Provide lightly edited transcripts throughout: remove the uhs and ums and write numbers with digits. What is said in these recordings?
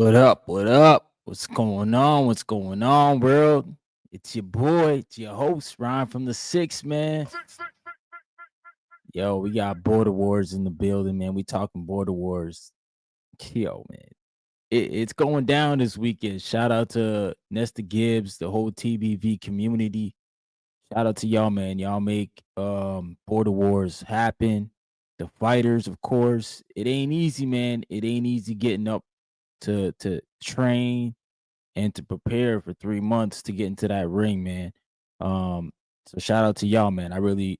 What up? What up? What's going on? What's going on, world? It's your boy, it's your host, Ryan from the Six, man. Yo, we got border wars in the building, man. We talking border wars. Yo, man. It's going down this weekend. Shout out to Nestor Gibbs, the whole TBV community. Shout out to y'all, man. Y'all make border wars happen. The fighters, of course. It ain't easy, man. It ain't easy getting up to train and to prepare for 3 months to get into that ring, man. Um, so shout out to y'all, man. I really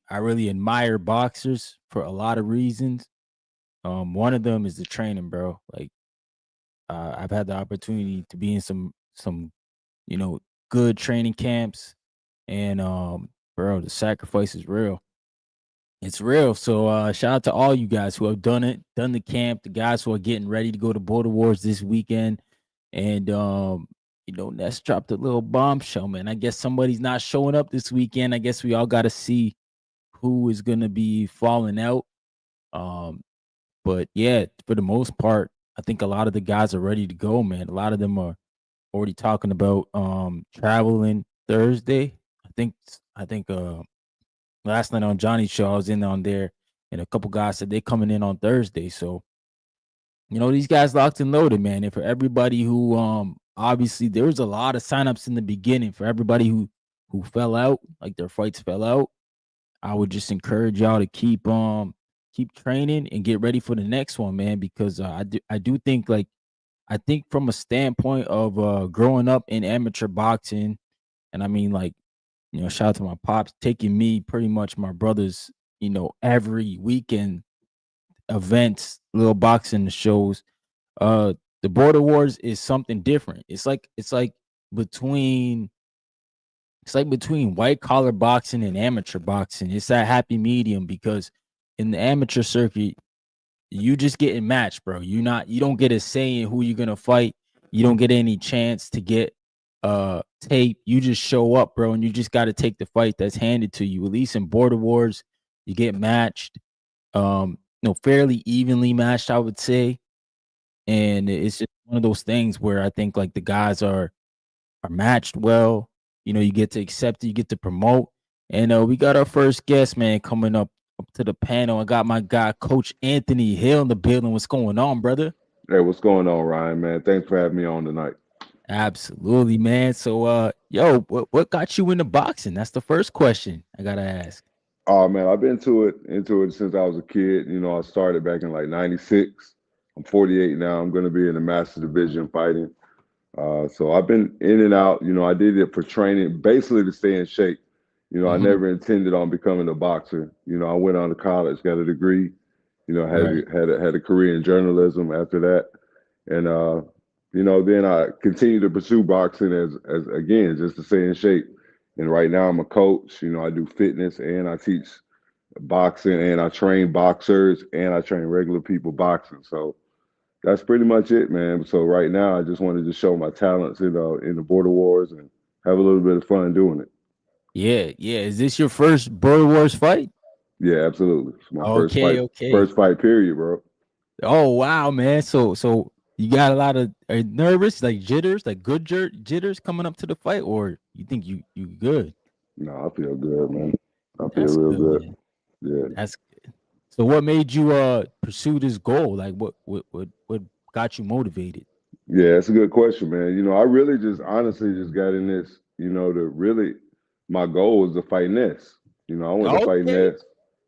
admire boxers for a lot of reasons. One of them is the training, bro. Like I've had the opportunity to be in some you know good training camps, and bro, the sacrifice is real. It's real. So shout out to all you guys who have done it, done the camp, the guys who are getting ready to go to Border Wars this weekend. And Ness dropped a little bombshell, man. I guess somebody's not showing up this weekend. I guess we all gotta see who is gonna be falling out. Um, but yeah, for the most part, I think a lot of the guys are ready to go, man. A lot of them are already talking about traveling Thursday. I think last night on Johnny's show, I was in on there, and a couple guys said they coming in on Thursday. So these guys locked and loaded, man. And for everybody who obviously there was a lot of signups in the beginning. For everybody who fell out, like their fights fell out, I would just encourage y'all to keep training and get ready for the next one, man. Because I do think, like, I think from a standpoint of growing up in amateur boxing, and I mean, like, shout out to my pops taking me pretty much my brothers, every weekend events, little boxing shows. Uh the Border Wars is something different. Between between white collar boxing and amateur boxing. It's that happy medium because in the amateur circuit, you just getting matched, bro. You don't get a say in who you're gonna fight. You don't get any chance to get tape. You just show up, bro, and you just gotta take the fight that's handed to you. At least in Border Wars, you get matched, fairly evenly matched, I would say. And it's just one of those things where I think like the guys are matched well. You get to accept it, you get to promote. And we got our first guest, man, coming up to the panel. I got my guy, Coach Anthony Hill, in the building. What's going on, brother? Hey, what's going on, Ryan, man? Thanks for having me on tonight. Absolutely, man. So, yo, what got you into boxing? That's the first question I gotta ask. Oh man, I've been into it since I was a kid. I started back in like '96. I'm 48 now. I'm going to be in the master division fighting. So I've been in and out. I did it for training, basically to stay in shape. I Hmm. never intended on becoming a boxer. I went on to college, got a degree. Right. Had a career in journalism after that, and then I continued to pursue boxing as again just to stay in shape. And right now I'm a coach. I do fitness and I teach boxing and I train boxers and I train regular people boxing. So that's pretty much it, man. So right now I just wanted to show my talents in the border wars and have a little bit of fun doing it. Yeah, yeah. Is this your first Border Wars fight? Yeah, absolutely. It's my Okay, okay. first fight period, bro. Oh wow, man. So you got a lot of are you nervous, like jitters, like good jitters coming up to the fight, or you think you good? No, I feel good, man. I feel That's real good, good. man. Yeah. That's good. So what made you pursue this goal? Like what got you motivated? Yeah, it's a good question, man. I really just honestly just got in this, to really my goal was to fight Ness. I wanted to fight Okay. Ness.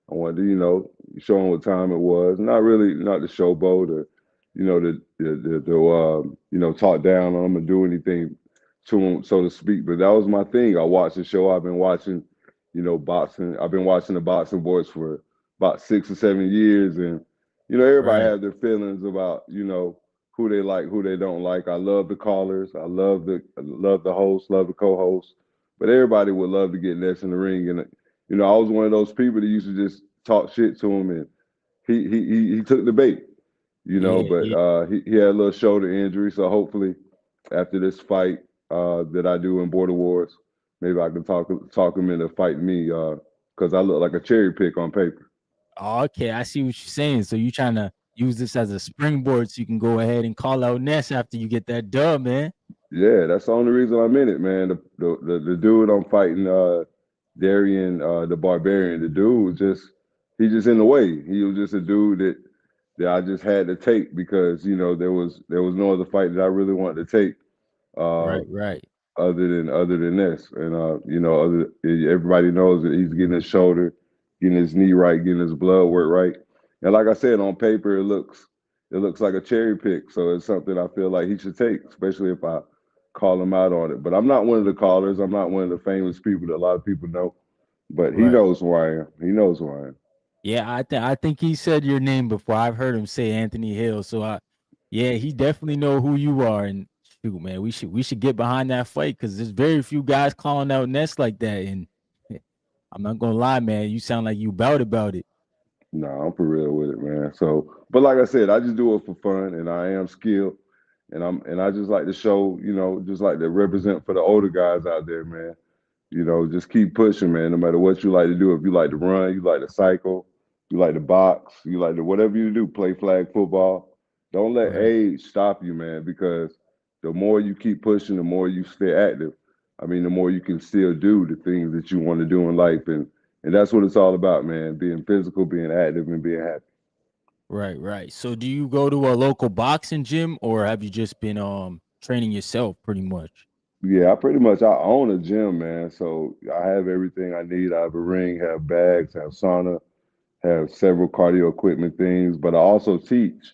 I wanted to, show him what time it was. Not the showboat or, talk down on him or do anything to him, so to speak. But that was my thing. I watched the show. I've been watching, boxing. I've been watching the boxing boys for about 6 or 7 years. And, everybody Right. have their feelings about, who they like, who they don't like. I love the callers. I love the host, love the co-host. But everybody would love to get Ness in the ring. And I was one of those people that used to just talk shit to him, and he took the bait. Yeah, But yeah. he had a little shoulder injury, so hopefully after this fight that I do in Border Wars, maybe I can talk him into fighting me because I look like a cherry pick on paper. Okay, I see what you're saying. So you trying to use this as a springboard so you can go ahead and call out Ness after you get that dub, man. Yeah, that's the only reason I'm in it, man. The dude I'm fighting, Darian, the Barbarian, the dude was he just in the way. He was just a dude that I just had to take because there was no other fight that I really wanted to take. Uh, Right, right, other than this. And everybody knows that he's getting his shoulder, getting his knee right, getting his blood work right. And like I said, on paper it looks like a cherry pick. So it's something I feel like he should take, especially if I call him out on it. But I'm not one of the callers. I'm not one of the famous people that a lot of people know. But he right. knows who I am. He knows who I am. Yeah, I think he said your name before. I've heard him say Anthony Hill. So yeah, he definitely know who you are. And shoot, man, we should get behind that fight because there's very few guys calling out Ness like that. And I'm not gonna lie, man, you sound like you about it. No, I'm for real with it, man. So, but like I said, I just do it for fun, and I am skilled, and I just like to show, just like to represent for the older guys out there, man. Just keep pushing, man. No matter what you like to do, if you like to run, you like to cycle, you like to box, you like to whatever you do, play flag football. Don't let Right, age stop you, man, because the more you keep pushing, the more you stay active. I mean, the more you can still do the things that you want to do in life, and that's what it's all about, man. Being physical, being active, and being happy. right, right. So do you go to a local boxing gym or have you just been training yourself pretty much? Yeah, I own a gym, man. So I have everything I need. I have a ring, have bags, have sauna, have several cardio equipment things, but I also teach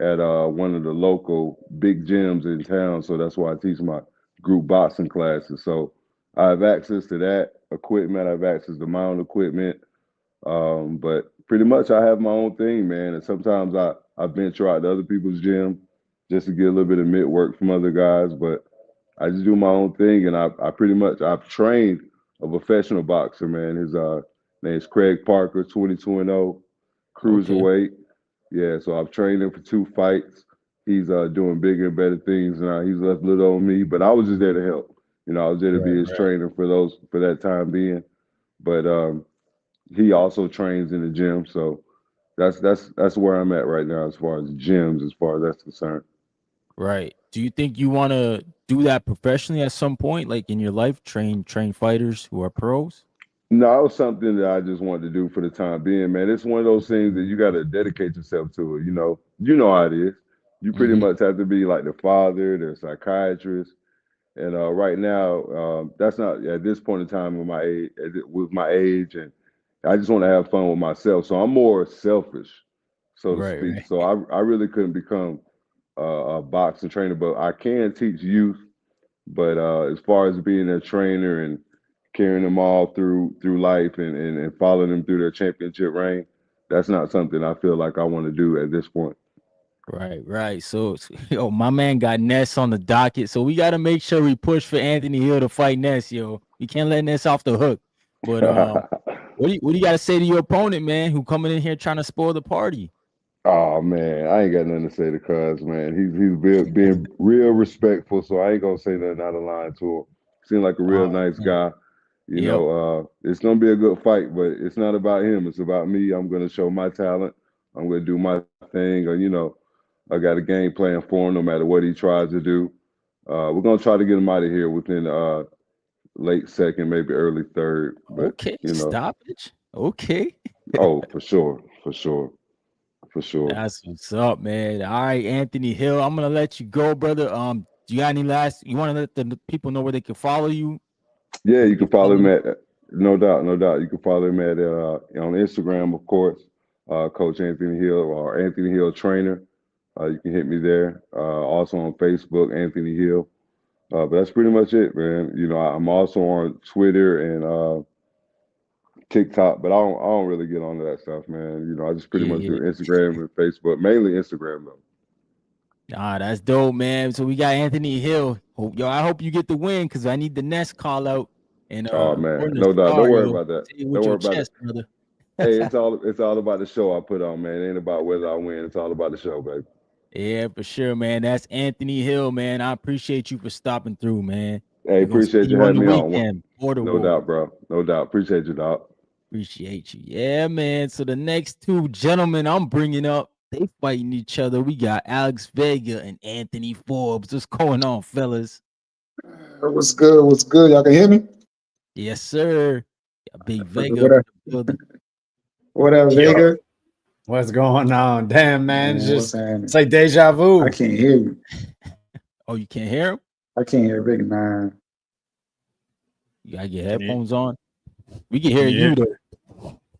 at one of the local big gyms in town. So that's why I teach my group boxing classes. So I have access to that equipment. I have access to my own equipment. But pretty much I have my own thing, man. And sometimes I venture out to other people's gym just to get a little bit of mid work from other guys. But I just do my own thing, and I pretty much I've trained a professional boxer, man. His name's Craig Parker, 22-0, Okay. cruiserweight. Yeah, so I've trained him for 2 fights. He's doing bigger and better things now. He's left little on me, but I was just there to help. I was there to be Right, his right. trainer for that time being. But he also trains in the gym, so that's where I'm at right now as far as gyms, as far as that's concerned. Right. Do you think you want to do that professionally at some point, like in your life, train fighters who are pros? No, it was something that I just wanted to do for the time being, man. It's one of those things that you got to dedicate yourself to it. You know how it is. You pretty Hmm. much have to be like the father, the psychiatrist, and right now, that's not at this point in time with my age, and I just want to have fun with myself. So I'm more selfish, so to Right, speak. right. So I really couldn't become a boxing trainer, but I can teach youth. But as far as being a trainer and carrying them all through life and following them through their championship reign, that's not something I feel like I want to do at this point. Right, right. So, yo, my man got Ness on the docket, so we got to make sure we push for Anthony Hill to fight Ness, yo. We can't let Ness off the hook. But what do you got to say to your opponent, man, who coming in here trying to spoil the party? Oh man, I ain't got nothing to say to Cuz, man. He's being real respectful, so I ain't gonna say nothing out of line to him. Seems like a real Oh nice man, guy. yep. It's gonna be a good fight, but it's not about him. It's about me. I'm gonna show my talent. I'm gonna do my thing. I got a game plan for him, no matter what he tries to do. We're gonna try to get him out of here within late second, maybe early third. But Okay, you know, stoppage. Okay. oh, for sure, for sure, for sure. That's what's up, man. All right, Anthony Hill, I'm gonna let you go, brother. Do you got any last? You want to let the people know where they can follow you? Yeah, Where they you can can follow follow him you? at no doubt, no doubt. You can follow him at on Instagram, of course, Coach Anthony Hill or Anthony Hill Trainer. You can hit me there. Also on Facebook, Anthony Hill. But that's pretty much it, man. I'm also on Twitter and TikTok, but I don't really get onto that stuff, man. I just pretty Yeah, much do yeah. Instagram and Facebook, mainly Instagram though. Ah, that's dope, man. So we got Anthony Hill. I hope you get the win because I need the next call out and Oh man, according to no doubt. Star, Don't worry yo, about that. say it with Don't your worry about it. chest, brother. Hey, it's all about the show I put on, man. It ain't about whether I win. It's all about the show, baby. Yeah, for sure, man. That's Anthony Hill, man. I appreciate you for stopping through, man. Hey, We're gonna see appreciate you you on having the me on. weekend. Border No doubt, Wars. bro. No doubt. Appreciate you, dog. Appreciate you. Yeah, man. So the next two gentlemen I'm bringing up They fighting each other. We got Alex Vega and Anthony Forbes. What's going on, fellas? What's good? What's good? Y'all can hear me? Yes, sir. Got Big Vega What up up? in the building. What up, Yo, Vega? what's going on? Damn, man. Man, what's It's happening? like deja I vu. can't hear you. Oh, you can't hear him? I can't hear Vega, man. You gotta get Can you, headphones on. We can can hear you you hear, though.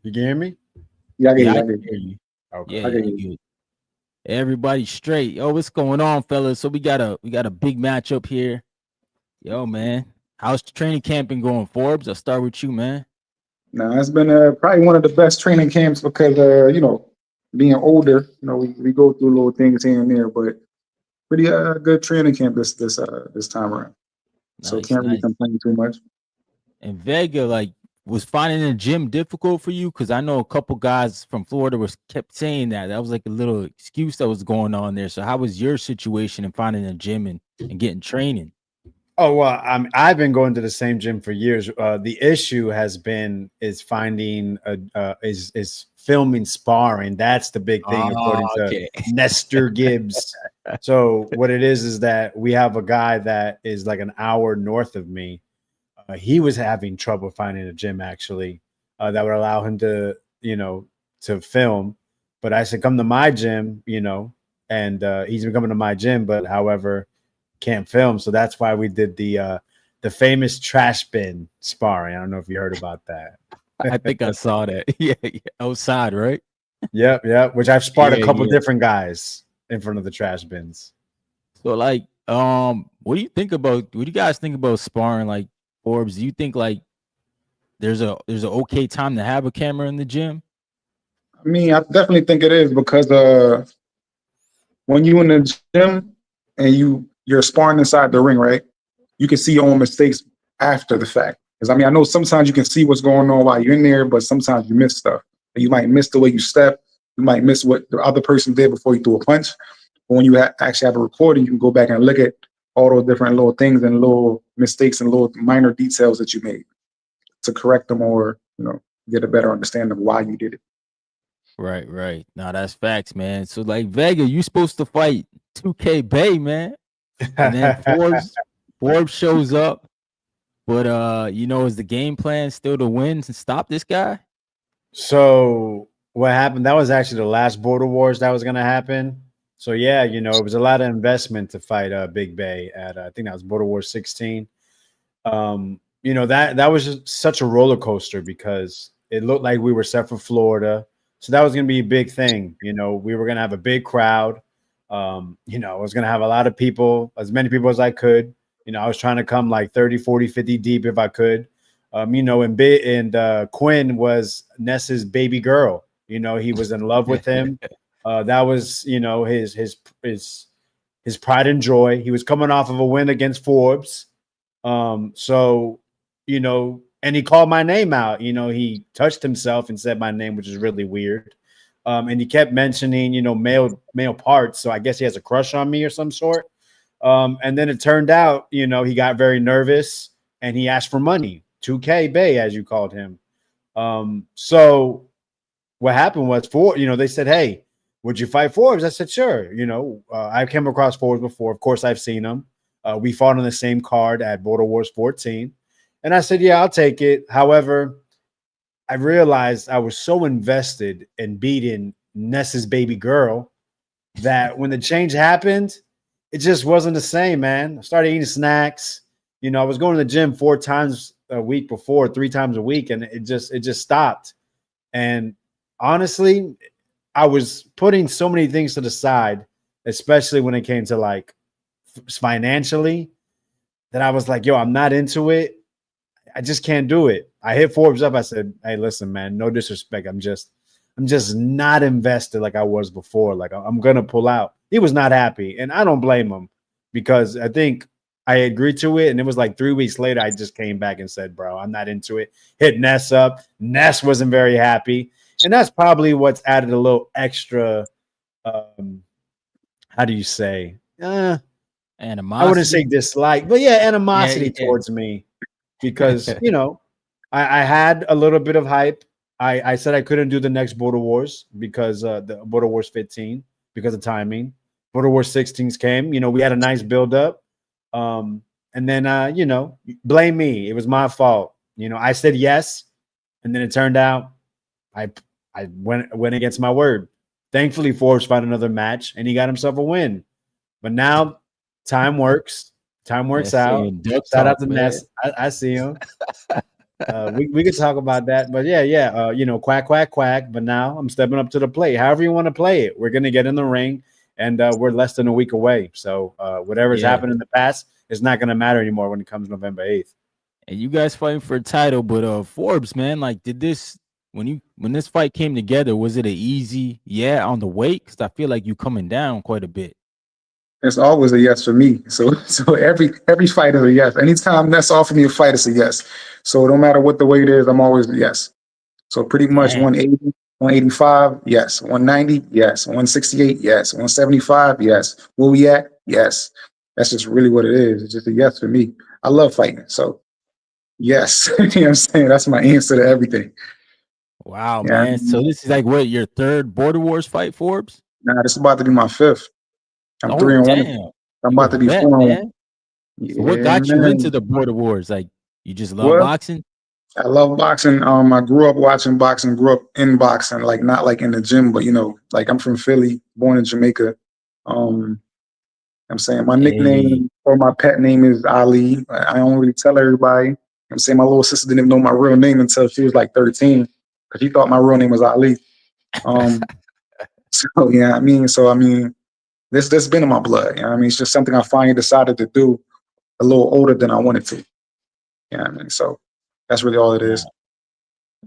you can hear me? Yeah, I can Yeah, hear I you. I can can hear you. hear you. Okay. Yeah, I can hear you you. good. Everybody straight. Yo, what's going on, fellas? So we got a big matchup here. Yo, man. How's the training camp been going, Forbes? I'll start with you, man. Now, it's been probably one of the best training camps because, being older, we go through little things here and there, but pretty good training camp this time around. So Nice, can't really nice. complain too much. And Vega, like, was finding the gym difficult for you? Because I know a couple guys from Florida was kept saying that was like a little excuse that was going on there. So how was your situation in finding a gym and getting training? Oh, well, I've been going to the same gym for years. The issue is finding is filming sparring. That's the big thing, according Oh, to okay. Nestor Gibbs. So what it is that we have a guy that is like an hour north of me. He was having trouble finding a gym actually that would allow him to, to film. But I said, come to my gym, and he's been coming to my gym, but however, can't film. So that's why we did the famous trash bin sparring. I don't know if you heard about that. I think I saw that. Yeah, outside, right? Yep. Which I've sparred a Yeah, couple yeah. different guys in front of the trash bins. So like, what do you think about? What do you guys think about sparring? Like, Forbes, do you think like there's an okay time to have a camera in the gym? I mean, I definitely think it is because when you in the gym and you're sparring inside the ring, right? You can see your own mistakes after the fact. Because I mean, I know sometimes you can see what's going on while you're in there, but sometimes you miss stuff. You might miss the way you step. You might miss what the other person did before you threw a punch. But when you actually have a recording, you can go back and look at all those different little things and little mistakes and little minor details that you made to correct them or get a better understanding of why you did it. Right, right. Now that's facts, man. So like Vega, you supposed to fight 2K Bay, man. And then Forbes shows up. But is the game plan still to win and stop this guy? So what happened? That was actually the last Border Wars that was going to happen. So yeah, it was a lot of investment to fight Big Bay at I think that was Border Wars 16. That was just such a roller coaster because it looked like we were set for Florida. So that was going to be a big thing. We were going to have a big crowd. I was going to have a lot of people, as many people as I could. I was trying to come like 30, 40, 50 deep if I could. And Quinn was Ness's baby girl. He was in love with him. That was, his pride and joy. He was coming off of a win against Forbes. And he called my name out. He touched himself and said my name, which is really weird. And he kept mentioning, male parts. So I guess he has a crush on me or some sort. And then it turned out, he got very nervous and he asked for money. 2K Bay, as you called him. So what happened was they said, hey, would you fight Forbes? I said, sure. I came across Forbes before. Of course, I've seen him. We fought on the same card at Border Wars 14. And I said, yeah, I'll take it. However, I realized I was so invested in beating Ness's baby girl that when the change happened, it just wasn't the same, man. I started eating snacks. I was going to the gym 4 times a week before, 3 times a week, and it just stopped. And honestly, I was putting so many things to the side, especially when it came to like financially, that I was like, yo, I'm not into it. I just can't do it. I hit Forbes up. I said, hey, listen, man, no disrespect. I'm just not invested like I was before. Like I'm going to pull out. He was not happy. And I don't blame him because I think I agreed to it. And it was like 3 weeks later, I just came back and said, bro, I'm not into it. Hit Ness up. Ness wasn't very happy. And that's probably what's added a little extra, how do you say? Animosity. I wouldn't say dislike, but yeah, animosity Yeah. towards me because, I had a little bit of hype. I said I couldn't do the next Border Wars because the Border Wars 15 because of timing. Border Wars 16s came. You know, we had a nice build up. And then, you know, blame me. It was my fault. You know, I said yes. And then it turned out I went against my word. Thankfully, Forbes found another match and he got himself a win. But now time works. Time works out. Shout out to Ness. I see him. We could talk about that, but yeah. You know, quack, quack, quack. But now I'm stepping up to the plate. However you want to play it, we're gonna get in the ring, and we're less than a week away. So whatever's happened in the past is not gonna matter anymore when it comes November 8th. And you guys fighting for a title, but Forbes, man, like, did this when this fight came together, was it an easy on the weight? Because I feel like you coming down quite a bit. It's always a yes for me. So every fight is a yes. Anytime that's offered me a fight, it's a yes. So no matter what the weight is, I'm always a yes. So pretty much 180, 185, yes. 190, yes. 168, yes. 175, yes. Where we at? Yes. That's just really what it is. It's just a yes for me. I love fighting. So yes. You know what I'm saying? That's my answer to everything. Wow, man. So this is like what, your third Border Wars fight, Forbes? Nah, this is about to be my fifth. I'm 3-1. I'm about to be 4-1. So what got you into the Border Wars? Like, you just love boxing? I love boxing. I grew up watching boxing, grew up in boxing, like not like in the gym, but you know, like I'm from Philly, born in Jamaica. I'm saying my nickname or my pet name is Ali. I don't really tell everybody. I'm saying my little sister didn't even know my real name until she was like 13 because she thought my real name was Ali. So yeah, I mean, this been in my blood. You know what I mean? It's just something I finally decided to do a little older than I wanted to. You know what I mean? So that's really all it is.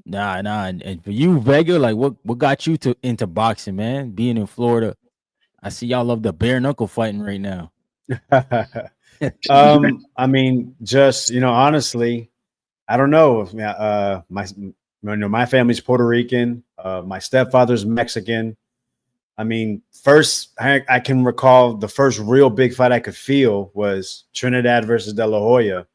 Nah. And for you, Vega, like what got you into boxing, man? Being in Florida, I see y'all love the bare knuckle fighting right now. I mean, just, you know, honestly, I don't know if my family's Puerto Rican, my stepfather's Mexican. I mean, first I can recall the first real big fight I could feel was Trinidad versus De La Hoya.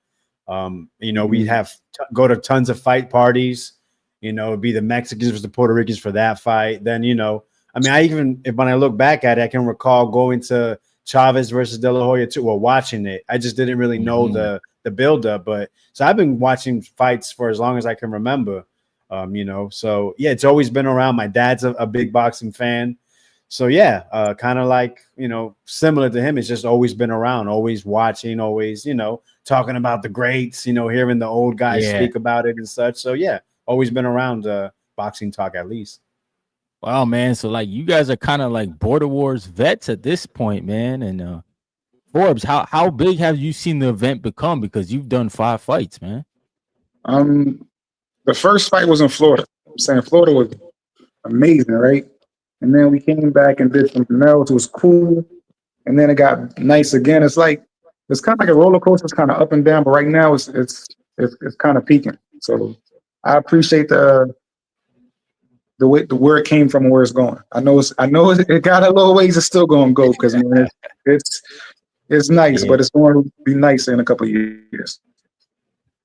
You know, we have go to tons of fight parties. You know, it'd be the Mexicans versus the Puerto Ricans for that fight. Then, you know, I mean, when I look back at it, I can recall going to Chavez versus De La Hoya too, or watching it. I just didn't really know the buildup. But so I've been watching fights for as long as I can remember. You know, so yeah, it's always been around. My dad's a big boxing fan. So yeah, kind of like, you know, similar to him. It's just always been around, always watching, always, you know, talking about the greats, you know, hearing the old guys speak about it and such. So yeah, always been around boxing talk at least. Wow, man. So like you guys are kind of like Border Wars vets at this point, man. And Forbes, how big have you seen the event become? Because you've done 5 fights, man. The first fight was in Florida. I'm saying Florida was amazing, right? And then we came back and did something else. It was cool. And then it got nice again. It's like, it's kind of like a roller coaster. It's kind of up and down, but right now it's kind of peaking. So I appreciate the way where it came from and where it's going. I know it got a little ways. It's still going to go because it's nice, but it's going to be nice in a couple of years.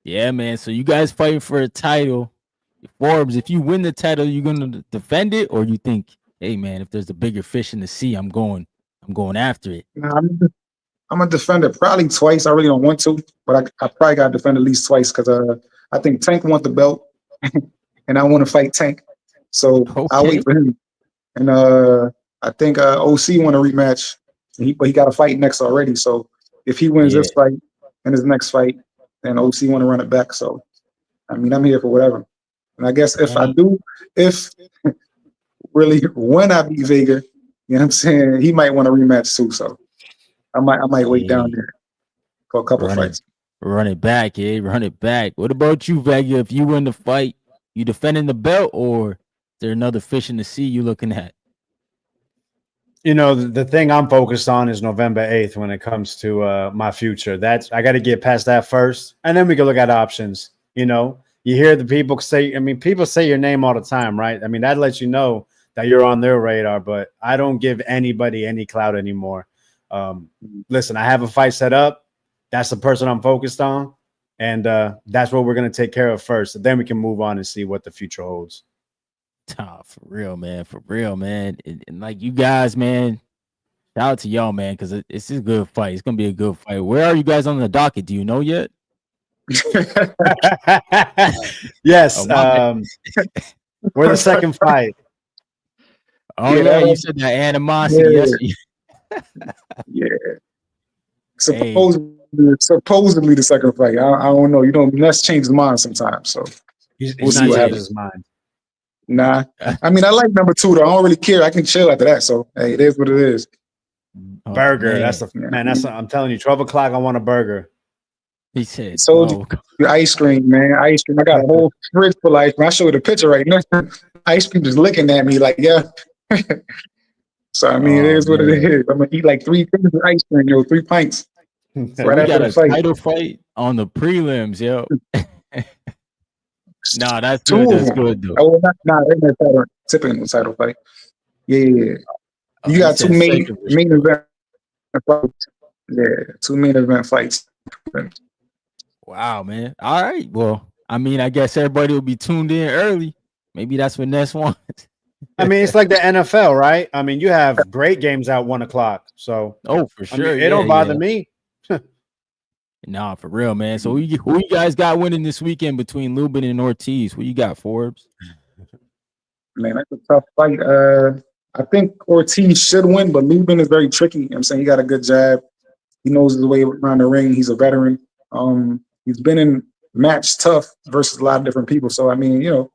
Yeah, man. So you guys fighting for a title. Forbes, if you win the title, you gonna defend it, or you think, hey man, if there's a bigger fish in the sea, I'm going after it? I'm gonna defend it probably twice. I really don't want to, but I probably gotta defend at least twice because I think Tank wants the belt and I want to fight Tank. So I'll wait for him. And I think OC want a rematch, but he got a fight next already. So if he wins this fight and his next fight, then OC want to run it back. So I mean, I'm here for whatever. And I guess if really when I beat Vega, you know what I'm saying, he might want a rematch too. So I might wait down there for a couple fights. Run it back, run it back. What about you, Vega? If you win the fight, you defending the belt, or is there another fish in the sea you looking at? You know, the thing I'm focused on is November 8th when it comes to my future. I got to get past that first, and then we can look at options. You know, you hear the people say, people say your name all the time, right? I mean, that lets you know that you're on their radar, but I don't give anybody any clout anymore. Listen, I have a fight set up. That's the person I'm focused on. And that's what we're going to take care of first. Then we can move on and see what the future holds. For real, man. For real, man. And like you guys, man. Shout out to y'all, man, because it's a good fight. It's gonna be a good fight. Where are you guys on the docket? Do you know yet? Yes, Oh, my bad. we're the second fight. Oh Yeah, yeah, you that- said that animosity. Yeah. Yes. Yeah. Hey. Supposedly the second fight. I don't know. You know, Ness changes his mind sometimes. So He's We'll see not what changed happens. his mind. nah. I mean, I like number 2 though. I don't really care. I can chill after that. So hey, it is what it is. Oh, Burger. man. That's the Yeah. man. I'm telling you, 12 o'clock. I want a burger. He said, Told you. The ice cream, man. Ice cream. I got a whole fridge full of ice cream. I showed you the picture right now. Ice cream just looking at me like, yeah. So I mean, it Oh, is what man. it is. I'm gonna eat like 3 things of ice cream, 3 pints. So Right we after got the a fight. title fight on the prelims, yo. Nah, that's 2 good. of That's them. good though. Oh, there's no title. Typical title fight. Yeah. You He got 2 said main second for sure. event fights. Yeah, 2 main event fights. Wow, man. All right. Well, I mean, I guess everybody will be tuned in early. Maybe that's what Ness wants. I mean, it's like the NFL, right? I mean, you have great games at 1 o'clock. So Oh, for I mean, sure. it don't bother me. Nah, for real, man. So who you guys got winning this weekend between Lubin and Ortiz? Who you got, Forbes? Man, that's a tough fight. I think Ortiz should win, but Lubin is very tricky. You know what I'm saying, he got a good jab. He knows his way around the ring. He's a veteran. He's been in match tough versus a lot of different people. So I mean, you know,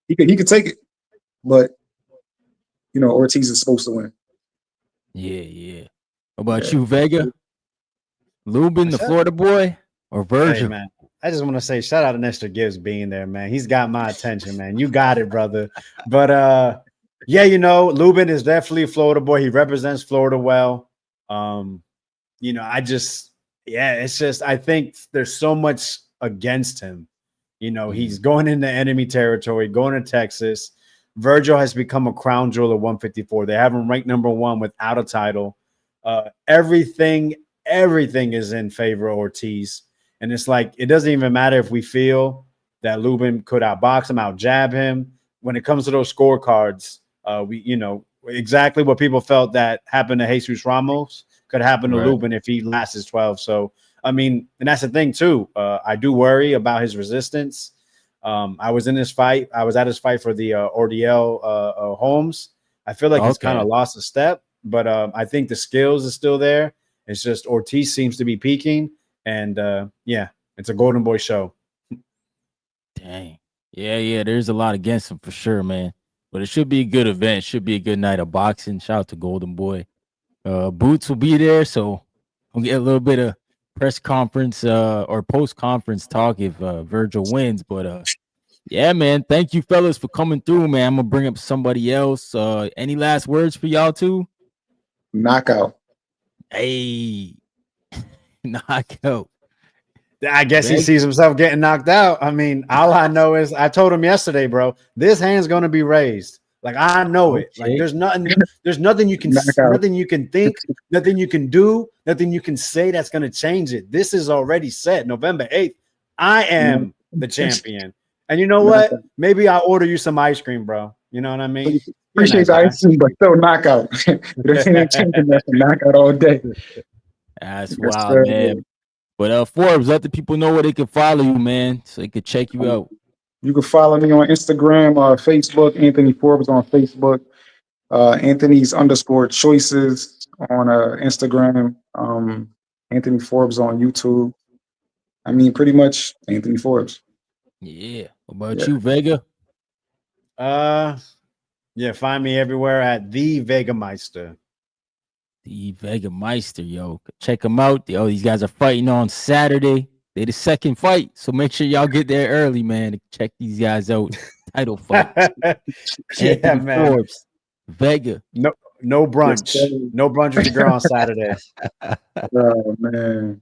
he could take it, but you know, Ortiz is supposed to win. Yeah. What about you, Vega? Lubin, the Shut- Florida boy, or Virgil? Hey, man. I just want to say shout out to Nestor Gibbs being there, man. He's got my attention, man. You got it, brother. But yeah, you know, Lubin is definitely a Florida boy. He represents Florida well. You know, it's just I think there's so much against him. You know, he's going into enemy territory, going to Texas. Virgil has become a crown jewel at 154. They have him ranked number 1 without a title. Everything is in favor of Ortiz. And it's like, it doesn't even matter if we feel that Lubin could outbox him, out jab him. When it comes to those scorecards, we, you know, exactly what people felt that happened to Jesus Ramos could happen to Right. Lubin if he lasts his 12. So, I mean, and that's the thing too. I do worry about his resistance. I was in this fight. I was at his fight for the Ordeal Holmes. I feel like he's kind of lost a step, but I think the skills is still there. It's just Ortiz seems to be peaking, and yeah, it's a Golden Boy show. Dang. Yeah. There's a lot against him for sure, man. But it should be a good event. Should be a good night of boxing. Shout out to Golden Boy. Boots will be there, so we'll get a little bit of press conference or post conference talk if Virgil wins. But yeah, man. Thank you, fellas, for coming through, man. I'm gonna bring up somebody else. Any last words for y'all too? Knockout. Hey, knockout. I guess he sees himself getting knocked out. I mean, all I know is I told him yesterday, bro, this hand's gonna be raised. Like I know it. Like there's nothing you can nothing you can think, nothing you can do, nothing you can say that's gonna change it. This is already set. November 8th. I am the champion. And you know what? Maybe I'll order you some ice cream, bro. You know what I mean? Appreciate the ice cream, but still knockout. There ain't changing that. Knockout all day. That's wild, man. But Forbes, let the people know where they can follow you, man, so they can check you out. You can follow me on Instagram, Facebook, Anthony Forbes on Facebook, Anthony's _choices on Instagram, Anthony Forbes on YouTube. I mean, pretty much Anthony Forbes. Yeah. What about you, Vega? Yeah, find me everywhere at the Vegameister. The Vegameister, yo. Check them out. Yo, these guys are fighting on Saturday. They the second fight, so make sure y'all get there early, man, to check these guys out. Title fight. Yeah, man. Forbes, Vega. No brunch. No brunch with your girl on Saturday. Oh man.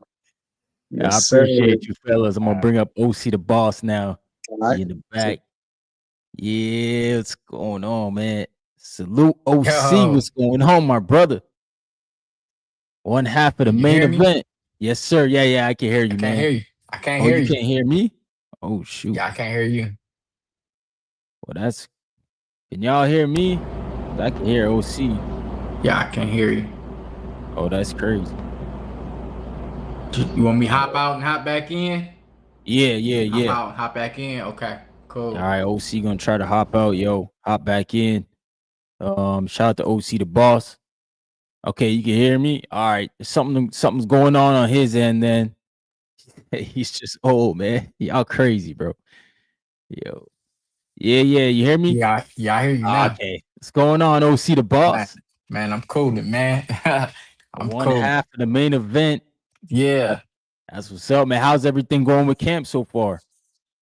Yes, I appreciate you, fellas. I'm gonna bring up OC the boss now. Right. In the back. Yeah, what's going on, man? Salute OC. What's going on, my brother? One half of the main event. Yes, sir. Yeah, I can hear you, man. I can't hear you. I can't hear you. Can't hear me? Oh shoot. Yeah, I can't hear you. Well, that's Can y'all hear me? I can hear OC. Yeah, I can hear you. Oh, that's crazy. You want me to hop out and hop back in? Yeah, yeah, Hop yeah. out, hop back in. Okay, cool. All right, OC gonna try to hop out, yo. Hop back in. Shout out to OC the boss. Okay, you can hear me. All right, something's going on his end. Then he's just old, man. Y'all crazy, bro. Yo, yeah, yeah. You hear me? Yeah, I hear you now. Okay, what's going on, OC the boss? Man, I'm cooling, man. I'm One cool. half of the main event. Yeah, That's what's up, man. How's everything going with camp so far?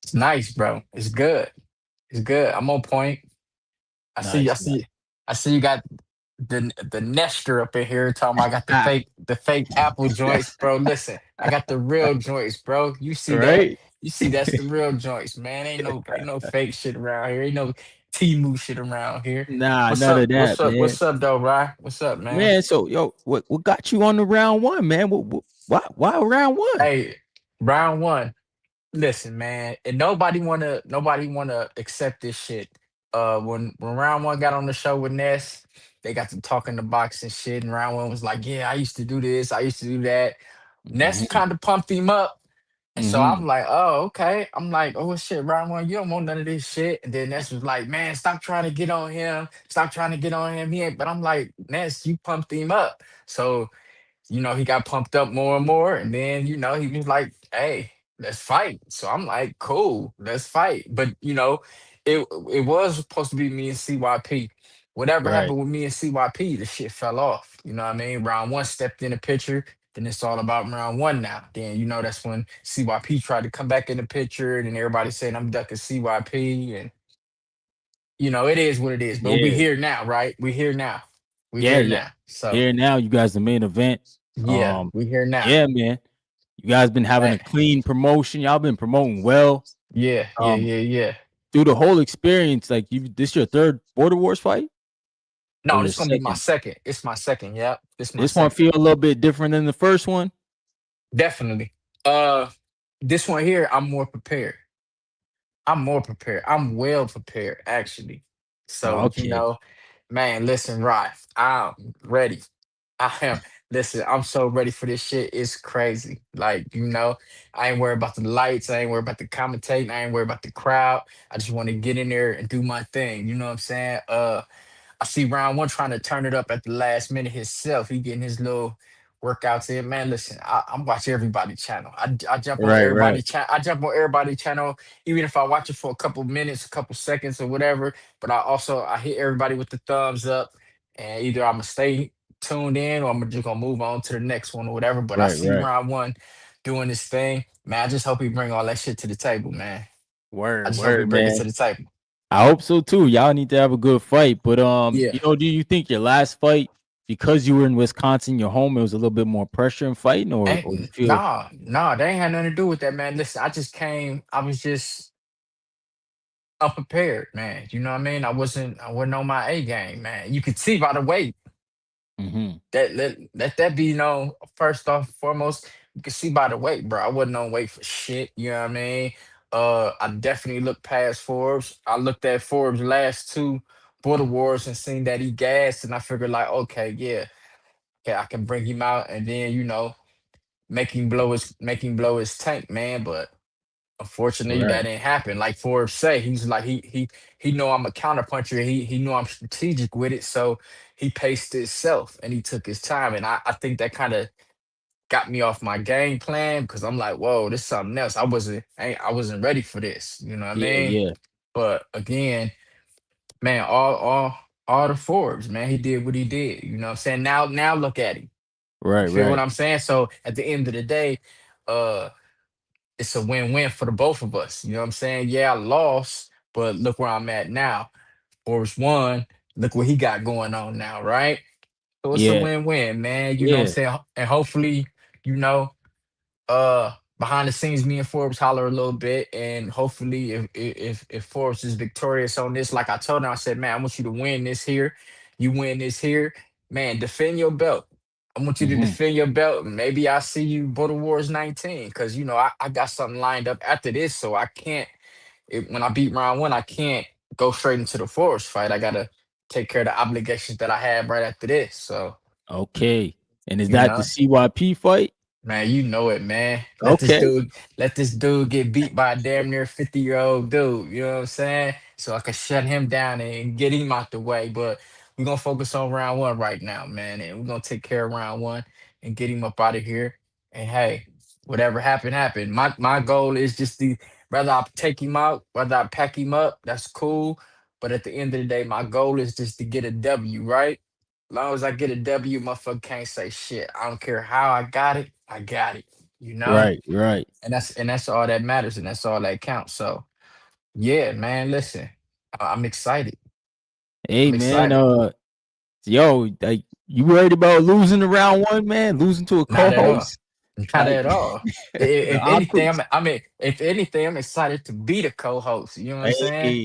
it's nice, bro. It's good. It's good. I'm on point. I see. I Nice, see. I see. You got the Nestor up in here talking about I got nice. the fake Apple joints, bro. Listen, I got the real joints, bro. You see that? Right? You see that's the real joints, man. Ain't no fake shit around here. Ain't no Timu shit around here. Nah, What's none up? of that, man. What's up, though, Ryan? What's up, man? Man, so yo, what got you on the round one, man? Why round one? Hey, round one. Listen, man, and nobody wanna accept this shit. When round one got on the show with Ness, they got to talking the boxing shit, and round one was like, "Yeah, I used to do this, I used to do that." Ness Mm-hmm. kind of pumped him up, and so Mm-hmm. I'm like, "Oh, okay." I'm like, "Oh shit, round one, you don't want none of this shit." And then Ness was like, "Man, stop trying to get on him, stop trying to get on him." He ain't, but I'm like, Ness, you pumped him up, so he got pumped up more and more. And then, he was like, hey, let's fight. So I'm like, cool, let's fight. But, it was supposed to be me and CYP. Whatever Right, happened with me and CYP, the shit fell off. You know what I mean? Round one stepped in the picture. Then it's all about round one now. Then, that's when CYP tried to come back in the picture. And then everybody saying I'm ducking CYP. And, it is what it is. But we yeah, here now, right? We here now. We yeah, here yeah. now. So, Here now, you guys the main event. yeah, Um, we here now. yeah, man. You guys been having a clean promotion. Y'all been promoting well. Yeah, yeah, Um, yeah, yeah. through the whole experience, like this your third Border Wars fight or No, your this gonna be my second? second. It's my second. Yep, this my This one second. feel a little bit different than the first one. Definitely. Uh, this one here, I'm more prepared. I'm more prepared. I'm well prepared, actually. So, Okay, man, listen, Rod, I'm ready. I am. Listen, I'm so ready for this shit. It's crazy. Like, I ain't worried about the lights. I ain't worried about the commentating. I ain't worried about the crowd. I just want to get in there and do my thing. You know what I'm saying? I see round one trying to turn it up at the last minute himself. He getting his little workouts in. Man, listen, I'm watching everybody channel. I jump on right, everybody right, channel. I jump on everybody channel, even if I watch it for a couple minutes, a couple seconds, or whatever. But I hit everybody with the thumbs up, and either I'm gonna stay tuned in or I'm just gonna move on to the next one or whatever. But I right, see right. round one doing this thing. Man, I just hope he bring all that shit to the table, man. I Word, just hope he word, bring it man. to the table. I hope so too. Y'all need to have a good fight. But Yeah. do you think your last fight, because you were in Wisconsin, your home, it was a little bit more pressure in fighting, or you feel Nah, they ain't had nothing to do with that, man. Listen, I just came, I was just unprepared, man. You know what I mean? I wasn't on my A game, man. You could see by the weight hmm that let that be known. First off, foremost, you could see by the weight, bro. I wasn't on weight for shit. You know what I mean? I definitely looked past Forbes. I looked at Forbes' last two Border Wars and seen that he gassed, and I figured like, okay, yeah, okay, I can bring him out, and then make him blow his tank, man. But unfortunately, right, that didn't happen. Like Forbes say, he's like he know I'm a counterpuncher. He know I'm strategic with it, so he paced himself and he took his time. And I think that kind of got me off my game plan because I'm like, whoa, this is something else. I wasn't ready for this. You know what I yeah, mean? yeah, But again, man, all the Forbes, man, he did what he did. You know what I'm saying? Now look at him. You right, feel what right, I'm saying? So at the end of the day, uh it's a win-win for the both of us. You know what I'm saying? Yeah, I lost, but look where I'm at now. Forrest won. Look what he got going on now, right? So it's a yeah, win-win, man. You know what I'm yeah, saying? And hopefully, behind the scenes, me and Forbes holler a little bit, and hopefully, if Forbes is victorious on this, like I told him, I said, man, I want you to win this here. You win this here, man. Defend your belt. I want you to hmm defend your belt. Maybe I see you Border Wars 19 because I got something lined up after this, so I can't. When I beat round one, I can't go straight into the Forest fight. I gotta take care of the obligations that I have right after this. So, Okay. And is you that the know. CYP fight? Man, you know it, man. Okay. Let this dude get beat by a damn near 50-year-old dude. You know what I'm saying? So I can shut him down and get him out the way. But we're gonna focus on round one right now, man. And we're gonna take care of round one and get him up out of here. And hey, whatever happened, happened. My goal is just to whether I take him out, whether I pack him up, that's cool. But at the end of the day, my goal is just to get a W, right? Long as I get a W, motherfucker can't say shit. I don't care how I got it. I got it. You know, Right, right. and that's all that matters, and that's all that counts. So yeah, man. Listen, I'm excited. Hey I'm man, excited. yo, like you worried about losing the round one, man? Losing to a Not at all. co-host? Not Like at all. the If anything, optics. if anything, I'm excited to be the co-host. You know what I'm saying?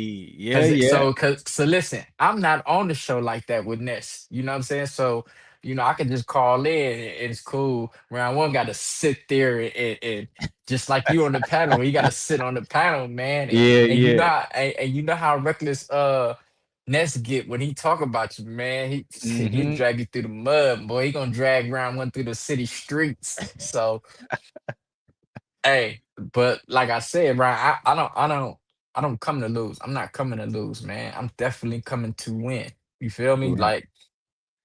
Hey, yeah, yeah, So listen, I'm not on the show like that with Ness. You know what I'm saying? So, I can just call in and it's cool. Round one got to sit there and just like you on the panel, you got to sit on the panel, man. And, yeah, and you know yeah. how, and you know how reckless Ness get when he talk about you, man. He Mm-hmm. drag you through the mud, boy. He gonna drag round one through the city streets. So hey, but like I said, Ryan, I don't come to lose. I'm not coming to lose, man. I'm definitely coming to win. You feel me? Right. Like,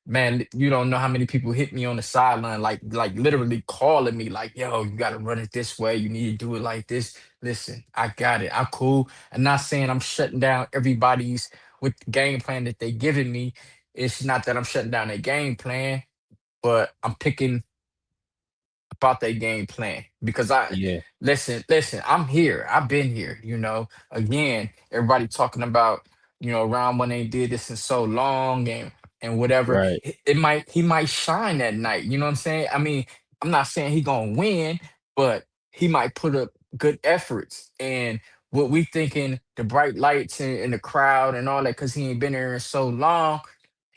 man, you don't know how many people hit me on the sideline, like literally calling me, like, yo, you gotta run it this way. You need to do it like this. Listen, I got it. I'm cool. I'm not saying I'm shutting down everybody's with the game plan that they giving me. It's not that I'm shutting down their game plan, but I'm picking about their game plan because Yeah. listen, I'm here. I've been here, Again, everybody talking about, round one ain't did this in so long and whatever. Right. He might shine that night, you know what I'm saying? I mean, I'm not saying he gonna win, but he might put up good efforts and what we thinking the bright lights and the crowd and all that because he ain't been there in so long.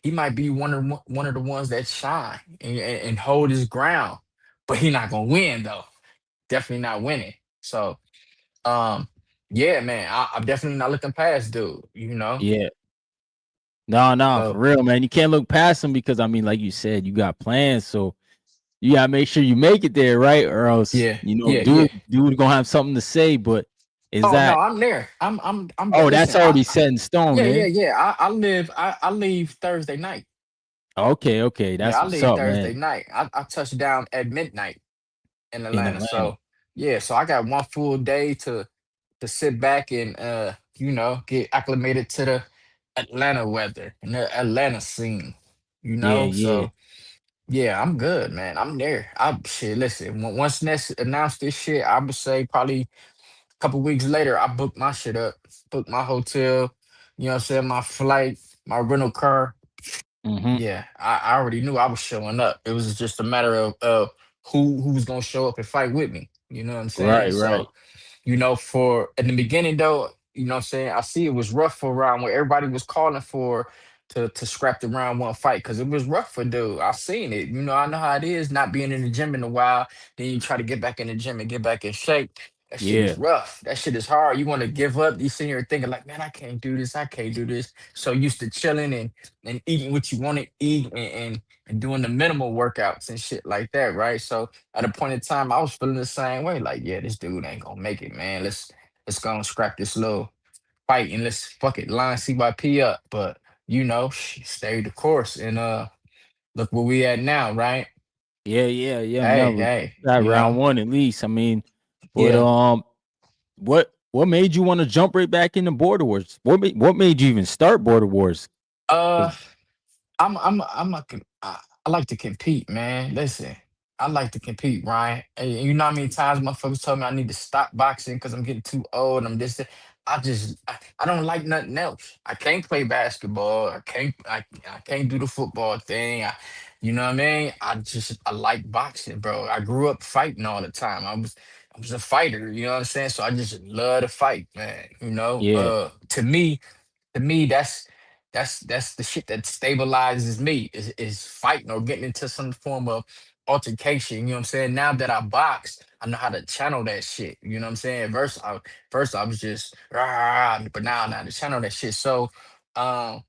He might be one of the ones that shine and hold his ground, but he not gonna win though. Definitely not winning. So, um, yeah, man, I'm definitely not looking past dude. Yeah. No, no, for So real, man. You can't look past them because I mean, like you said, you got plans, so you gotta make sure you make it there, right? Or else, yeah, yeah, dude, yeah. gonna have something to say. But is Oh no, that I'm there. I'm there. oh, that's Listen, already set in stone, yeah, yeah, then? yeah. I leave Thursday night. Okay, okay, Yeah, that's I what's leave up, Thursday man. night. I touch down at midnight in In Atlanta. Atlanta. So yeah, so I got one full day to sit back and get acclimated to the Atlanta weather and the Atlanta scene. Yeah, yeah. So yeah, I'm good, man. I'm there. I shit. Listen, once Ness announced this shit, I would say probably a couple weeks later, I booked my shit up, booked my hotel. You know what I'm saying? My flight, my rental car. Mm-hmm. Yeah, I already knew I was showing up. It was just a matter of who was gonna show up and fight with me. You know what I'm saying? Right, right. So for in the beginning though, you know what I'm saying, I see it was rough for a round where everybody was calling for to scrap the round one fight because it was rough for dude. I seen it. I know how it is not being in the gym in a while. Then you try to get back in the gym and get back in shape. That shit is Yeah, rough. That shit is hard. You want to give up. You sitting here thinking like, man, I can't do this. I can't do this. So used to chilling and eating what you want to eat and doing the minimal workouts and shit like that, right? So at a point in time, I was feeling the same way. Like, yeah, this dude ain't gonna make it, man. Let's go and scrap this little fight and let's fuck it, line CYP up. But she stayed the course and look where we at now, right? yeah, yeah, yeah. Hey, Never hey, got round one at least. I mean, but yeah. what made you want to jump right back into Border Wars? What made you even start Border Wars? Uh 'Cause- I'm a, I like to compete, man. Listen, I like to compete, Ryan. And you know how many times motherfuckers told me I need to stop boxing because I'm getting too old. I'm this. That. I don't like nothing else. I can't play basketball. I can't do the football thing. You know what I mean? I like boxing, bro. I grew up fighting all the time. I was a fighter. You know what I'm saying? So I just love to fight, man. yeah, To me, that's the shit that stabilizes me is fighting or getting into some form of altercation. You know what I'm saying? Now that I box, I know how to channel that shit. You know what I'm saying? First I was just rah, but now I know how to channel that shit. So, um,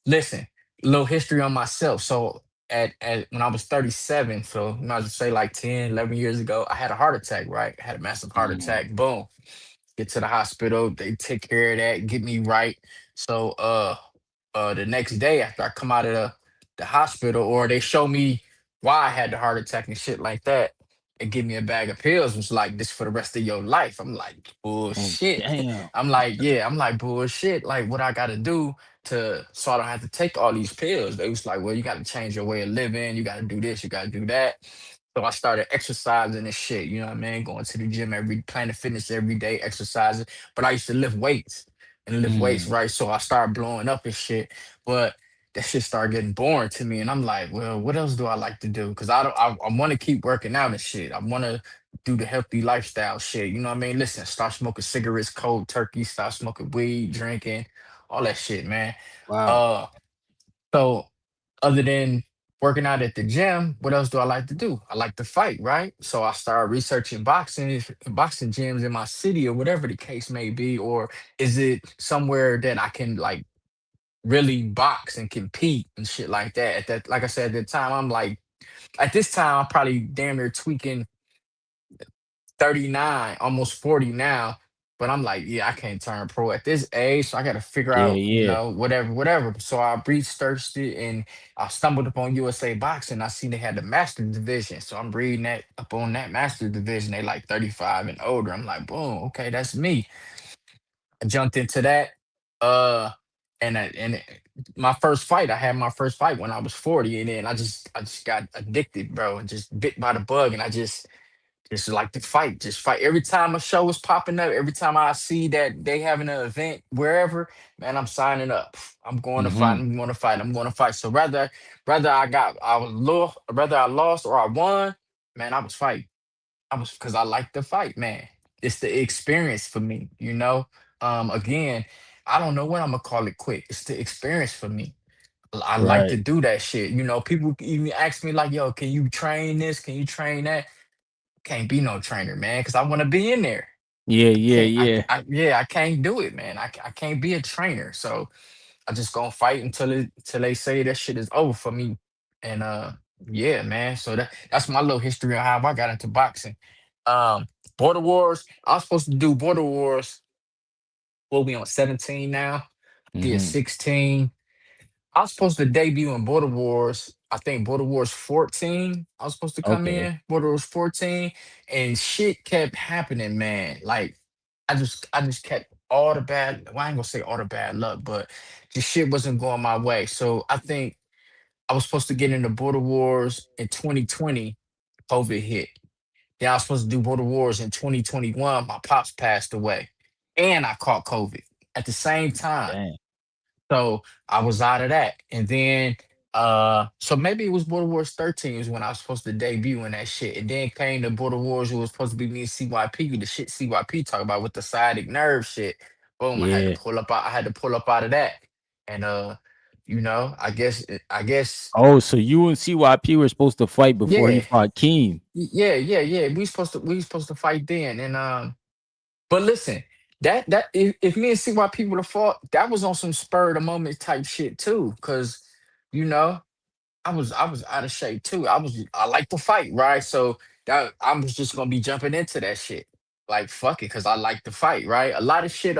listen, little history on myself. So at when I was 37, so you might as well say like 10, 11 years ago, I had a heart attack, right? I had a massive heart Mhm. attack. Boom. Get to the hospital, they take care of that, get me right. So the next day after I come out of the hospital, or they show me why I had the heart attack and shit like that, and give me a bag of pills, was like, this for the rest of your life. I'm like, Oh, bullshit. damn. I'm like, yeah, I'm like, bullshit. Like, what I gotta do to so I don't have to take all these pills? They was like, well, you gotta change your way of living, you gotta do this, you gotta do that. So I started exercising and shit, you know what I mean? Going to the gym Planet Fitness every day, exercising. But I used to lift weights and lift weights, Mm. right? So I started blowing up and shit. But that shit started getting boring to me. And I'm like, well, what else do I like to do? Because I want to keep working out and shit. I want to do the healthy lifestyle shit. You know what I mean? Listen, start smoking cigarettes, cold turkey, start smoking weed, drinking, all that shit, man. Wow. Uh, so other than working out at the gym, what else do I like to do? I like to fight, right? So I started researching boxing gyms in my city or whatever the case may be, or is it somewhere that I can like really box and compete and shit like that? At that, like I said, at the time, I'm like, at this time, I'm probably damn near tweaking 39, almost 40 now. But I'm like, yeah, I can't turn pro at this age. So I got to figure Yeah, out, yeah. whatever, whatever. So I researched it and I stumbled upon USA Boxing. I seen they had the master division. So I'm reading that up on that master division. They like 35 and older. I'm like, boom, okay, that's me. I jumped into that. Uh, my first fight, I had my first fight when I was 40. And then I just got addicted, bro, and just bit by the bug. And I just like to fight, just fight. Every time a show is popping up, every time I see that they having an event wherever, man, I'm signing up. I'm going to fight. Mhm. I'm going to fight. I'm going to fight. So whether I lost or I won, man, I was fighting. I was because I like to fight, man. It's the experience for me, you know. Again, I don't know when I'm gonna call it quit. It's the experience for me. I like to Right. do that shit. You know, people even ask me like, "Yo, can you train this? Can you train that?" Can't be no trainer, man, because I want to be in there. Yeah, yeah, yeah. Yeah, I can't do it, man. I can't be a trainer. So I just gonna fight until they say that shit is over for me. And yeah, man. So that's my little history of how I got into boxing. Um, Border Wars. I was supposed to do Border Wars. What we on 17 now? Did Mhm. 16. I was supposed to debut in Border Wars. I think Border Wars 14. I was supposed to come Okay. in Border Wars 14, and shit kept happening, man. Like I just kept all the bad. Well, I ain't gonna say all the bad luck, but just shit wasn't going my way. So I think I was supposed to get into Border Wars in 2020. COVID hit. Then I was supposed to do Border Wars in 2021. My pops passed away, and I caught COVID at the same time. Damn. So I was out of that. And then so maybe it was Border Wars 13 is when I was supposed to debut in that shit. And then came the Border Wars, it was supposed to be me and CYP, the shit CYP talk about with the sciatic nerve shit. Boom, Yeah. I had to pull up out of that. And I guess Oh, so you and CYP were supposed to fight before he yeah. fought Keem. Yeah. We supposed to fight then. And but listen, that if me and CYP would have fought, that was on some spur of the moment type shit too. Cause you know, I was out of shape too. I like to fight, right? So that I was just gonna be jumping into that shit. Like fuck it, cause I like to fight, right? A lot of shit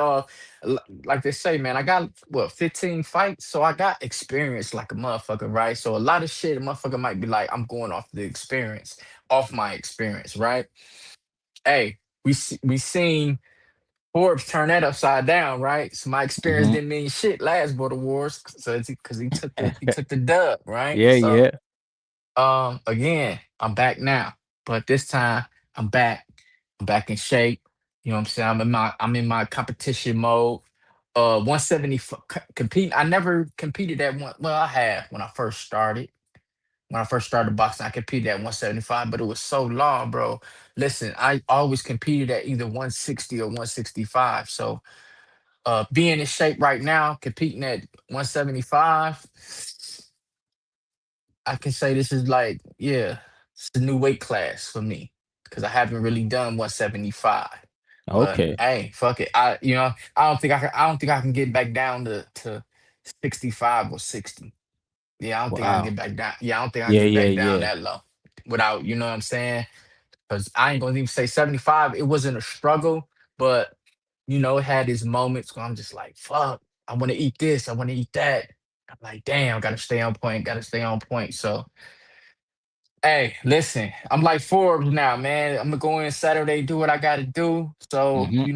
like they say, man, I got what 15 fights, so I got experience like a motherfucker, right? So a lot of shit a motherfucker might be like, I'm going off the experience, off my experience, right? Hey, we seen Forbes turn that upside down, right? So my experience Mhm. didn't mean shit last Border Wars, so because he took the dub, right? Yeah, So yeah. again, I'm back now, but this time I'm back. I'm back in shape. You know what I'm saying? I'm in my competition mode. 170 compete. I never competed at one. Well, I have when I first started. When I first started boxing, I competed at 175, but it was so long, bro. Listen, I always competed at either 160 or 165. So being in shape right now, competing at 175, I can say this is like, yeah. It's a new weight class for me because I haven't really done 175. But Okay. hey, fuck it. I don't think I can get back down to 65 or 60. Yeah, I don't think I can Wow. get back down. Yeah, I don't think I can Yeah, get yeah, back down yeah. that low without, you know what I'm saying? Because I ain't gonna even say 75. It wasn't a struggle, but it had its moments where I'm just like, fuck, I want to eat this, I want to eat that. I'm like, damn, gotta stay on point, gotta stay on point. So hey, listen, I'm like Forbes now, man. I'm gonna go in Saturday, do what I gotta do. So, Mhm.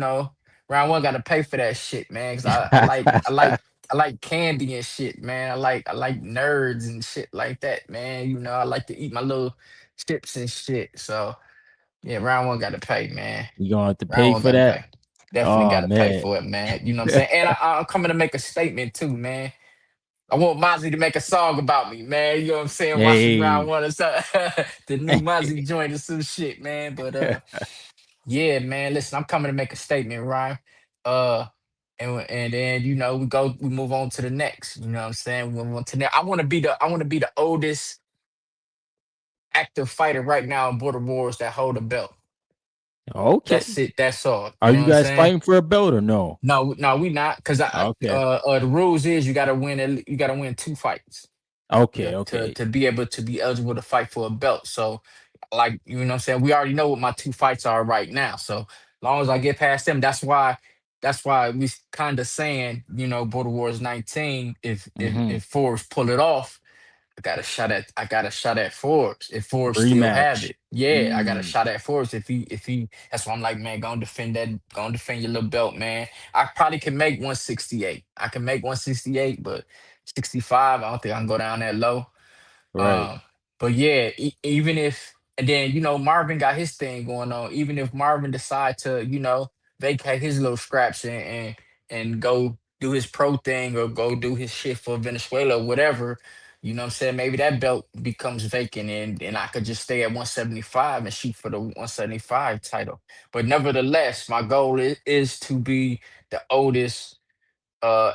round one gotta pay for that shit, man. Cause I like candy and shit, man. I like nerds and shit like that, man. I like to eat my little chips and shit. So yeah, round one gotta pay, man. You gonna have to Round pay one for gotta that? pay. Definitely Oh gotta pay man. for it, man. You know what I'm saying? And I'm coming to make a statement too, man. I want Mozzie to make a song about me, man. You know what I'm saying? Watch this round Hey. one or something. The new Mozzie joint or some shit, man. But yeah, man. Listen, I'm coming to make a statement, Ryan. Uh, and then we move on to the next. You know what I'm saying? We move on to next. I want to be the oldest active fighter right now in Border Wars that hold a belt. Okay. That's it. That's all. Are You know you what I'm guys saying? fighting for a belt or no? No, no, we not. Cause Okay. the rules is you gotta win two fights. Okay, to okay. to be able to be eligible to fight for a belt. So, like, you know what I'm saying? We already know what my two fights are right now. So long as I get past them, that's why we kind of saying, Border Wars 19, if Mhm. Forbes pull it off, I got a shot at Forbes if Forbes still have Rematch. it. Yeah, I got a Mm, shot at Forbes if he that's why I'm like, man, go and defend your little belt, man. I probably can make 168. I can make 168, but 65, I don't think I can go down that low. right. Um, but yeah, even if and then Marvin got his thing going on. Even if Marvin decide to vacate his little scraps and go do his pro thing or go do his shit for Venezuela or whatever, you know what I'm saying? Maybe that belt becomes vacant and I could just stay at 175 and shoot for the 175 title. But nevertheless, my goal is to be the oldest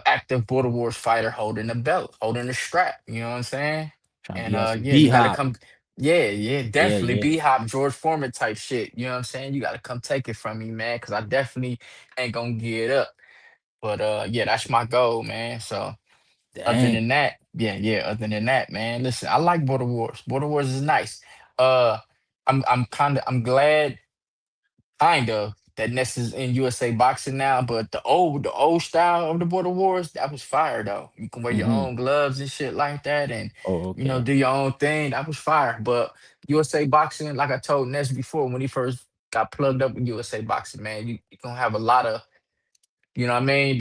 active Border Wars fighter holding the belt, holding the strap. You know what I'm saying? Trying to And be on some yeah, B you gotta hop. come. Yeah, yeah, Yeah, definitely. yeah. B Hop, George Foreman type shit. You know what I'm saying? You gotta come take it from me, man, because I definitely ain't gonna get up. But yeah, that's my goal, man. So other Dang. than that, yeah. Other than that, man, listen, I like Border Wars. Border Wars is nice. Uh, I'm glad kind of that Ness is in USA boxing now, but the old style of the Border Wars, that was fire though. You can wear your Mhm. own gloves and shit like that and Oh, okay. do your own thing. That was fire. But USA boxing, like I told Ness before when he first got plugged up with USA boxing, man, you gonna have a lot of you know what I mean?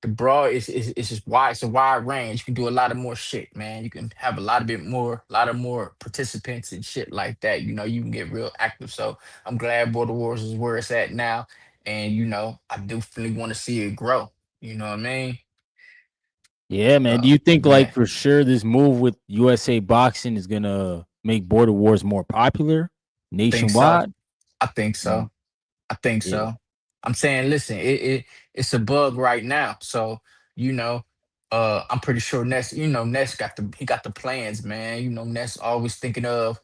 The broad is just wide. It's a wide range. You can do a lot of more shit, man. You can have a lot of more participants and shit like that. You can get real active. So I'm glad Border Wars is where it's at now, and I definitely want to see it grow. You know what I mean? Yeah, man. Do So you think like yeah, for sure this move with USA boxing is gonna make Border Wars more popular think so. nationwide? I think Mm, so. I think yeah. so. I'm saying, listen, it's a bug right now. So, you know, I'm pretty sure Ness got the plans, man. Ness always thinking of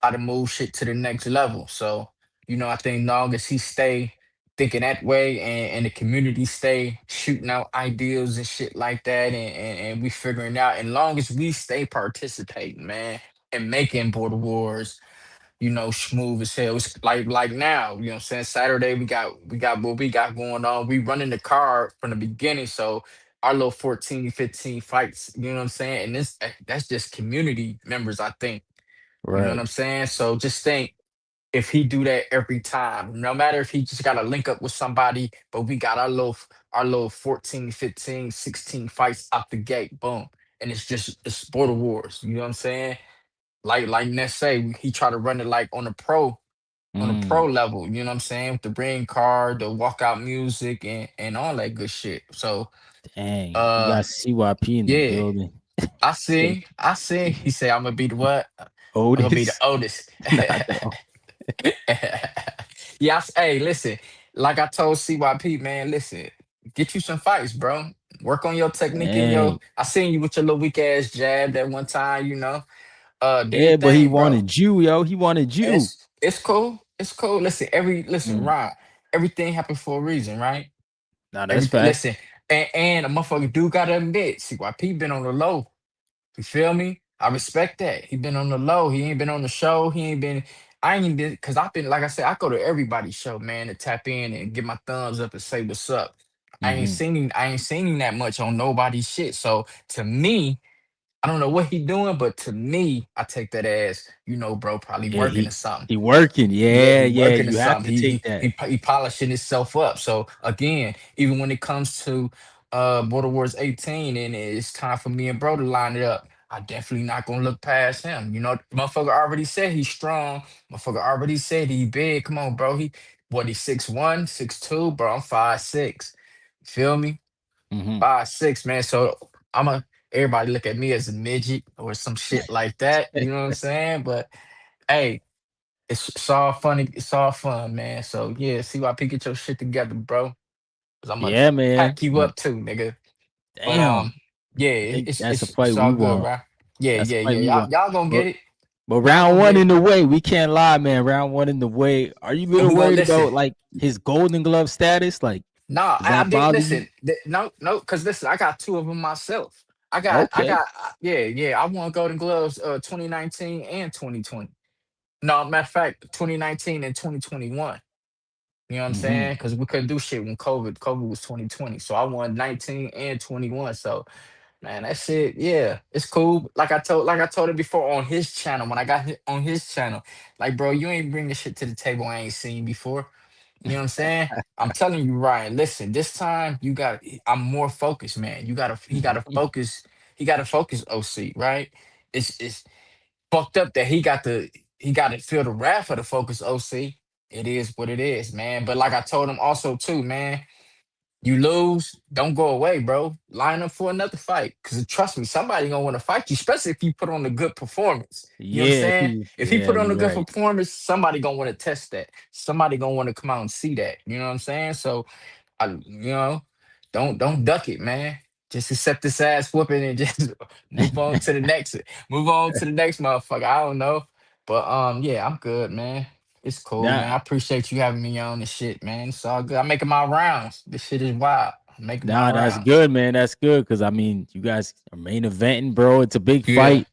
how to move shit to the next level. So, I think long as he stay thinking that way and the community stay shooting out ideas and shit like that and we figuring out, and long as we stay participating, man, and making Border Wars smooth as hell. It's like now, you know what I'm saying? Saturday we got what we got going on. We running the car from the beginning. So our little 14, 15 fights, you know what I'm saying? And that's just community members, I think. You know what Right. I'm saying? So just think if he do that every time, no matter if he just gotta link up with somebody, but we got our little 14, 15, 16 fights out the gate, boom. And it's border wars. You know what I'm saying? Like Ness say, he try to run it like on a pro Mm, level, you know what I'm saying? With the ring card, the walkout music and all that good shit. So dang. We uh got CYP in the yeah, building. I Say see. I see. He said I'm gonna be the what? I'm gonna be the Otis. oldest. Not the Yeah, hey, listen, like I told CYP, man, listen, get you some fights, bro. Work on your technique and dang. I seen you with your little weak ass jab that one time, Do your Yeah, but he thing, bro. wanted you, yo. He wanted you. It's cool. It's cool. Listen, Mm. Ron. Everything happened for a reason, right? Nah, that's Everything. facts. Listen, and a motherfucker do gotta admit, CYP been on the low. You feel me? I respect that. He been on the low. He ain't been on the show. He ain't been. I ain't been because I've been like I said. I go to everybody's show, man, to tap in and get my thumbs up and say what's up. Hmm. I ain't seen him that much on nobody's shit. So to me, I don't know what he doing, but to me, I take that as bro, probably Yeah, working or something. he working. Yeah, Yeah, he yeah. working or You have something. to take that. He polishing himself up. So again, even when it comes to Border Wars 18 and it's time for me and bro to line it up, I definitely not gonna look past him. Motherfucker already said he's strong. Motherfucker already said he big. Come on, bro. He's 6'1", 6'2", bro. I'm 5'6". Feel me? Hmm. 5'6", man. So everybody look at me as a midget or some shit like that. You know what I'm saying? But hey, it's all funny. It's all fun, man. So yeah, CYP, get your shit together, bro. Cause I'm gonna Yeah, man. pack you But up too, nigga. But damn, yeah, I think it's that's a it's fight it's we all good, want. bro. Yeah, That's a yeah, fight yeah. we Y'all want. y'all gonna But get it. but Y'all round gonna one get in it. the way, we can't lie, man. Round one in the way. Are you a little Well, worried listen. about like his Golden Glove status? Like, Nah, does I that did bother you? listen. No, cause listen, I got two of them myself. I Okay. got, yeah. I won Golden Gloves 2019 and 2020. No, matter of fact, 2019 and 2021. You know what I'm Hmm. saying? Because we couldn't do shit when COVID was 2020. So I won 19 and 21. So man, that shit, yeah, it's cool. Like I told it before on his channel when I got on his channel. Like, bro, you ain't bring the shit to the table I ain't seen before. You know what I'm saying? I'm telling you, Ryan. Listen, this time I'm more focused, man. He gotta focus. He gotta focus. OC, right? It's fucked up that he got to feel the wrath of the focus. OC. It is what it is, man. But like I told him also too, man. You lose, don't go away, bro. Line up for another fight. Cause trust me, somebody gonna want to fight you, especially if you put on a good performance. You know what I'm Yeah, saying? If he yeah, put on a you're good right. performance, somebody gonna want to test that. Somebody gonna want to come out and see that. You know what I'm saying? So don't duck it, man. Just accept this ass whooping and just move on to the next. Move on to the next motherfucker. I don't know, but yeah, I'm good, man. It's cool, man. I Nah, appreciate you having me on this shit, man. It's all good. I'm making my rounds. This shit is wild. I'm making my nah, that's rounds. good, man. That's good because I mean, you guys are main eventing, bro. It's a big Yeah, fight.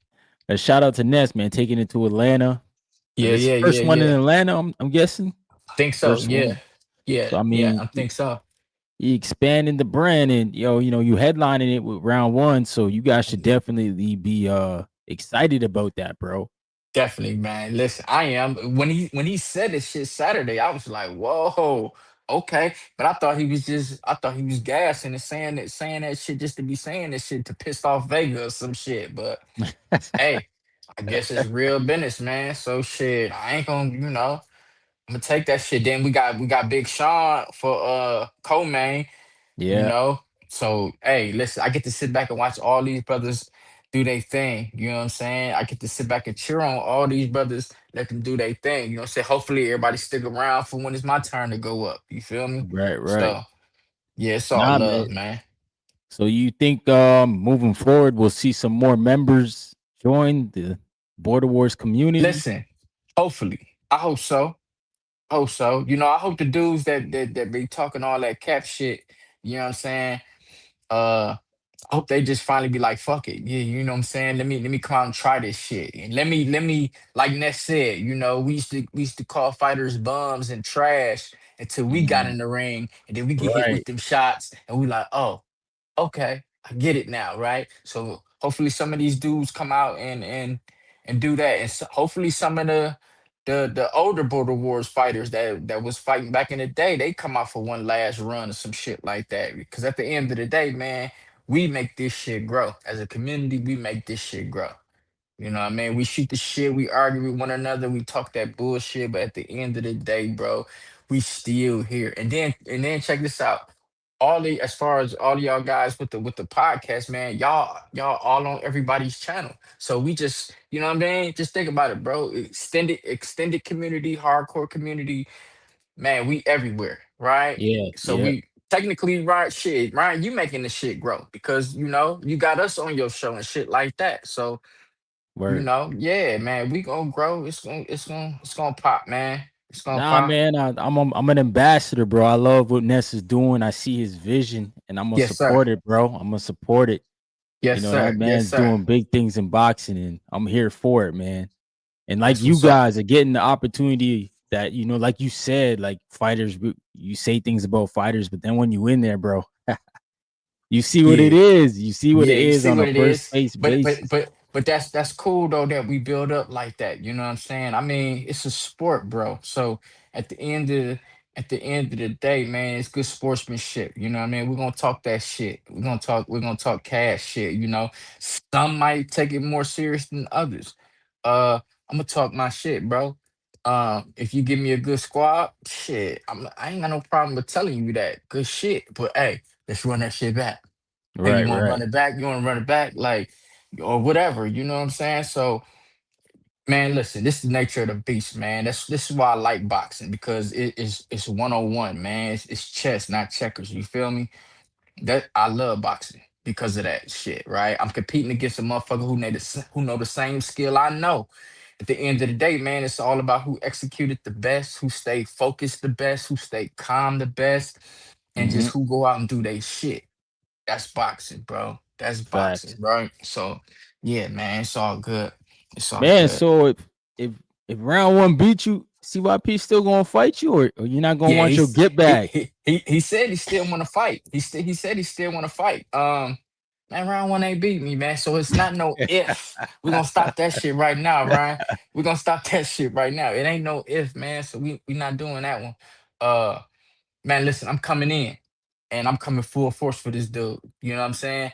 A shout out to Ness, man, taking it to Atlanta. yeah, This yeah, yeah, first one in yeah. Atlanta, I'm guessing. Think so. First Yeah, one. yeah, So I yeah. mean, I think so. you expanding the brand and you headlining it with round one. So you guys should definitely be excited about that, bro. Definitely, man. Listen, I am. When he said this shit Saturday, I was like, whoa, okay. But I thought he was gassing and saying that shit just to be saying that shit to piss off Vega or some shit. But hey, I guess it's real business, man. So shit, I ain't gonna, I'm gonna take that shit. Then we got Big Sean for co-main. you Yeah, know. So hey, listen, I get to sit back and watch all these brothers do their thing. You know what I'm saying? I get to sit back and cheer on all these brothers, let them do their thing. You know what I'm saying? Hopefully everybody stick around for when it's my turn to go up. You feel me? right, right. So yeah, it's all Nah, man. love, man. So you think moving forward we'll see some more members join the Border Wars community? Listen, hopefully. I hope so. Hope so. I hope the dudes that be talking all that cap shit, you know what I'm saying? Uh I hope they just finally be like, fuck it. Yeah, you know what I'm saying? Let me come out and try this shit. And let me like Ness said, we used to call fighters bums and trash until we got Mhm. in the ring and then we get hit Right. with them shots and we like, oh, okay, I get it now, right? So hopefully some of these dudes come out and do that. And so hopefully some of the older Border Wars fighters that was fighting back in the day, they come out for one last run or some shit like that. Because at the end of the day, man, we make this shit grow. As a community, we make this shit grow. You know what I mean? We shoot the shit, we argue with one another, we talk that bullshit, but at the end of the day, bro, we still here. And then check this out. As far as all of y'all guys with the podcast, man, y'all all on everybody's channel. So we just, you know what I mean? Just think about it, bro. Extended community, hardcore community, man, we everywhere, right? Yeah, So yeah. we technically right shit, Ryan, you making the shit grow because you got us on your show and shit like that. So You Word. know, yeah, man, we gonna grow. It's gonna pop, man. It's gonna Nah, pop. man, I'm an ambassador, bro. I love what Ness is doing. I see his vision, and I'm gonna Yes, sir. support it, bro. I'm gonna support it. You Yes, know, that sir. Yes, man's sir. doing big things in boxing, and I'm here for it, man. And like That's you what's up. guys are getting the opportunity that, you know, like you said, like fighters, you say things about fighters, but then when you in there, bro, you see what it Yeah. is. You see what Yeah, it you is see on a what it first is, face but but basis. but but that's cool though that we build up like that. You know what I'm saying? I mean, it's a sport, bro. So at the end of the day, man, it's good sportsmanship. You know what I mean? We're gonna talk that shit. We're gonna talk cash shit. You know, some might take it more serious than others. I'm gonna talk my shit, bro. If you give me a good squad, shit, I ain't got no problem with telling you that. Good shit. But hey, let's run that shit back. Hey, you Right, want to right. run it back? You want to run it back, like, or whatever. You know what I'm saying? So, man, listen, this is the nature of the beast, man. This is why I like boxing because it's 101, man. It's chess, not checkers. You feel me? That I love boxing because of that shit, right? I'm competing against a motherfucker who know the same skill I know. At the end of the day, man, it's all about who executed the best, who stayed focused the best, who stayed calm the best, and just Mm-hmm. who go out and do their shit. That's boxing, bro. That's boxing, Facts. right? So, yeah, man, it's all good. It's all Man, good. so if if round one beat you, CYP still gonna fight you, or you're not gonna Yeah, want your he's get he back? he he said he still want to fight. He said he still want to fight. Man, round one ain't beat me, man. So it's not no if. We're gonna stop that shit right now, Ryan. We're gonna stop that shit right now. It ain't no if, man. So we not doing that one. Uh, man, listen, I'm coming in and I'm coming full force for this dude. You know what I'm saying?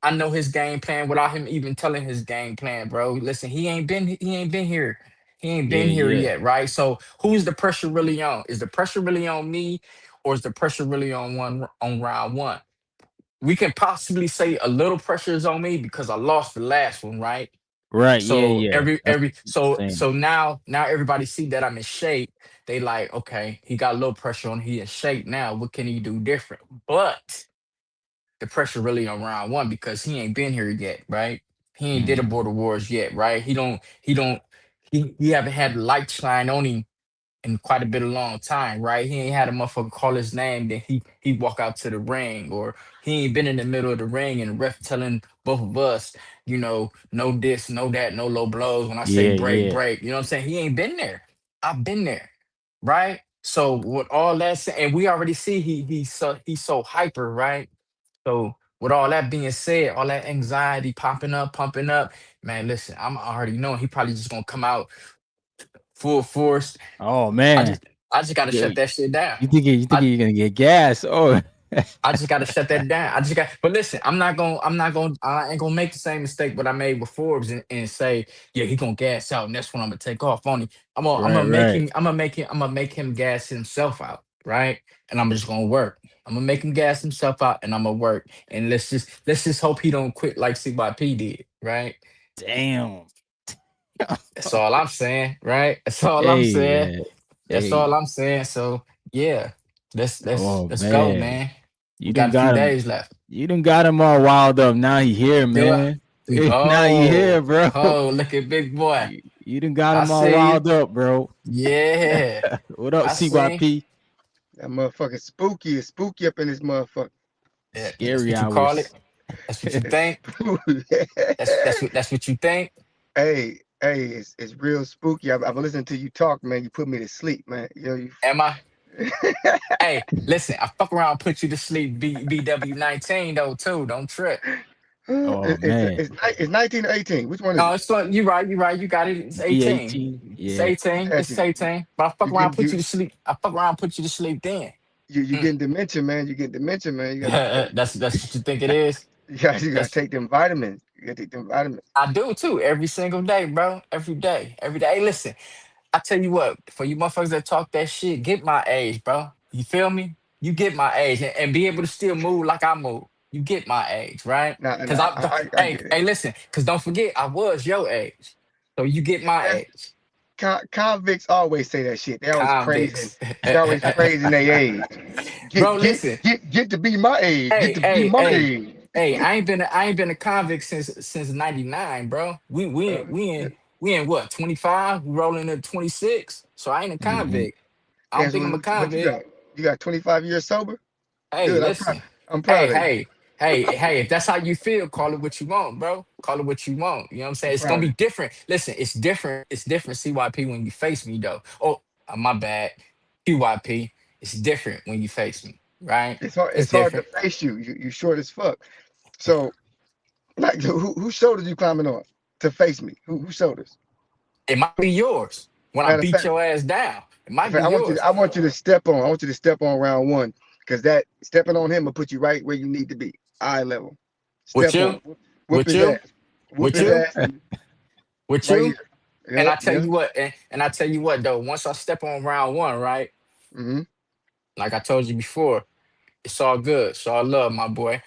I know his game plan without him even telling his game plan, bro. Listen, he ain't been here. He ain't Yeah, been here yeah. yet, right? So who's the pressure really on? Is the pressure really on me or is the pressure really on round one? We can possibly say a little pressure is on me because I lost the last one, right? Right, yeah, So yeah. That's every what you're saying. so now everybody see that I'm in shape. They like, okay, he got a little pressure on. He in shape now. What can he do different? But the pressure really on round one because he ain't been here yet, right? He ain't did a Mhm. border wars yet, right? He haven't had the light shine on him in quite a bit of long time, right? He ain't had a motherfucker call his name, then he walk out to the ring, or he ain't been in the middle of the ring and the ref telling both of us, no this, no that, no low blows. When I say Yeah, break, yeah. break, you know what I'm saying? He ain't been there. I've been there, right? So with all that said, and we already see he's so hyper, right? So with all that being said, all that anxiety popping up, pumping up, man, listen, I'm already knowing he probably just gonna come out full force. Oh I man. just I just gotta Yeah, shut that shit down. you think I you're gonna get gas? Oh, I just gotta shut that down. I just got but listen, I ain't gonna make the same mistake what I made with Forbes and say, yeah, he gonna gas out and that's when I'm gonna take off on him. I'm right, gonna make right. him gas himself out, right? And I'm just gonna work. I'm gonna make him gas himself out and I'm gonna work. And let's just hope he don't quit like CYP did, right? Damn. That's all I'm saying, right? That's all I'm Hey saying. man. That's all Hey. I'm saying. So yeah, let's let's Oh let's go, man. man. You We got done a few got him. days left. You done got him all wild up. Now he here, Do I? man. Now he Oh, here, bro. oh, look at big boy. You done got I him all see you. wild up, bro. Yeah, What up, I see. CYP? That motherfucker spooky is spooky up in this motherfucker. Yeah, that's Scary what you call hours. it. That's what you think. Spooky. That's what you think. It's real spooky. I've been listening to you talk, man. You put me to sleep, man. Am I? Hey, listen, I fuck around, put you to sleep. BW19 though too. Don't trip. Oh man. It's 19 or 18. Which one is No, it? it's like you're right. You're right. You got it. It's 18. B18. It's Yeah. 18. It's 18. 18. But I fuck You around, getting put you you to sleep. I fuck around, put you to sleep then. you Hmm. getting dementia, man. You getting dementia, man. That's what you think it is. You gotta That's take them vitamins. You gotta take them vitamins. I do too every single day, bro. Every day, every day. Hey, listen, I tell you what, for you motherfuckers that talk that shit, get my age, bro. You feel me? You get my age and be able to still move like I move. You get my age, right? Nah, Cause nah, I hey, get it. hey, listen, cause don't forget, I was your age, so you get my That's age. convicts always say that shit. They always praising. Convicts. They always praising their age. Bro, Get get listen. get get to be my age. Get Hey, to be hey, my hey. age. Hey, I ain't been a convict since '99, bro. Uh, We in what 25? We rolling in 26. So I ain't a Mhm. convict. I don't and think I'm so a what you convict. got? You got 25 years sober? Hey, Good. listen. I'm Hey, proud of you. hey, hey. If that's how you feel, call it what you want, bro. Call it what you want. You know what I'm saying? I'm It's gonna proud of be you. different. Listen, it's different. It's different. CYP when you face me though. Oh, my bad. QYP. It's different when you face me, right? It's hard. It's It's hard to different. face you. You short as fuck. So like, whose shoulders you climbing on to face me? Whose shoulders? It might be yours when I Matter of beat fact, your ass down. It might be I want you. yours. I want you to step on. I want you to step on round one because that stepping on him will put you right where you need to be, eye level. With Step on you, him. Whoop with his you, ass. Whoop with his you, ass with right you. here. And I Yep. tell Yep. you what, and I tell you what though, once I step on round one, right? Mm-hmm. Like I told you before, it's all good. It's all love, my boy.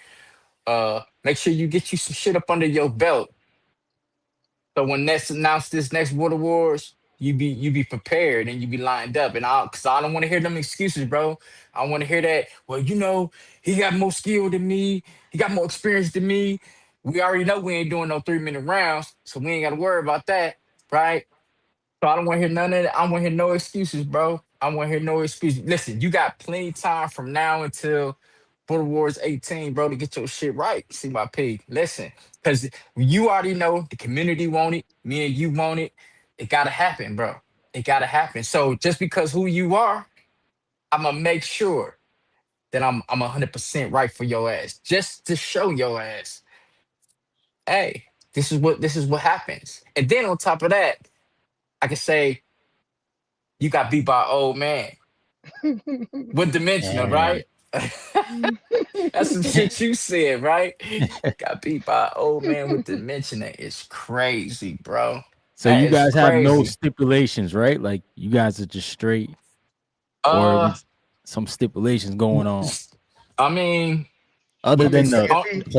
Make sure you get you some shit up under your belt. So when next announce this next Water Wars, you be prepared and you be lined up. And I don't want to hear them excuses, bro. I want to hear that. Well, he got more skill than me. He got more experience than me. We already know we ain't doing no 3-minute rounds, so we ain't got to worry about that, right? So I don't want to hear none of that. I want to hear no excuses, bro. I want to hear no excuses. Listen, you got plenty of time from now until Border Wars 18, bro, to get your shit right. CYP. Listen, because you already know the community want it, me and you want it. It gotta happen, bro. It gotta happen. So just because who you are, I'm gonna make sure that I'm 100% right for your ass, just to show your ass, hey, this is what happens. And then on top of that, I can say you got beat by an old man with dementia, Man. right? That's some shit you said, right? Got beat by an old man with dementia. It's crazy, bro. So That you is guys have no crazy. stipulations, right? Like you guys are just straight, or Uh, was some stipulations going on I mean, other I mean, than it's the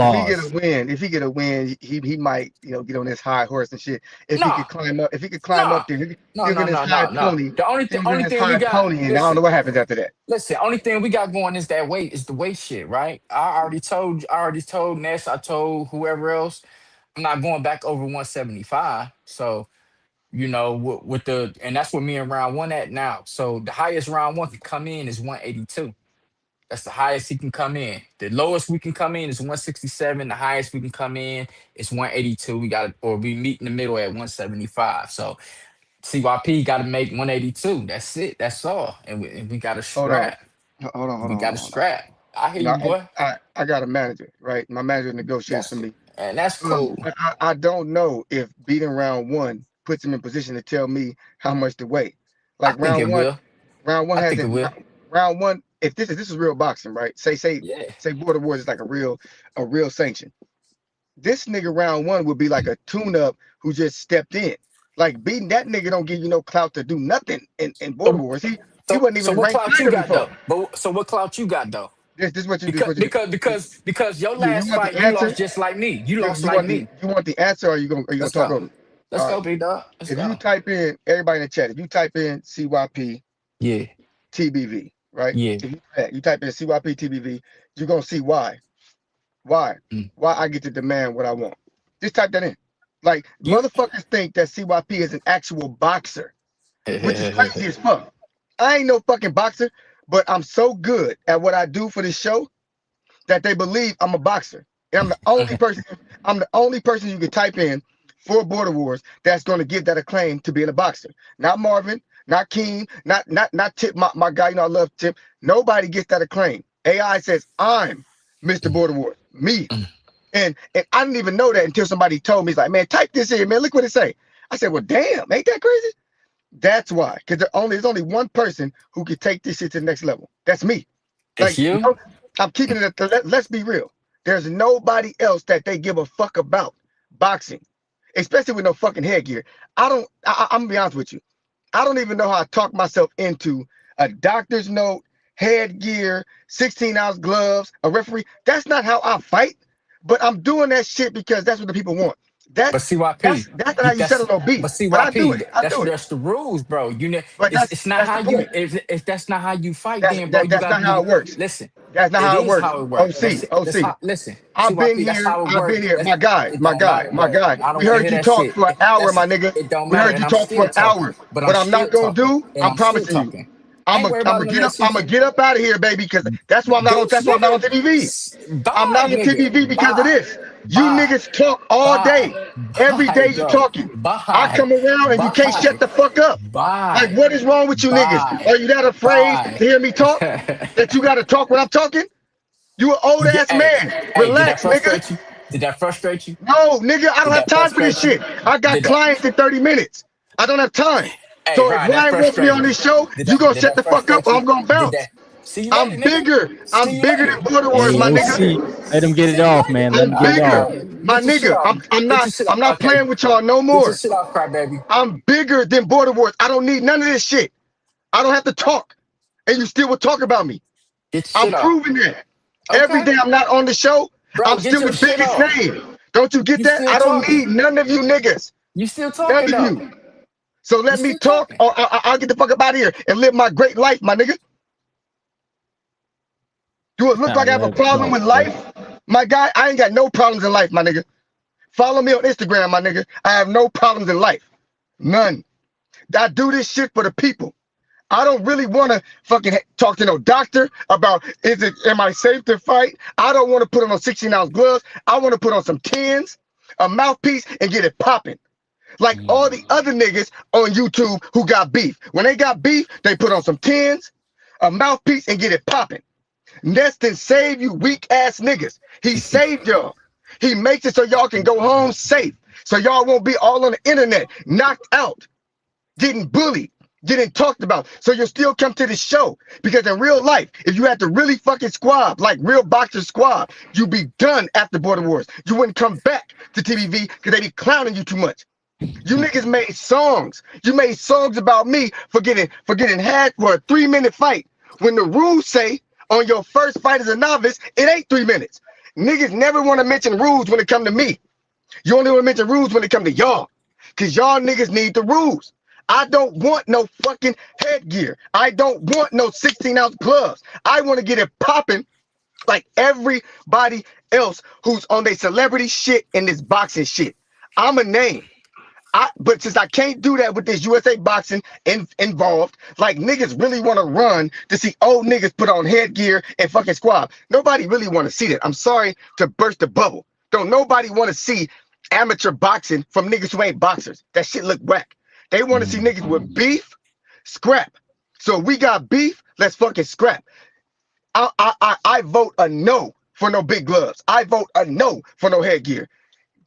if he get a applause? win, he might get on his high horse and shit. If he nah, could climb up, nah, there, no, he'll no, get his no, high no, no. pony. The He'll get only his thing we high got. pony, and I don't know Listen, what happens after that. listen. Only thing we got going is that weight is the weight shit, right? I already told Ness. I told whoever else. I'm not going back over 175. So with the and that's what me and round one at now. So the highest round one can come in is 182. That's the highest he can come in. The lowest we can come in is 167. The highest we can come in is 182. We meet in the middle at 175. So CYP got to make 182. That's it. That's all. And we got a Hold on, strap. hold We on, got a hold on. strap. I hear You know, you, boy. I got a manager, right? My manager negotiates for That's me. and that's cool. I don't know if beating round one puts him in position to tell me how much to weigh. I Like think it will. round one I think it hasn't will. round one. If this is real boxing, right? Yeah. Say Border Wars is like a real sanction. This nigga round one would be like a tune-up who just stepped in. Like beating that nigga don't give you no clout to do nothing in Border So Wars. He so wasn't so even a what ranked clout you fighter got before. though? But so what clout you got though? This Because what you do. because because because your You last want fight the you answer? lost just like me. You lost You like want me. the answer, or are you gonna Let's talk go. over me? Let's All go, right. big dog. Let's If you go. type in everybody in the chat, if you type in CYP Yeah. TBV, right? Yeah. If you type in CYP TBV, you're gonna see why Mm. why I get to demand what I want. Just type that in. Like You motherfuckers think that CYP is an actual boxer, which is crazy as fuck. I ain't no fucking boxer, but I'm so good at what I do for this show that they believe I'm a boxer. And I'm the only person you can type in for Border Wars that's going to give that a claim to being a boxer. Not Marvin, not Keen, not Tip, my guy, I love Tip. Nobody gets that acclaim. AI says I'm Mr. Border Wars, me. And I didn't even know that until somebody told me. He's like, man, type this in, man. Look what it say. I said, well, damn, ain't that crazy? That's why. Because there's only one person who can take this shit to the next level. That's me. it's Like, you? I'm keeping it let's be real. There's nobody else that they give a fuck about boxing, especially with no fucking headgear. I'm gonna be honest with you. I don't even know how I talk myself into a doctor's note, headgear, 16-ounce gloves, a referee. That's not how I fight, but I'm doing that shit because that's what the people want. But That's CYP, not how you settle no beef. but But I do CYP, it. I do it. that's the rules, bro. You know, But it's not that's how the you point. if that's not how you fight, then bro, you That's gotta not how be it works. listen. That's not It how it is works. how it works. OC, That's OC. how listen, I've been CYP, that's here. how it I've works. been here. That's, My guy, it my don't guy, matter, my bro. guy. I don't We want to heard hear you that talk shit. for an hour, That's my nigga. it don't We matter. heard And you I'm talk for still an talking. hour. But I'm What I'm still not gonna talking. do, And I'm I'm still promising you. talking. I ain't worried about none of that I'm shit. gonna get up out of here, baby, because that's why I'm not on. Deuce, That's why I'm not nigga. on TBV. I'm Bye, not on nigga. TBV because of Bye. this. You Bye. niggas talk all Bye. day. Every Bye, day you bro. talking. I Bye. come around and you can't shut Bye. the fuck up. Like, Bye. what is wrong with you niggas? Bye. Are you that afraid Bye. to hear me talk? That you gotta talk when I'm talking? You an old ass Hey, man. hey, did that Relax, nigga. frustrate you? Did that frustrate you? No, nigga, I don't Did have that time for this frustrate you? shit. I got Did that clients in 30 minutes. I don't have time. hey So if Ryan, that Ryan wants me on frustrated you? this show, you gonna Did shut that the fuck up frustrate or you? I'm gonna Did bounce. that see you later, I'm nigga? bigger. See I'm you bigger later. than Border Wars, Hey, my See you nigga. later. OC, let him get it See you off, later. man. Let I'm him get All it right, off. bigger. bro. My Get your shit nigga, off. Get your shit I'm off. not Okay. playing with y'all no Get your more. shit off, crybaby. I'm bigger than Border Wars. I don't need none of this shit. I don't have to talk. And you still will talk about me. Get your I'm shit off. proving that. Every Okay. day I'm not on the show, Bro, I'm get still your the shit biggest off. name. Don't you get You that? still I don't talking. need none of you niggas. You still None talking of though. you. So You let me still talk talking. or I'll get the fuck up out of here and live my great life, my nigga. Do it look Nah, like I have a let him problem talk, with bro. life? My guy, I ain't got no problems in life, my nigga. Follow me on Instagram, my nigga. I have no problems in life. None. I do this shit for the people. I don't really want to fucking talk to no doctor about am I safe to fight? I don't want to put on 16-ounce gloves. I want to put on some 10s, a mouthpiece, and get it popping. Like all the other niggas on YouTube who got beef. When they got beef, they put on some 10s, a mouthpiece, and get it popping. Neston saved you weak ass niggas. He saved y'all. He makes it so y'all can go home safe. So y'all won't be all on the internet, knocked out, getting bullied, getting talked about. So you'll still come to the show. Because in real life, if you had to really fucking squab, like real boxer squab, you'd be done after Border Wars. You wouldn't come back to TBV because they be clowning you too much. You niggas made songs. You made songs about me for getting had for a 3-minute fight. When the rules say on your first fight as a novice, it ain't 3 minutes. Niggas never want to mention rules when it come to me. You only want to mention rules when it come to y'all. Cause y'all niggas need the rules. I don't want no fucking headgear. I don't want no 16-ounce gloves. I want to get it popping like everybody else who's on their celebrity shit and this boxing shit. I'm a name. But since I can't do that with this USA boxing involved, like niggas really want to run to see old niggas put on headgear and fucking squab. Nobody really want to see that. I'm sorry to burst the bubble. Don't nobody want to see amateur boxing from niggas who ain't boxers. That shit look whack. They want to see niggas with beef, scrap. So if we got beef, let's fucking scrap. I vote a no for no big gloves. I vote a no for no headgear.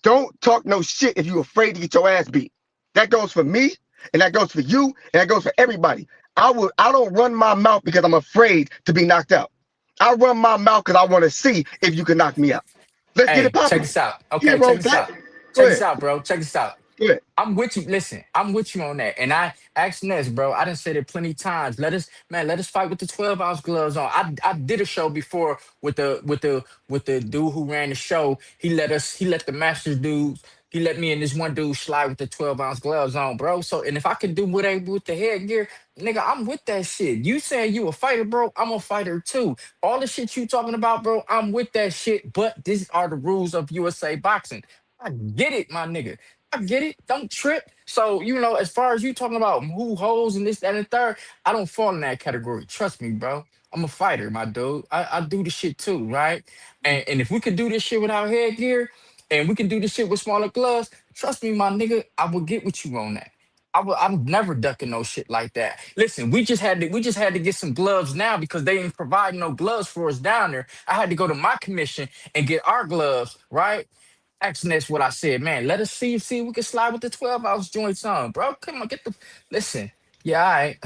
Don't talk no shit if you're afraid to get your ass beat. That goes for me, and that goes for you, and that goes for everybody. I don't run my mouth because I'm afraid to be knocked out. I run my mouth because I want to see if you can knock me out. Let's get it Hey, check popping. this out. Yeah, Okay, wrong check with this that. out. Go Check this ahead. out, bro. Check this out. Go ahead. I'm with you. Listen, I'm with you on that. And I asked Ness, bro. I done said it plenty times. Let us fight with the 12-ounce gloves on. I did a show before with the dude who ran the show. He let the Masters dudes, he let me and this one dude slide with the 12-ounce gloves on, bro. So and if I can do whatever with the headgear, nigga, I'm with that shit. You saying you a fighter, bro? I'm a fighter too. All the shit you talking about, bro, I'm with that shit. But these are the rules of USA boxing. I get it, my nigga. I get it. Don't trip. So, as far as you talking about who holds and this, that, and the third, I don't fall in that category. Trust me, bro. I'm a fighter, my dude. I do the shit too, right? And if we could do this shit without headgear and we can do this shit with smaller gloves, trust me, my nigga, I will get with you on that. I'm never ducking no shit like that. Listen, we just had to get some gloves now because they ain't providing no gloves for us down there. I had to go to my commission and get our gloves, right? Asking that's what I said, man. Let us see if we can slide with the 12-ounce joints on, bro. Come on, listen. Yeah, all right.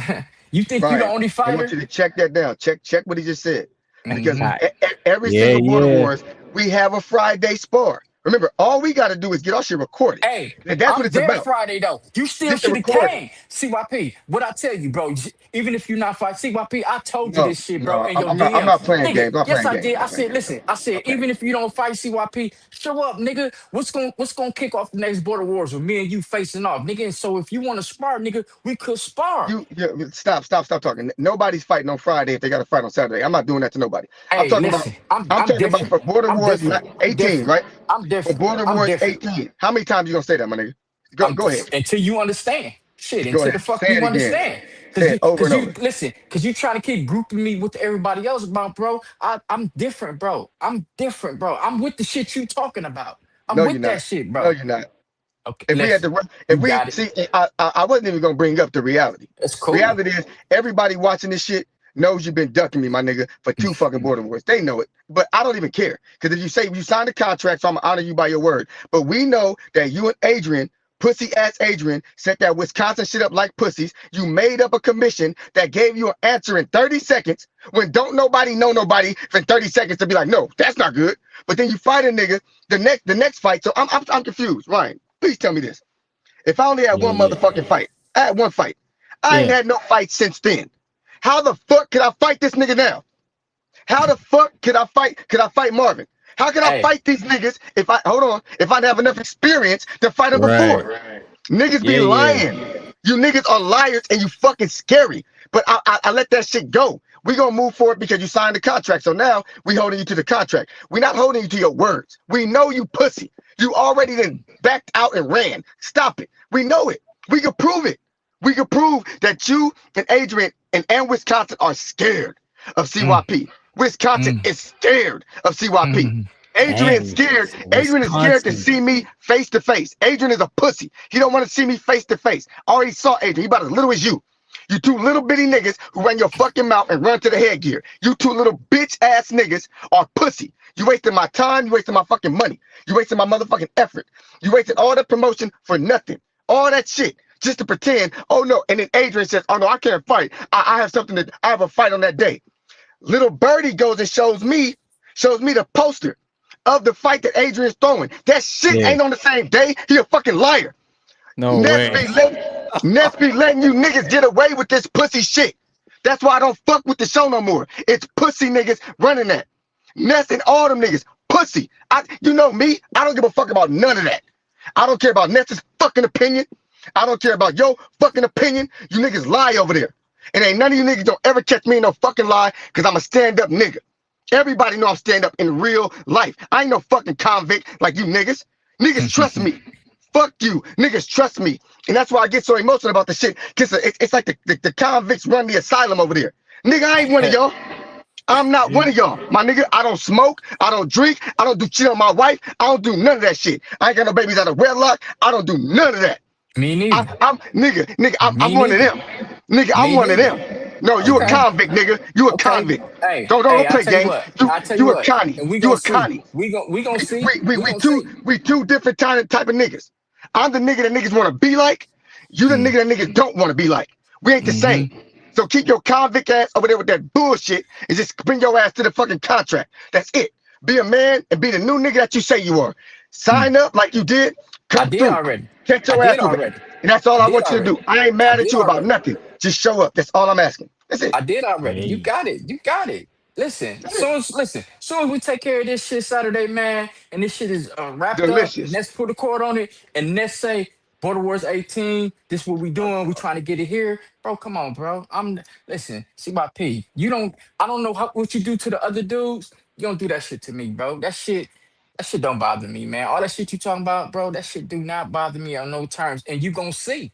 You think you the Ryan, only I want fighter? you to check that down. Check what he just said. Because Mm-hmm. All right. every Yeah, single Border yeah. Wars, we have a Friday spar. Remember, all we got to do is get our shit recorded. Hey, And that's what I'm it's there about. Friday though. You still Get the should have recording. came. CYP, what I tell you, bro. Even if you're not fight CYP, I told you No, this shit, bro, no, in your I'm DM. not playing Nigga, games. I'm not yes playing I games. did. I'm I not playing said, games. listen, I said, Okay. even if you don't fight CYP, show up, nigga. What's gonna kick off the next border wars with me and you facing off, nigga? And so if you want to spar, nigga, we could spar. Stop talking. Nobody's fighting on Friday if they got to fight on Saturday. I'm not doing that to nobody. I'm Hey, talking about. listen, I'm I'm I'm talking about different. for Border I'm Wars different. I'm 18, different. right? I'm For different. Border I'm Wars different. 18. How many times you gonna say that, my nigga? Go ahead. Until you understand. Shit, Go until the ahead. fuck Say you it again. understand. Say it over Cause and you over. listen, cause you trying to keep grouping me with everybody else about, bro. I'm different, bro. I'm different, bro. I'm with the shit you talking about. I'm No, you're with that not. shit, No, bro. you're not. Okay, If we had listen, to, if you we got it. see, I wasn't even gonna bring up the reality. It's cool. Reality is everybody watching this shit knows you've been ducking me, my nigga, for 2 fucking Border Wars. They know it, but I don't even care because if you say you signed a contract, so I'm gonna honor you by your word. But we know that you and Adrian, pussy ass Adrian, set that Wisconsin shit up like pussies. You made up a commission that gave you an answer in 30 seconds when don't nobody know nobody for 30 seconds to be like, no, that's not good. But then you fight a nigga the next fight. So I'm confused, Ryan. Please tell me this. If I only had one Yeah, motherfucking fight, I had one fight. I ain't yeah. had no fight since then. How the fuck could I fight this nigga now? How the fuck could I fight? Could I fight Marvin? How can I Hey, fight these niggas if I hold on? If I have enough experience to fight them Right. before? Niggas be Yeah, yeah. lying. You niggas are liars and you fucking scary. But I let that shit go. We gonna move forward because you signed the contract. So now we holding you to the contract. We not holding you to your words. We know you pussy. You already then backed out and ran. Stop it. We know it. We can prove it. We can prove that you and Adrian and Wisconsin are scared of mm, CYP. Wisconsin mm, is scared of CYP. mm, Adrian's Dang. scared. Adrian is scared to Wisconsin. see me face to face. Adrian is a pussy. He don't want to see me face to face. I already saw Adrian. He about as little as you. You two little bitty niggas who run your fucking mouth and run to the headgear. You two little bitch ass niggas are pussy. You wasted my time. You wasted my fucking money. You wasted my motherfucking effort. You wasted all that promotion for nothing. All that shit just to pretend. Oh no. And then Adrian says, "Oh no, I can't fight. I have something that I have a fight on that day." Little Birdie goes and shows me the poster of the fight that Adrian's throwing. That shit Yeah. ain't on the same day. He a fucking liar. No Ness way. be letting you niggas get away with this pussy shit. That's why I don't fuck with the show no more. It's pussy niggas running that. Ness and all them niggas, pussy. You know me, I don't give a fuck about none of that. I don't care about Ness's fucking opinion. I don't care about your fucking opinion. You niggas lie over there. And ain't none of you niggas don't ever catch me in no fucking lie because I'm a stand-up nigga. Everybody know I'm stand-up in real life. I ain't no fucking convict like you niggas. Niggas trust mm. me. Fuck you. Niggas trust me. And that's why I get so emotional about the shit. Because it's like the convicts run the asylum over there. Nigga, I ain't one of y'all. I'm not one of y'all. My nigga, I don't smoke. I don't drink. I don't do shit on my wife. I don't do none of that shit. I ain't got no babies out of wedlock. I don't do none of that. Me neither. I'm Me one of neither. them. Nigga, I'm Me one of neither. them. No, you a Okay. convict, nigga. You a Okay. convict. Hey, Don't hey, I play tell you games. what. You I tell you you a what. Connie. And we You gonna a see. Connie. We gonna see. We We we gonna see. two we two different type of niggas. I'm the nigga that niggas want to be like. You the Mm, nigga that niggas don't want to be like. We ain't the mm-hmm. same. So keep your convict ass over there with that bullshit and just bring your ass to the fucking contract. That's it. Be a man and be the new nigga that you say you are. Mm. Sign up like you did. I Come did through. already. Catch I your did ass over there. already. And that's all I I did want you to already. do. I ain't I mad at did you about already. nothing. Just show up. That's all I'm asking. That's it. I did already. You Hey. got it. You got it. Listen, That's it. soon as we take care of this shit Saturday, man, and this shit is wrapped up, and Delicious. let's put a cord on it, and let's say Border Wars 18, this what we doing, we trying to get it here. Bro, come on, bro. Listen, see my P. I don't know what you do to the other dudes. You don't do that shit to me, bro. That shit don't bother me, man. All that shit you talking about, bro, that shit do not bother me on no terms. And you gonna see.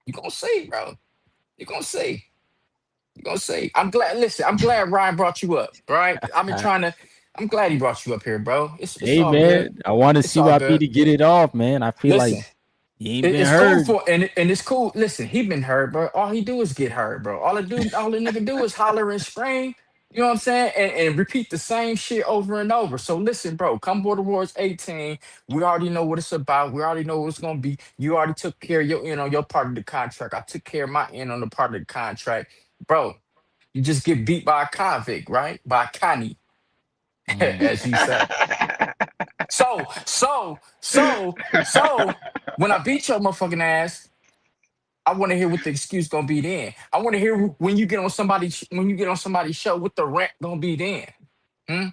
You gonna see, bro. You gonna see. You gonna say, I'm glad. Listen, I'm glad Ryan brought you up. Right? I've been trying to. I'm glad he brought you up here, bro. It's Hey all good. man, I want to It's all CYP good. to get it off, man. I feel like Listen, he ain't been it's cool heard. for and it's cool. Listen, he been hurt, bro. All he do is get hurt, bro. All the nigga do is holler and scream. You know what I'm saying? And repeat the same shit over and over. So listen, bro, come Border Wars 18. We already know what it's about. We already know what it's gonna be. You already took care of your, your part of the contract. I took care of my end on the part of the contract. Bro, you just get beat by a convict, right? By a connie, Mm. as you say. So, when I beat your motherfucking ass, I want to hear what the excuse gonna be then. I want to hear when you get on somebody's show, what the rant gonna be then. Hmm?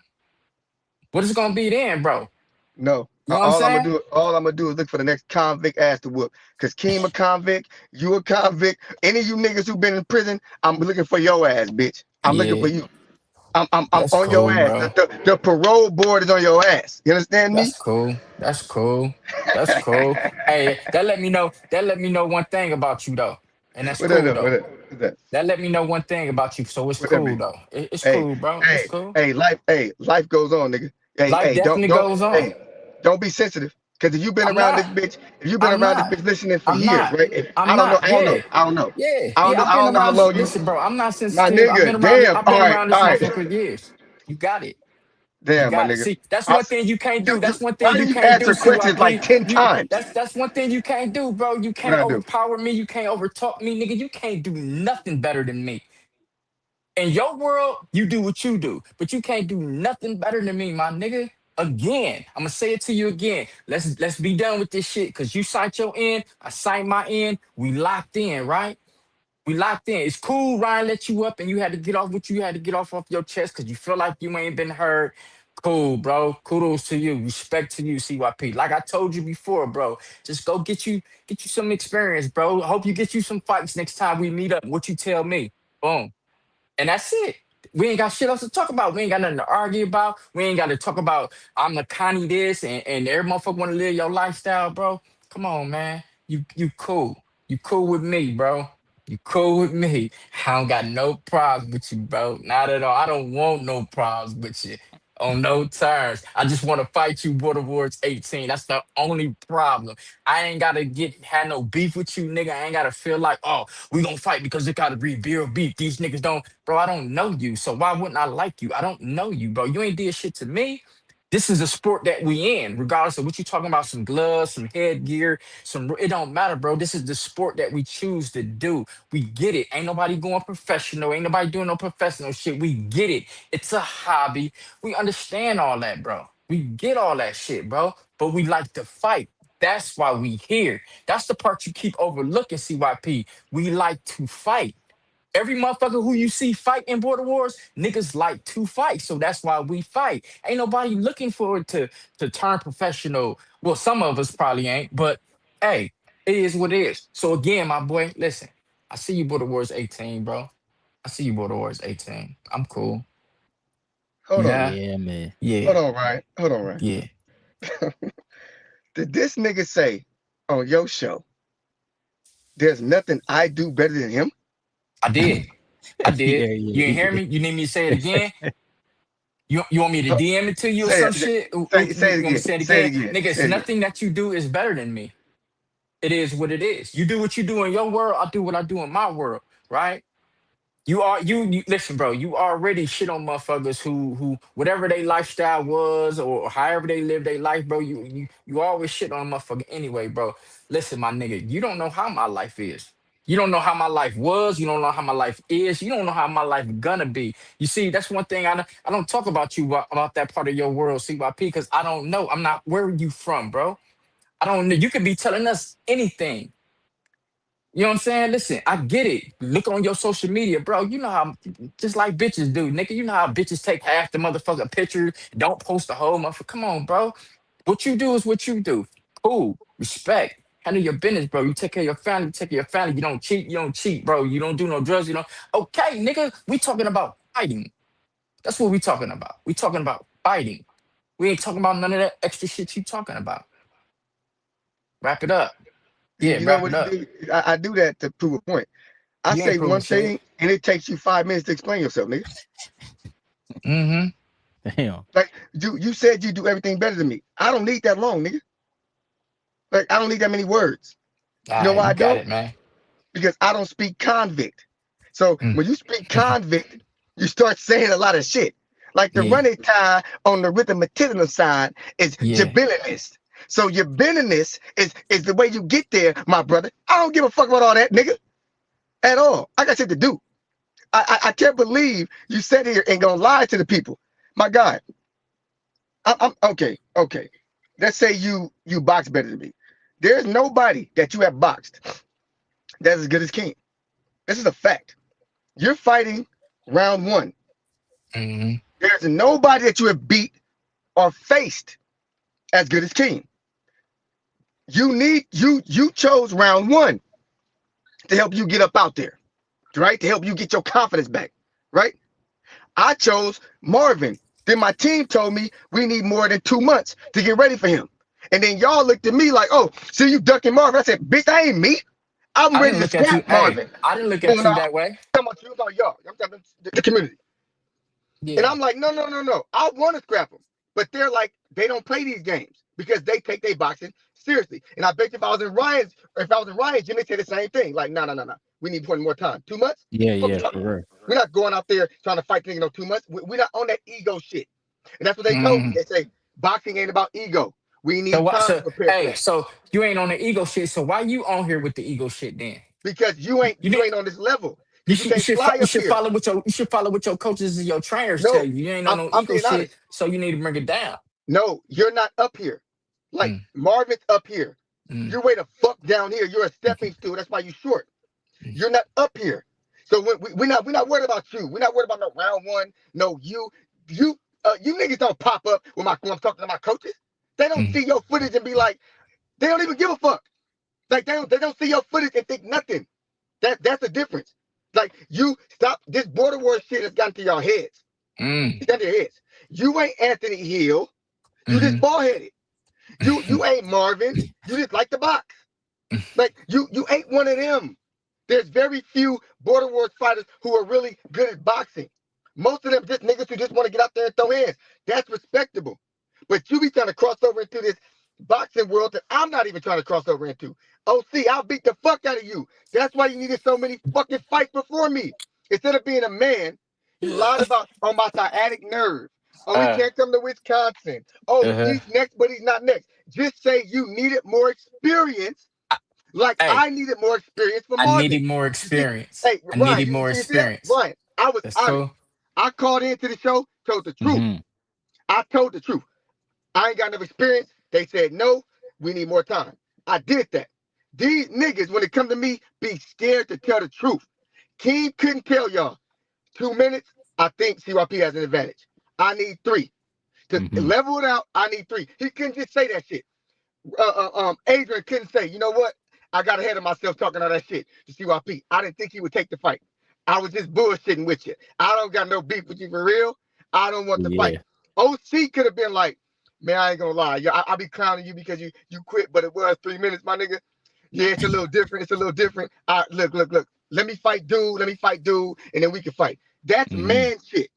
What is it gonna be then, bro? No. You know what I'm saying? All I'm gonna do is look for the next convict ass to whoop. Cause Keem a convict, you a convict. Any of you niggas who been in prison, I'm looking for your ass, bitch. I'm looking Yeah, for you. I'm that's on your cool, ass. bro. The parole board is on your ass. You understand me? That's cool. That's cool. That's cool. Hey, that let me know. That let me know one thing about you though, and that's What that? cool though. What that? That let me know one thing about you, so it's What that cool be? though. It's Hey, cool, bro. It's hey, cool. life goes on, nigga. Hey, Life definitely goes on. don't be sensitive. Cause if you've been I'm around not. this bitch, if you've been I'm around this not. bitch listening for I'm years, not. right? If, I'm I don't know, not. Yeah. Yeah. Yeah. I've I been don't know how around. long you, Listen, bro. I'm not my sensitive. I've been nigga. around. Damn. I've been around All this right. motherfucker for years. You got it. You Damn, my got it. nigga. See, that's I, one thing you can't do. you, That's one why thing do you you can't do, answer questions like CYP. 10 You times? that's one thing you can't do, bro. You What can't I do? overpower me. You can't overtalk me, nigga. You can't do nothing better than me. In your world, you do what you do, but you can't do nothing better than me, my nigga. Again, I'm gonna say it to you again. Let's be done with this shit. Cause you signed your end, I signed my end. We locked in, right? We locked in. It's cool. Ryan let you up, and you had to get off what you had to get off your chest because you feel like you ain't been heard. Cool, bro. Kudos to you. Respect to you, CYP. Like I told you before, bro. Just go get you some experience, bro. Hope you get you some fights next time we meet up. What you tell me? Boom. And that's it. We ain't got shit else to talk about. We ain't got nothing to argue about. We ain't got to talk about I'm the Connie this and every motherfucker want to live your lifestyle, bro. Come on, man. You cool. You cool with me, bro. You cool with me. I don't got no problems with you, bro. Not at all. I don't want no problems with you on no terms. I just want to fight you, Border Wars 18. That's the only problem. I ain't gotta had no beef with you, nigga. I ain't gotta feel like, oh, we gonna fight because it gotta be real beef. These niggas don't, bro. I don't know you, so why wouldn't I like you? I don't know you, bro. You ain't did shit to me. This is a sport that we in, regardless of what you talking about. Some gloves, some headgear, some. It don't matter, bro. This is the sport that we choose to do. We get it. Ain't nobody going professional. Ain't nobody doing no professional shit. We get it. It's a hobby. We understand all that, bro. We get all that shit, bro. But we like to fight. That's why we here. That's the part you keep overlooking, CYP. We like to fight. Every motherfucker who you see fight in border wars, niggas like to fight. So that's why we fight. Ain't nobody looking forward to turn professional. Well, some of us probably ain't, but hey, it is what it is. So again, my boy, listen, I see you border wars 18, bro. I see you border wars 18. I'm cool. Hold on. Yeah, Yeah, man. yeah, Hold on, Ryan. Hold on, Ryan. yeah. Did this nigga say on your show, there's nothing I do better than him? I did. I did. Yeah, You ain't hear yeah, me? You need me to say it again? You want me to Huh, DM it to you or Say some it. shit? Say it You want me to again. say it Say it again? again. Nigga, it's Say it again. nothing that you do is better than me. It is what it is. You do what you do in your world, I do what I do in my world, right? You listen, bro. You already shit on motherfuckers who whatever their lifestyle was or however they live their life, bro. You always shit on a motherfucker anyway, bro. Listen, my nigga, you don't know how my life is. You don't know how my life was. You don't know how my life is. You don't know how my life gonna be. You see, that's one thing I don't talk about you about that part of your world, CYP, because I don't know. I'm not where are you from, bro. I don't know. You could be telling us anything. You know what I'm saying? Listen, I get it. Look on your social media, bro. You know how, just like bitches do, nigga. You know how bitches take half the motherfucking picture, don't post the whole motherfucker. Come on, bro. What you do is what you do. Cool. Respect. Handle your business, bro. You take care of your family, you take care of your family. You don't cheat, bro. You don't do no drugs, you know. Okay, nigga, we talking about fighting. That's what we talking about. We talking about fighting. We ain't talking about none of that extra shit you talking about. Wrap it up. Yeah, You know wrap what it he up. do? I do that to prove a point. I You ain't say proving one shit. thing and it takes you 5 minutes to explain yourself, nigga. Mm-hmm. damn. Like you said you do everything better than me. I don't need that long, nigga. Like I don't need that many words. All You know right, why you I got don't? it, man. Because I don't speak convict. So Mm. when you speak convict, you start saying a lot of shit. Like the Yeah, running tie on the arithmetic side is yeah. jabiliness. So your bitterness is the way you get there, my brother. I don't give a fuck about all that, nigga, at all. I got shit to do. I can't believe you sat here and gonna lie to the people. My God. I'm okay. let's say you box better than me. There's nobody that you have boxed that's as good as King. This is a fact. You're fighting round 1. Mm-hmm. There's nobody that you have beat or faced as good as King. You chose round 1 to help you get up out there, right? To help you get your confidence back, right? I chose Marvin. Then my team told me we need more than 2 months to get ready for him. And then y'all looked at me like, oh, see you ducking Marvin. I said, bitch, I ain't me. I'm I ready didn't to look at you. scrap Marvin. Hey, I didn't look No, at no, you that way. I'm talking about you, I'm talking y'all. I'm talking the community. Yeah. And I'm like, no. I want to scrap them. But they're like, they don't play these games because they take their boxing seriously. And I bet if I was in Ryan's gym, they say the same thing. Like, no. We need more time. 2 months? Yeah, Fuck for real. We're not going out there trying to fight niggas 2 months. We're not on that ego shit. And that's what they told me. Mm. They say boxing ain't about ego. We So need what? time to So prepare for hey, that. so you ain't on the ego shit. So why you on here with the ego shit then? Because you ain't You on this level. You You can't fly you up should here. follow what your coaches and your trainers tell No, you. You ain't on no I'm ego being shit, honest. so you need to bring it down. No, you're not up here. Like Mm. Marvin's up here. Mm. You're way the fuck down here. You're a stepping stool. That's why you're short. You're not up here. So we're not worried about you. We're not worried about no round 1. No, you niggas don't pop up when I'm talking to my coaches. They don't see your footage and be like, they don't even give a fuck. Like they don't see your footage and think nothing. That's the difference. Like you stop this border war shit has gotten to your heads. It's got to your heads. You ain't Anthony Hill. You just bald headed. You ain't Marvin. You just like the box. Like you ain't one of them. There's very few border wars fighters who are really good at boxing. Most of them just niggas who just want to get out there and throw hands. That's respectable. But you be trying to cross over into this boxing world that I'm not even trying to cross over into. OC, I'll beat the fuck out of you. That's why you needed so many fucking fights before me. Instead of being a man, you lied about on my sciatic nerve. Oh, he can't come to Wisconsin. Oh, he's next, but he's not next. Just say you needed more experience. Like Hey, I needed more experience for I Marvin. needed more You see, experience. hey, I Ryan, needed more you see that? experience. Ryan, I was That's honest. cool. I called into the show, told the truth. I told the truth. I ain't got enough experience. They said, no, we need more time. I did that. These niggas, when it come to me, be scared to tell the truth. King couldn't tell y'all. 2 minutes, I think CYP has an advantage. I need 3. To level it out, I need 3. He couldn't just say that shit. Adrian couldn't say, you know what? I got ahead of myself talking all that shit to CYP. I didn't think he would take the fight. I was just bullshitting with you. I don't got no beef with you for real. I don't want the fight. OC could have been like, man, I ain't gonna lie. I be clowning you because you quit, but it was 3 minutes, my nigga. Yeah, it's a little different. It's a little different. Look. Let me fight dude, and then we can fight. That's man shit.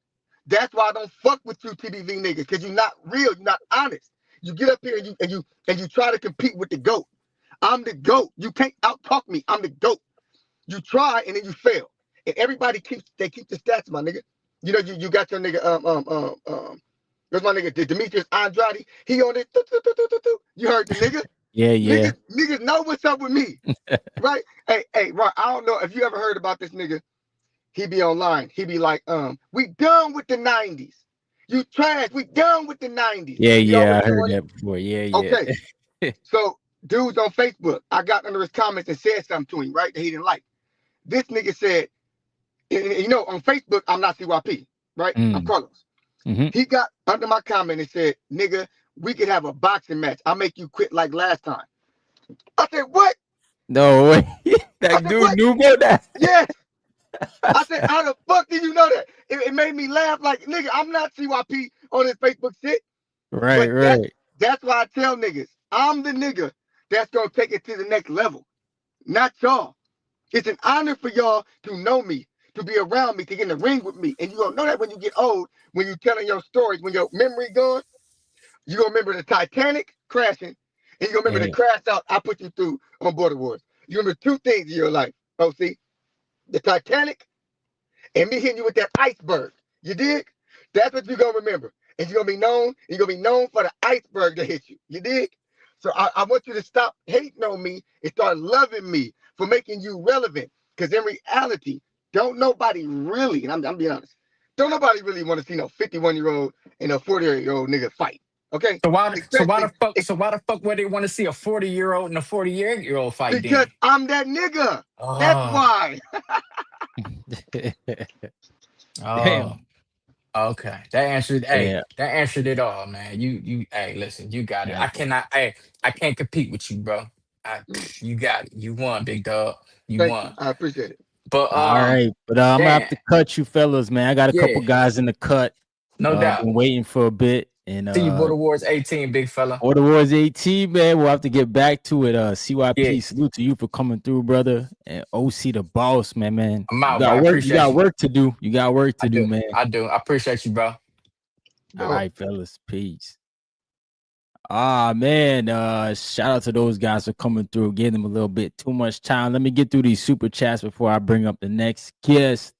That's why I don't fuck with you TBV niggas, because you're not real, you're not honest. You get up here and you try to compete with the GOAT. I'm the GOAT. You can't out-talk me. I'm the GOAT. You try and then you fail. And everybody keeps the stats, my nigga. You know, you got your nigga, there's my nigga Demetrius Andrade. He on it. You heard the nigga? Yeah. Niggas know what's up with me. Right? Hey, right. I don't know if you ever heard about this nigga. He be online. He be like, we done with the 90s. You trash. We done with the 90s. Yeah. I heard that before. Yeah. Okay. So, dudes on Facebook, I got under his comments and said something to him, right? That he didn't like. This nigga said, you know, on Facebook, I'm not CYP, right? I'm Carlos. He got under my comment and said, nigga, we could have a boxing match. I'll make you quit like last time. I said, what? No way. That dude knew about that. Yes. I said, how the fuck did you know that? It made me laugh like, nigga, I'm not CYP on this Facebook shit. Right. That's why I tell niggas, I'm the nigga that's going to take it to the next level, not y'all. It's an honor for y'all to know me, to be around me, to get in the ring with me. And you're going to know that when you get old, when you're telling your stories, when your memory gone, you're going to remember the Titanic crashing, and you're going to remember the crash out I put you through on Border Wars. You remember 2 things in your life, OC. The Titanic and me hitting you with that iceberg. You dig? That's what you're going to remember. And you're going to be known for the iceberg that hit you. You dig? So I want you to stop hating on me and start loving me for making you relevant. Because in reality, don't nobody really, and I'm being honest, don't nobody really want to see no 51-year-old and a 40-year-old nigga fight. Okay. So why Ex- why the fuck would they want to see a 40-year-old and a 48-year-old fight Because then? I'm that nigga. That's Oh, why. oh, Damn. okay. That answered Yeah. that answered it all, man. You hey, listen, you got it. Yeah. I can't compete with you, bro. You got it. You won, big dog. You Thank you. won. I appreciate it. But All right, but I'm gonna have damn, to cut you fellas, man. I got a couple yeah, guys in the cut. no doubt. Been waiting for a bit, and See you, Border Wars 18, big fella. Order Wars 18, man. We'll have to get back to it. Yeah, CYP, salute to you for coming through, brother. And OC the boss, man. I'm You out, bro. I got work. You appreciate got you. work to do. You got work I to do, do. man. I do. I appreciate you, bro. All Sure. right, fellas. Peace. Ah, man. Shout out to those guys for coming through. Gave them a little bit too much time. Let me get through these super chats before I bring up the next guest.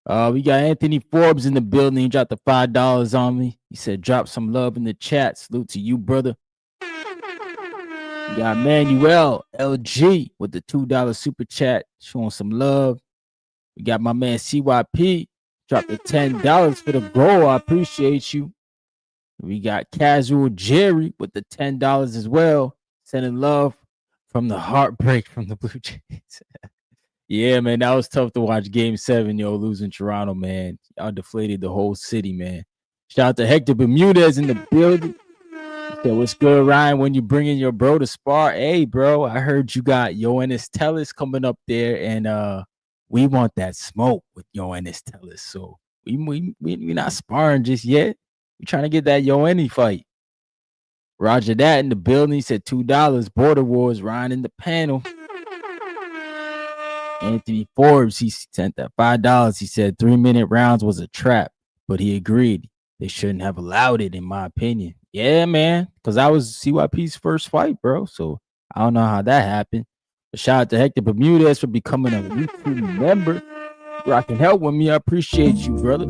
We got Anthony Forbes in the building. He dropped the $5 on me. He said, drop some love in the chat. Salute to you, brother. We got Manuel LG with the $2 super chat, showing some love. We got my man CYP, dropped the $10 for the goal. I appreciate you. We got Casual Jerry with the $10 as well, sending love from the heartbreak from the Blue Jays. Yeah, man, that was tough to watch Game 7, losing Toronto, man. Y'all deflated the whole city, man. Shout out to Hector Bermudez in the building. He said, what's good, Ryan, when you bring in your bro to spar? Hey, bro, I heard you got Yoenis Tellis coming up there, and we want that smoke with Yoenis Tellis. So we not sparring just yet. We trying to get that Yoenis fight. Roger that in the building. He said $2. Border Wars, Ryan in the panel. Anthony Forbes, he sent that $5. He said 3-minute rounds was a trap, but he agreed they shouldn't have allowed it, in my opinion. Yeah, man, because that was CYP's first fight, bro. So I don't know how that happened. But shout out to Hector Bermudez for becoming a YouTube member. Rocking help with me. I appreciate you, brother.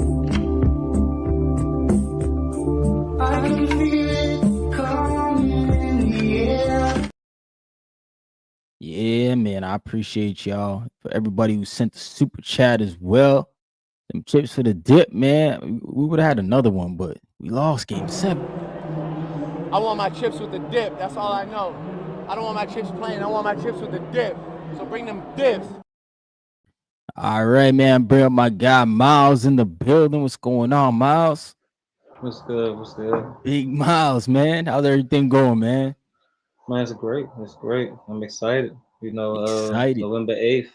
Yeah, man, I appreciate y'all. For everybody who sent the super chat as well. Them chips for the dip, man. We would have had another one, but we lost Game 7. I want my chips with the dip. That's all I know. I don't want my chips plain. I want my chips with the dip. So bring them dips. All right, man. Bring up my guy Miles in the building. What's going on, Miles? What's good? What's good? Big Miles, man. How's everything going, man? Man, it's great. It's great. I'm excited. Excited. November 8th.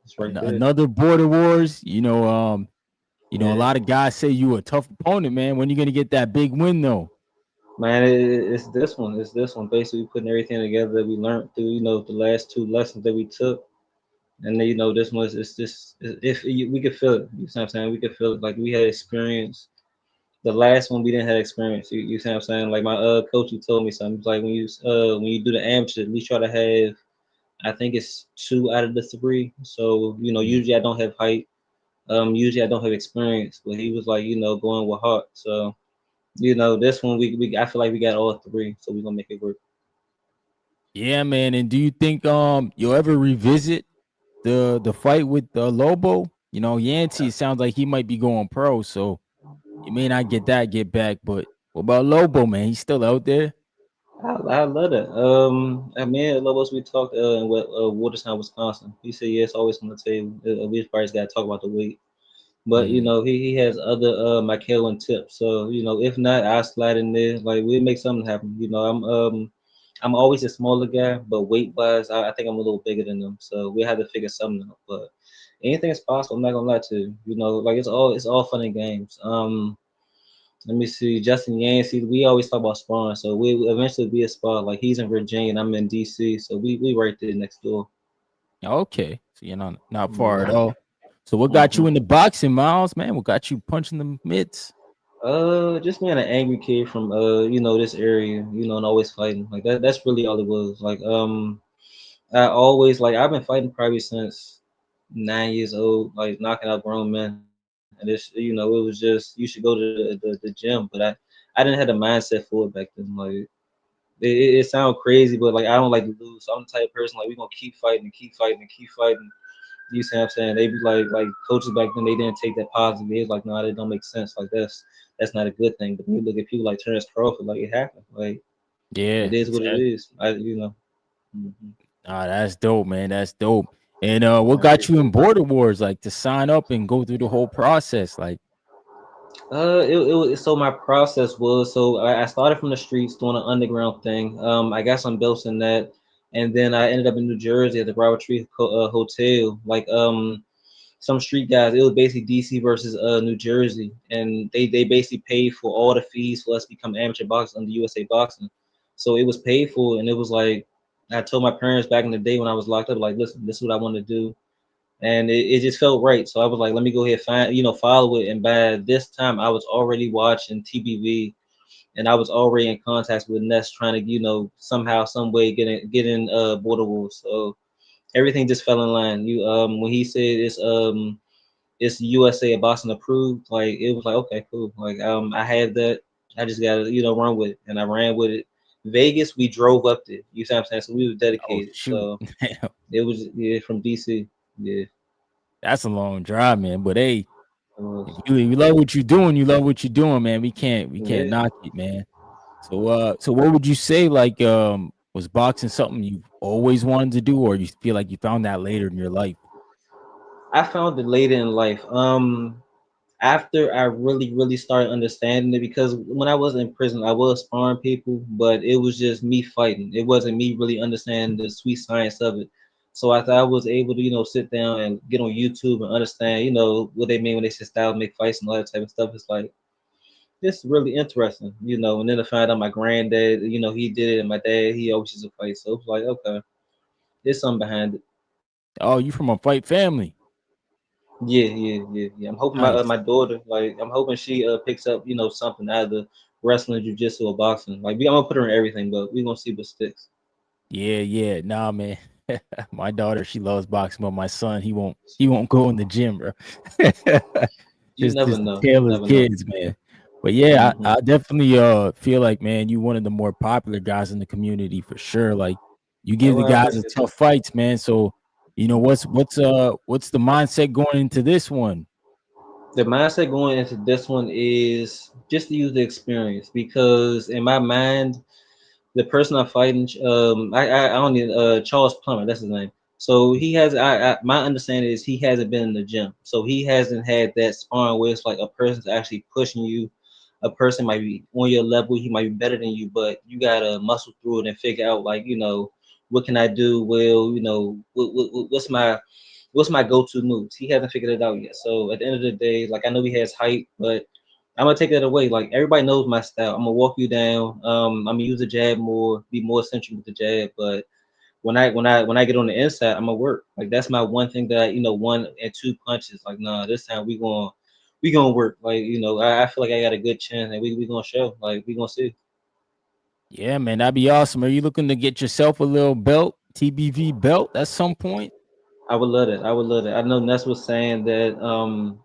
It's right there. Another Border Wars. A Yeah. lot of guys say you a tough opponent, man. When you gonna get that big win, though? Man, it's this one. It's this one. Basically, putting everything together that we learned through, the last two lessons that we took. And then, this one is just, if we could feel it. You see what I'm saying? We could feel it. Like we had experience. The last one we didn't have experience. You see what I'm saying? Like my coach, he told me something. It's like when you do the amateur, at least try to have, I think it's 2 out of the 3. So, usually I don't have height. Usually I don't have experience, but he was like, going with heart. So, this one I feel like we got all 3, so we're gonna make it work. Yeah, man. And do you think you'll ever revisit the fight with Lobo? Yancey sounds like he might be going pro, so you may not get back. But what about Lobo, man? He's still out there. I love that. I mean, Lobos, we talked in Watertown, Wisconsin. He said, yeah, it's always on the table. We probably got to talk about the weight. But he has other Michael and tips. So if not, I slide in there. Like we'll make something happen. I'm always a smaller guy, but weight wise, I think I'm a little bigger than them. So we have to figure something out. But anything is possible. I'm not gonna lie to you. Like it's all fun and games. Let me see, Justin Yancey. We always talk about sparring, so we eventually be a spar. Like he's in Virginia and I'm in DC, so we right there next door. Okay, so you're not far at all. So what got you into boxing, Miles? Man, what got you punching the mitts? Just being an angry kid from this area, and always fighting. Like that's really all it was. Like I always I've been fighting probably since 9 years old, like knocking out grown men. And it's it was just you should go to the gym, but I didn't have the mindset for it back then. Like it sounds crazy, but like I don't like to lose. So I'm the type of person like we're gonna keep fighting and keep fighting and keep fighting. You see what I'm saying? They be like coaches back then, they didn't take that positive. They was like, no, that don't make sense. Like that's not a good thing. But when you look at people like Terrence Crawford, like it happened. Like Yeah, it is what it exactly. is. Mhm. Ah, that's dope, man. That's dope. And what I got you appreciate in it. Border Wars, like to sign up and go through the whole process? Like, So my process was I started from the streets doing an underground thing. I got some belts in that, and then I ended up in New Jersey at the Broward Tree Hotel. Like some street guys, it was basically DC versus New Jersey, and they basically paid for all the fees for us to become amateur boxers under USA Boxing. So it was paid for, and it was like I told my parents back in the day when I was locked up, like, listen, this is what I want to do, and it just felt right. So I was like, let me go ahead follow it. And by this time, I was already watching TBV, and I was already in contact with Ness, trying to somehow, some way get in Border Wars. So everything just fell in line. When he said it's USA Boston approved, like it was like okay, cool. Like I had that. I just gotta run with it, and I ran with it. Vegas, we drove up there. You see what I'm saying? So we were oh dedicated. shoot, So it was from DC. Yeah. that's a long drive, man. But hey, It was. if you love what you're doing, you love what you're doing, man. We can't Yeah. knock it, man. So what would you say, like, was boxing something you always wanted to do, or you feel like you found that later in your life? I found it later in life. After I really, really started understanding it, because when I was in prison, I was sparring people, but it was just me fighting. It wasn't me really understanding the sweet science of it. So I thought I was able to, sit down and get on YouTube and understand, what they mean when they say style make fights and all that type of stuff. It's like it's really interesting. And then to find out my granddad, he did it, and my dad, he always used to fight. So it was like, okay, there's something behind it. Oh, you from a fight family? Yeah. I'm hoping my Nice. my daughter, like, I'm hoping she picks up, something either wrestling, jujitsu, or boxing. Like, I'm gonna put her in everything, but we gonna see what sticks. Yeah. Nah, man. My daughter, she loves boxing, but my son, he won't go in the gym, bro. You just never just know. You tailors never know. kids, man. But yeah, Hmm. I definitely feel like, man, you one of the more popular guys in the community for sure. Like you give Oh, the I guys a appreciate that. tough fights, man. So what's the mindset going into this one? The mindset going into this one is just to use the experience, because in my mind, the person I'm fighting, I don't need Charles Plummer, that's his name. So he has, my understanding is he hasn't been in the gym, so he hasn't had that sparring where it's like a person's actually pushing you. A person might be on your level, he might be better than you, but you gotta muscle through it and figure out, like, what can I do? Well, what's my go-to moves? He hasn't figured it out yet. So at the end of the day, like, I know he has height, but I'm gonna take that away. Like, everybody knows my style. I'm gonna walk you down. I'm gonna use the jab more, be more central with the jab. But when I get on the inside, I'm gonna work. Like, that's my one thing that one and two punches. Like, nah, this time we gonna work. Like, I feel like I got a good chance, and we gonna show. Like, we gonna see. Yeah, man, that'd be awesome. Are you looking to get yourself a little belt, TBV belt at some point? I would love it. I would love it. I know Ness was saying that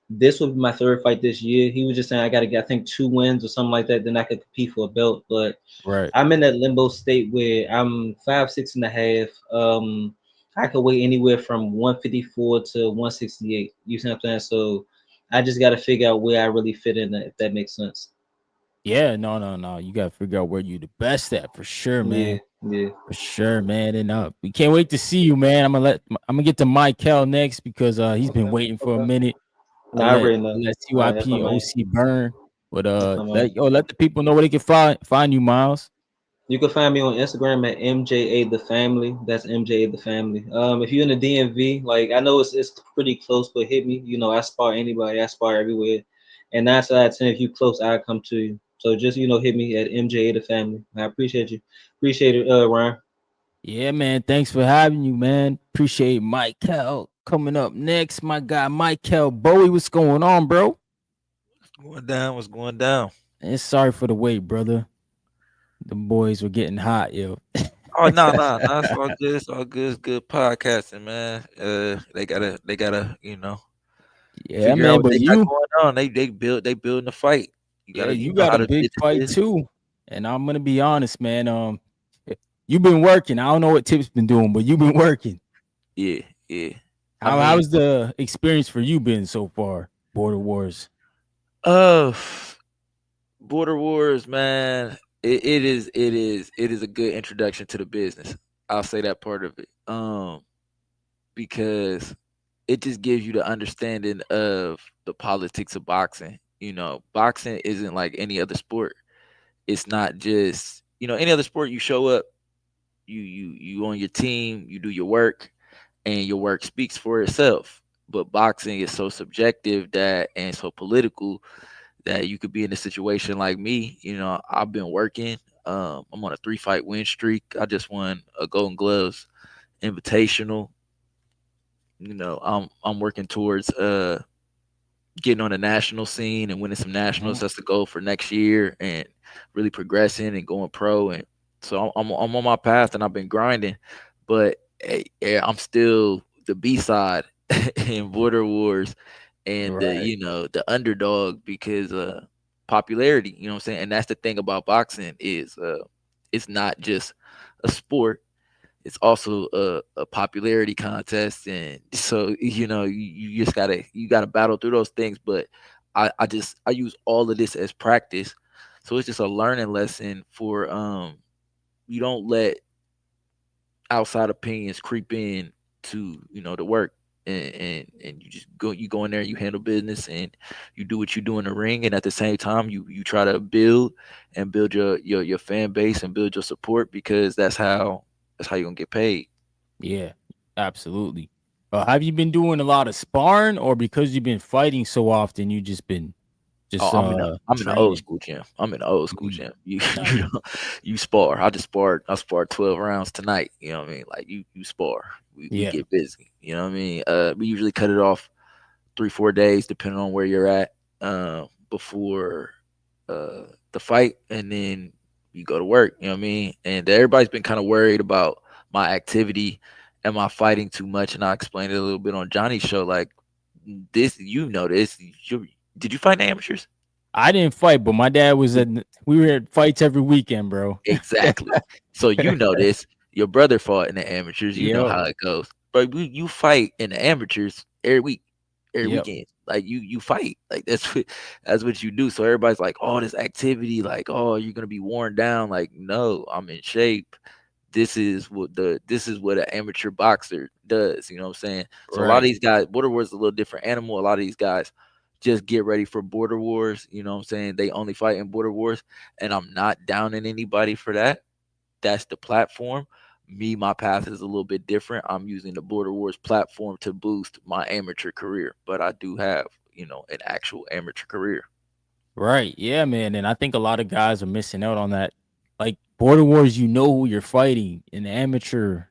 this would be my third fight this year. He was just saying I got to get, I think, 2 wins or something like that, then I could compete for a belt. But Right. I'm in that limbo state where I'm 5'6.5". I could weigh anywhere from 154 to 168. You see what I'm saying? So I just got to figure out where I really fit in, if that makes sense. Yeah, no. You gotta figure out where you the best at for sure, Yeah, man. yeah. For sure, man. And we can't wait to see you, man. I'm gonna get to Michael next because he's been Okay, waiting for a okay. minute. I Now I let already I know. let All right, that's my CYP man. OC burn. But That's my man. let the people know where they can find you, Miles. You can find me on Instagram at MJA the Family. That's MJA the Family. If you're in the DMV, like, I know it's pretty close, but hit me. I spar anybody. I spar everywhere. And 9 out of 10, if you close, I come to you. So just hit me at MJA the Family. I appreciate you. Appreciate it, Ryan. Yeah, man. Thanks for having you, man. Appreciate Michael coming up next. My guy, Michael Bowie. What's going on, bro? Going down, what's going down? And sorry for the wait, brother. The boys were getting hot, yo. Oh no, it's all good. It's all good. It's good podcasting, man. They gotta Yeah, figure out man. what But they got you, going on. They building the fight. You yeah, gotta you know got how a the big business fight is. too. And I'm gonna be honest, man. You've been working. I don't know what Tip's been doing, but you've been working. Yeah. I mean, How's the experience for you been so far? Border Wars. uh, Border Wars, man. It is a good introduction to the business. I'll say that part of it. Because it just gives you the understanding of the politics of boxing. You know, boxing isn't like any other sport. It's not just, any other sport you show up, you on your team, you do your work, and your work speaks for itself. But boxing is so subjective that and so political that you could be in a situation like me. I've been working. I'm on a 3-fight win streak. I just won a Golden Gloves Invitational. I'm working towards getting on the national scene and winning some nationals. That's the goal for next year, and really progressing and going pro. And so I'm on my path, and I've been grinding. But I'm still the B side in Border Wars, and Right. the underdog because popularity. You know what I'm saying? And that's the thing about boxing is it's not just a sport, it's also a popularity contest, and so you just gotta battle through those things. But I use all of this as practice, so it's just a learning lesson for you don't let outside opinions creep in to the work. And you go in there, you handle business, and you do what you do in the ring, and at the same time you try to build your fan base and build your support, because that's how you're gonna get paid. Yeah, absolutely. Have you been doing a lot of sparring, or because you've been fighting so often, you just been Oh, just I'm in the old training? school gym. I'm in the old school Mhm. gym. You Nice. you spar. I sparred 12 rounds tonight. You know what I mean? Like you spar. We Yeah. get busy. You know what I mean? We usually cut it off 3-4 days depending on where you're at before the fight, and then you go to work. You know what I mean? And everybody's been kind of worried about my activity. Am I fighting too much? And I explained it a little bit on Johnny's show. Like this, this. Did you fight in the amateurs? I didn't fight, but my dad was at we were at fights every weekend, bro. Exactly. So this. Your brother fought in the amateurs. You know Yep. how it goes. But you fight in the amateurs every week, every Yep. weekend. Like you fight. Like that's what you do. So everybody's like, oh, this activity, like, oh, you're gonna be worn down. Like, no, I'm in shape. This is what an amateur boxer does. You know what I'm saying? So a lot of Right. these guys, Border Wars is a little different animal. A lot of these guys just get ready for Border Wars. You know what I'm saying? They only fight in Border Wars, and I'm not downing anybody for that. That's the platform. My path is a little bit different. I'm using the Border Wars platform to boost my amateur career, but I do have, an actual amateur career. Right. Yeah, man. And I think a lot of guys are missing out on that. Like Border Wars, you know who you're fighting in the amateur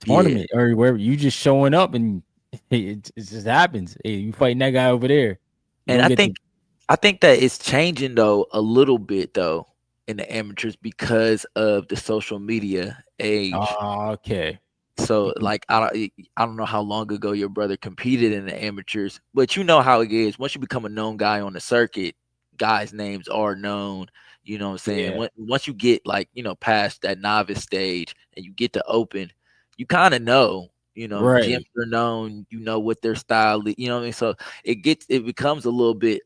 Yeah. tournament or wherever. You just showing up and it just happens. Hey, you fighting that guy over there. You And don't I get think to. I think that it's changing though a little bit though in the amateurs because of the social media age. Ah, okay. So like I don't know how long ago your brother competed in the amateurs, but you know how it is. Once you become a known guy on the circuit, guys' names are known. You know what I'm saying? Yeah. Once you get like, past that novice stage and you get to open, you kind of know, gyms Right. are known, you know what their style is, you know what I mean? So it becomes a little bit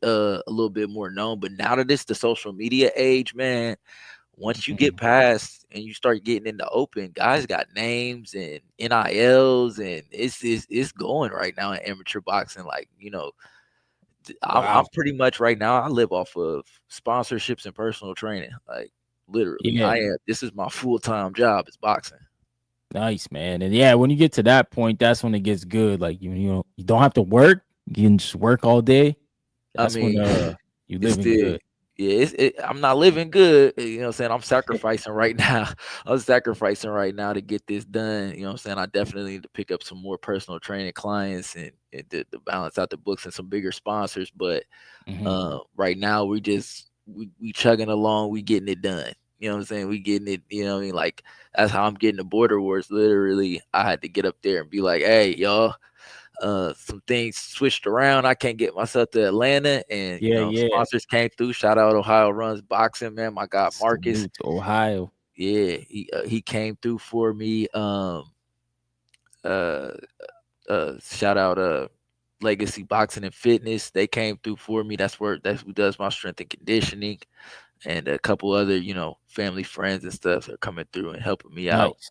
more known. But now that it's the social media age, man, once you get Mhm. past and you start getting in the open, guys got names and NILs, and it's going right now in amateur boxing. Like, I'm Wow. pretty much right now, I live off of sponsorships and personal training. Like literally. Yeah. This is my full-time job, is boxing. Nice, man. And yeah, when you get to that point, that's when it gets good. Like you don't have to work. You can just work all day. I That's when mean, you it's living still, good. yeah, I'm not living good. You know what I'm saying? I'm sacrificing right now. I'm sacrificing right now to get this done. You know what I'm saying? I definitely need to pick up some more personal training clients and to balance out the books and some bigger sponsors. But Mhm. right now we chugging along, we getting it done. You know what I'm saying? We getting it, you know what I mean? Like that's how I'm getting the Border Wars. Literally, I had to get up there and be like, hey, y'all, some things switched around. I can't get myself to Atlanta, and Yeah, yeah. sponsors came through. Shout out Ohio Runs Boxing, man. My guy Marcus, Salute to Ohio. yeah, he came through for me. Uh, shout out Legacy Boxing and Fitness. They came through for me. That's who does my strength and conditioning, and a couple other, family friends and stuff are coming through and helping me out Nice.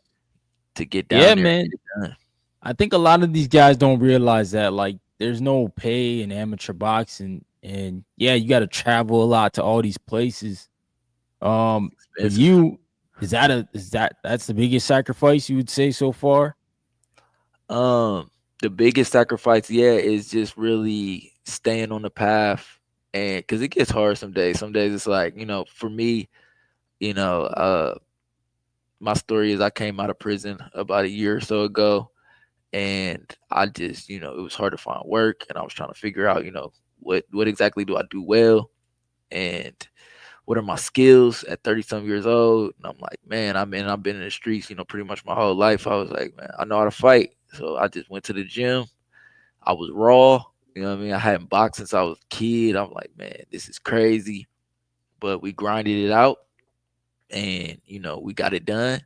to get Yeah, down there and man. get it done. I think a lot of these guys don't realize that like there's no pay in amateur boxing, and yeah, you got to travel a lot to all these places. For Expensive. you, that's the biggest sacrifice you would say so far? The biggest sacrifice, yeah, is just really staying on the path, and because it gets hard some days. Some days it's like, for me, my story is I came out of prison about a year or so ago, and I just, it was hard to find work, and I was trying to figure out, what exactly do I do well, and what are my skills at 30 some years old. And I'm like, man, I've been in the streets, pretty much my whole life. I was like, man, I know how to fight. So I just went to the gym. I was raw, you know what I mean? I hadn't boxed since I was a kid. I'm like, man, this is crazy. But we grinded it out, and we got it done.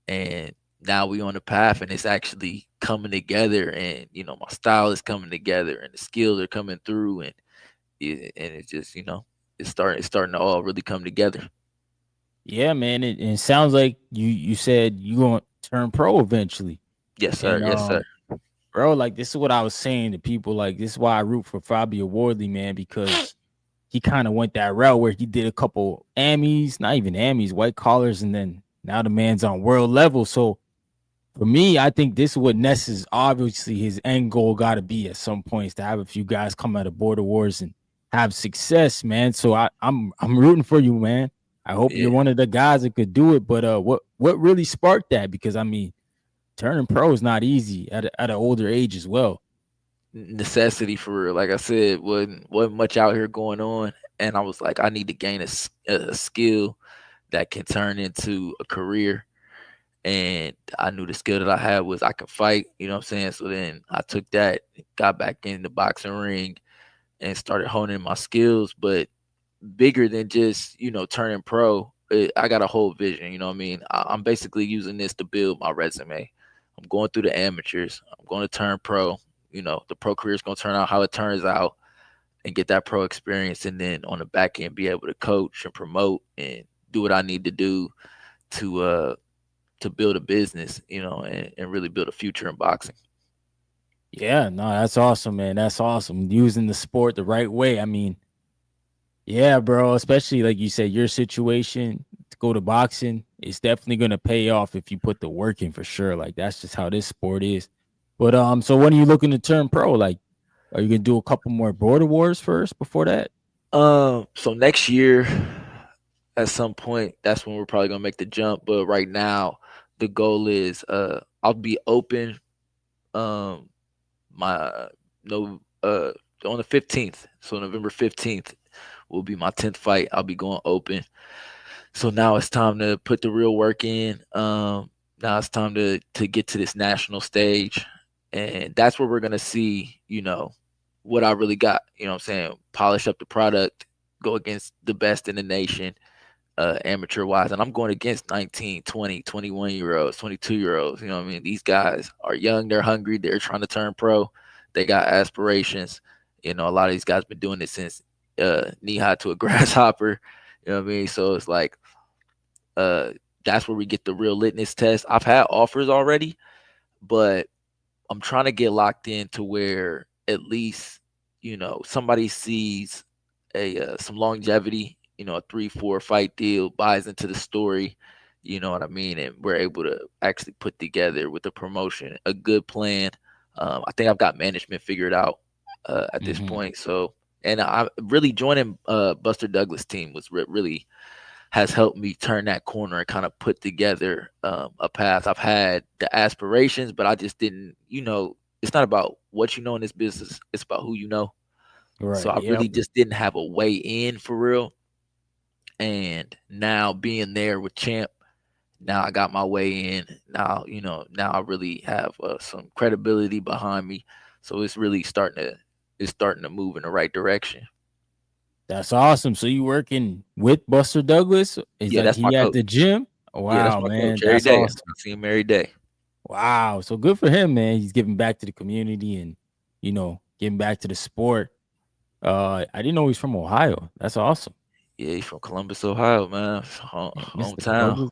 And now we on the path, and it's actually coming together, and my style is coming together, and the skills are coming through, and it's just, it's starting to all really come together. Yeah, man. It sounds like you said you gonna turn pro eventually. Yes, sir. And Yes, sir. bro, like this is what I was saying to people. Like this is why I root for Fabio Wardley, man, because he kind of went that route where he did a couple Emmys, not even Emmys, white collars, and then now the man's on world level. So for me, I think this is what Ness is obviously his end goal got to be at some points, to have a few guys come out of Border Wars and have success, man. So I'm rooting for you, man. I hope Yeah. you're one of the guys that could do it. But what really sparked that? Because I mean, turning pro is not easy at an older age as well. Necessity for real. Like I said, wasn't much out here going on, and I was like, I need to gain a skill that can turn into a career. And I knew the skill that I had was I could fight, you know what I'm saying? So then I took that, got back in the boxing ring, and started honing my skills. But bigger than just, turning pro, I got a whole vision, you know what I mean? I'm basically using this to build my resume. I'm going through the amateurs. I'm going to turn pro. The pro career is going to turn out how it turns out, and get that pro experience. And then on the back end, be able to coach and promote and do what I need to do to build a business, and really build a future in boxing. Yeah, no, that's awesome, man. That's awesome. Using the sport the right way. I mean, yeah, bro, especially like you said, your situation to go to boxing, it's definitely going to pay off if you put the work in for sure. Like that's just how this sport is. But so when are you looking to turn pro? Like, are you going to do a couple more Border Wars first before that? So next year at some point, that's when we're probably going to make the jump. But right now, the goal is I'll be open my no on the 15th. So November 15th will be my 10th fight. I'll be going open. So now it's time to put the real work in. Now it's time to get to this national stage, and that's where we're gonna see, what I really got. You know what I'm saying? Polish up the product, go against the best in the nation, amateur wise. And I'm going against 19, 20, 21-year-olds, 22-year-olds. You know what I mean? These guys are young, they're hungry, they're trying to turn pro, they got aspirations. A lot of these guys been doing it since knee high to a grasshopper. You know what I mean? So it's like that's where we get the real litmus test. I've had offers already, but I'm trying to get locked in to where at least, somebody sees some longevity, a 3-4 fight deal, buys into the story, you know what I mean? And we're able to actually put together with the promotion a good plan. I think I've got management figured out at this point. So, and I really joining Buster Douglas' team was really has helped me turn that corner and kind of put together a path. I've had the aspirations, but I just didn't, it's not about what you know in this business. It's about who you know. Right. So I really just didn't have a way in for real. And now being there with Champ, now I got my way in. Now, now I really have some credibility behind me. So it's really starting to move in the right direction. That's awesome. So you working with Buster Douglas? Is Yeah, like that's my he at coach. the gym? Yeah, that's Wow, my man, coach every that's day. awesome. I see him every day. Wow. So good for him, man. He's giving back to the community and, giving back to the sport. I didn't know he's from Ohio. That's awesome. Yeah, he's from Columbus, Ohio, man. Man, Mr. Hometown. Columbus.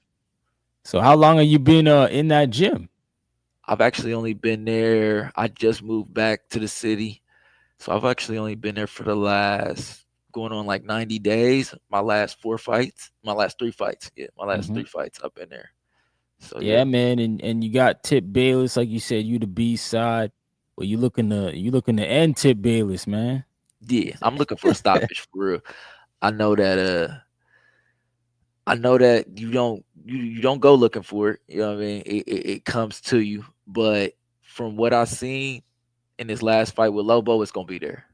So how long have you been in that gym? I've actually only been there. I just moved back to the city. So I've actually only been there for the last going on like 90 days. My last 3 fights. Yeah, my last Mhm. 3 fights I've been there. So yeah. Yeah, man, and you got Tip Bayless, like you said, you the B side. Well, you looking to end Tip Bayless, man. Yeah, I'm looking for a stoppage for real. I know that you don't go looking for it. You know what I mean? It comes to you. But from what I've seen in this last fight with Lobo, it's gonna be there.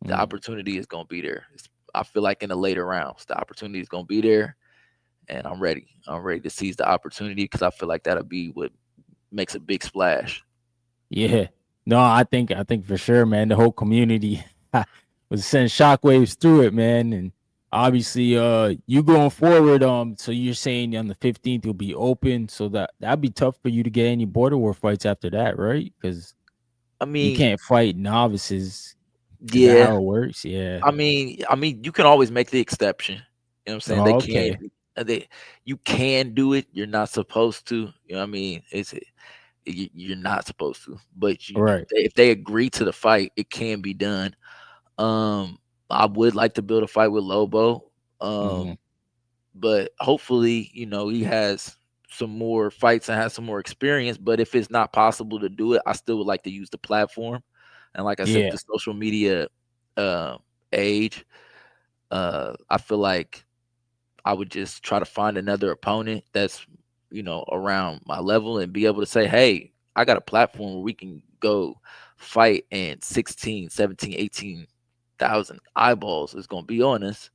The Mm. opportunity is gonna be there. I feel like in the later rounds, the opportunity is gonna be there, and I'm ready. I'm ready to seize the opportunity because I feel like that'll be what makes a big splash. Yeah. No, I think for sure, man. The whole community was sending shockwaves through it, man. And obviously, you going forward, so you're saying on the 15th you'll be open, so that'd be tough for you to get any border war fights after that, right? Because I you mean, can't fight novices. Is that yeah. how it works? Yeah. I mean, you can always make the exception. You know what I'm saying? They Oh, can't. okay. You can do it. You're not supposed to. You know what I mean? You're not supposed to. But Right. if they agree to the fight, it can be done. I would like to build a fight with Lobo. Hmm. But hopefully, he has some more fights and has some more experience. But if it's not possible to do it, I still would like to use the platform. And like I said, with Yeah. the social media uh, age, I feel like I would just try to find another opponent that's, around my level and be able to say, hey, I got a platform where we can go fight and 16, 17, 18,000 eyeballs is going to be on us.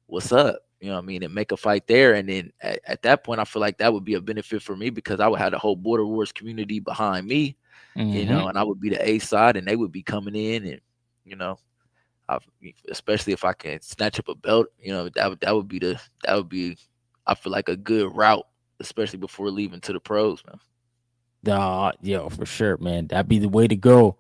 What's up? You know what I mean? And make a fight there. And then at that point, I feel like that would be a benefit for me because I would have the whole Border Wars community behind me, Hmm. and I would be the A side and they would be coming in and, you know, I, especially if I can snatch up a belt, that would be I feel like a good route, especially before leaving to the pros, man. Yo, for sure, man. That'd be the way to go.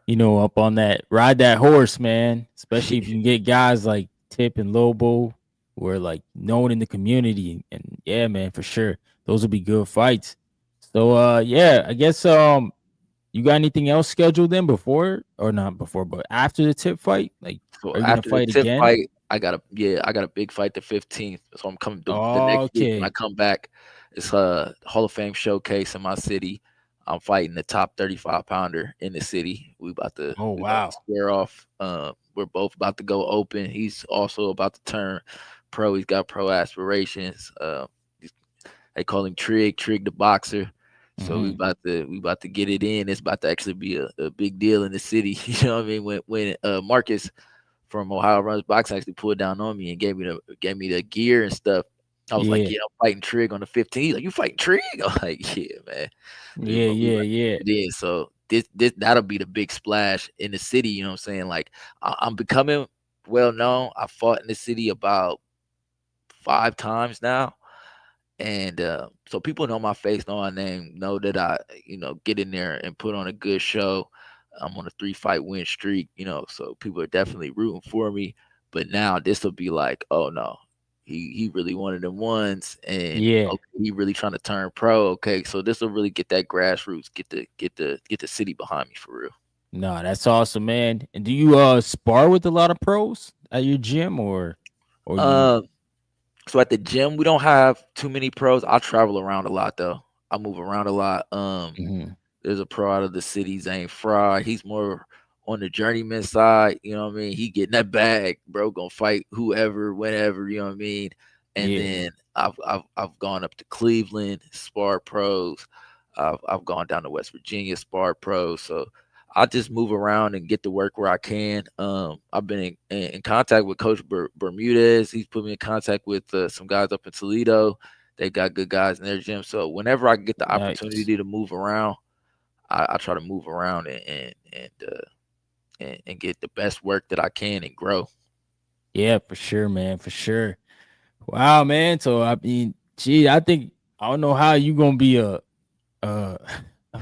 Up on that, ride that horse, man. Especially if you can get guys like Tip and Lobo who are like known in the community. And yeah, man, for sure. Those would be good fights. So yeah, I guess you got anything else scheduled then before or not before, but after the Tip fight? Like, So are you gonna after the fight tip again? fight, I got a big fight the 15th. So I'm coming the next week when I Okay. come back. It's a Hall of Fame showcase in my city. I'm fighting the top 35 pounder in the city. Oh We about to wow. square off. We're both about to go open. He's also about to turn pro. He's got pro aspirations. They call him Trig the boxer. So we Hmm. about to get it in. It's about to actually be a big deal in the city. You know what I mean? When Marcus from Ohio Runs Boxing actually pulled down on me and gave me the gear and stuff. I was like, Yeah. yeah, I'm fighting Trig on the 15th. He's like, you fighting Trig? I'm like, yeah, man. We Yeah, about, we yeah, about to yeah. get it in. So this that'll be the big splash in the city. You know what I'm saying? Like I'm becoming well known. I fought in the city about 5 times now. And so people know my face, know my name, know that I, get in there and put on a good show. I'm on a 3 fight win streak, so people are definitely rooting for me. But now this will be like, oh no, he really one of them ones, and Yeah. okay, he really trying to turn pro. Okay, so this will really get that grassroots, get the city behind me for real. No, that's awesome, man. And do you spar with a lot of pros at your gym or you Um, so at the gym we don't have too many pros. I travel around a lot though. I move around a lot. Mhm. There's a pro out of the city, Zane Fry. He's more on the journeyman side. You know what I mean? He getting that bag, bro. Gonna fight whoever, whenever. You know what I mean? And Yeah. then I've gone up to Cleveland, spar pros. I've gone down to West Virginia, spar pros. So I just move around and get to work where I can. I've been in contact with Coach Bermudez. He's put me in contact with some guys up in Toledo. They got good guys in their gym. So whenever I get the Nice. opportunity to move around, I try to move around and get the best work that I can and grow. Yeah, for sure, man, for sure. Wow, man. So I mean, gee, I think I don't know how you gonna be a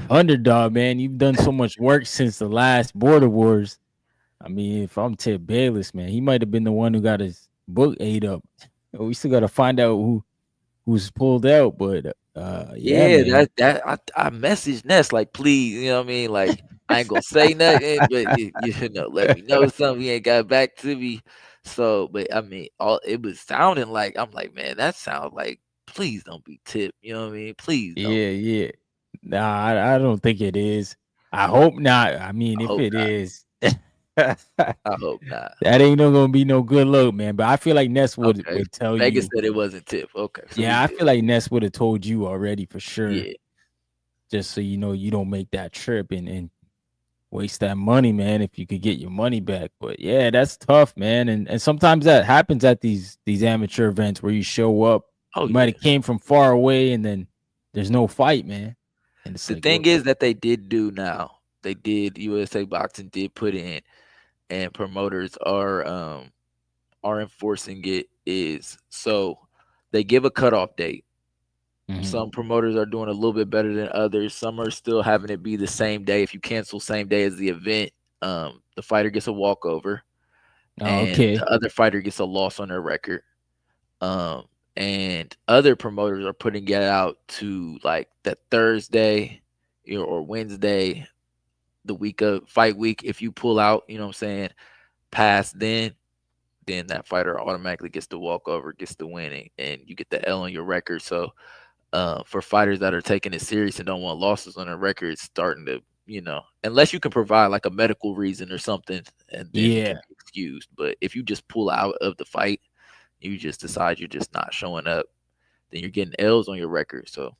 Underdog, man. You've done so much work since the last Border Wars. I mean, if I'm Tip Bayless, man, he might have been the one who got his book ate up. We still got to find out who's pulled out, but yeah, Yeah, man. I messaged Ness like, please, you know what I mean? Like, I ain't gonna say nothing, but you know, let me know something. He ain't got back to me. So, but I mean, all it was sounding like I'm like, man, that sounds like please don't be Tip. You know what I mean? Please don't. Yeah, yeah. Nah, I don't think it is. I hope not. I mean, I if hope it not. is, I hope not. that ain't no gonna be no good look, man. But I feel like Ness would Okay. would tell Vegas you. said it wasn't Tip. Okay, so we Yeah, I good. feel like Ness would have told you already for sure, Yeah. just so you know you don't make that trip and waste that money, man. If you could get your money back, but yeah, that's tough, man. And sometimes that happens at these amateur events where you show up, Oh you might yeah. have came from far away, and then there's no fight, man. And it's The like, thing is that they did do now. They did USA Boxing did put in, and promoters are enforcing it is so they give a cutoff date. Mhm. Some promoters are doing a little bit better than others. Some are still having it be the same day. If you cancel same day as the event, the fighter gets a walkover, Oh, and okay. the other fighter gets a loss on their record. Um, and other promoters are putting it out to like that Thursday, or Wednesday, the week of fight week. If you pull out, you know what I'm saying, past then that fighter automatically gets the walkover, gets the winning, and you get the L on your record. So for fighters that are taking it serious and don't want losses on their record, it's starting to, unless you can provide like a medical reason or something, and then it can Yeah. be excused. But if you just pull out of the fight, you just decide you're just not showing up, then you're getting L's on your record. So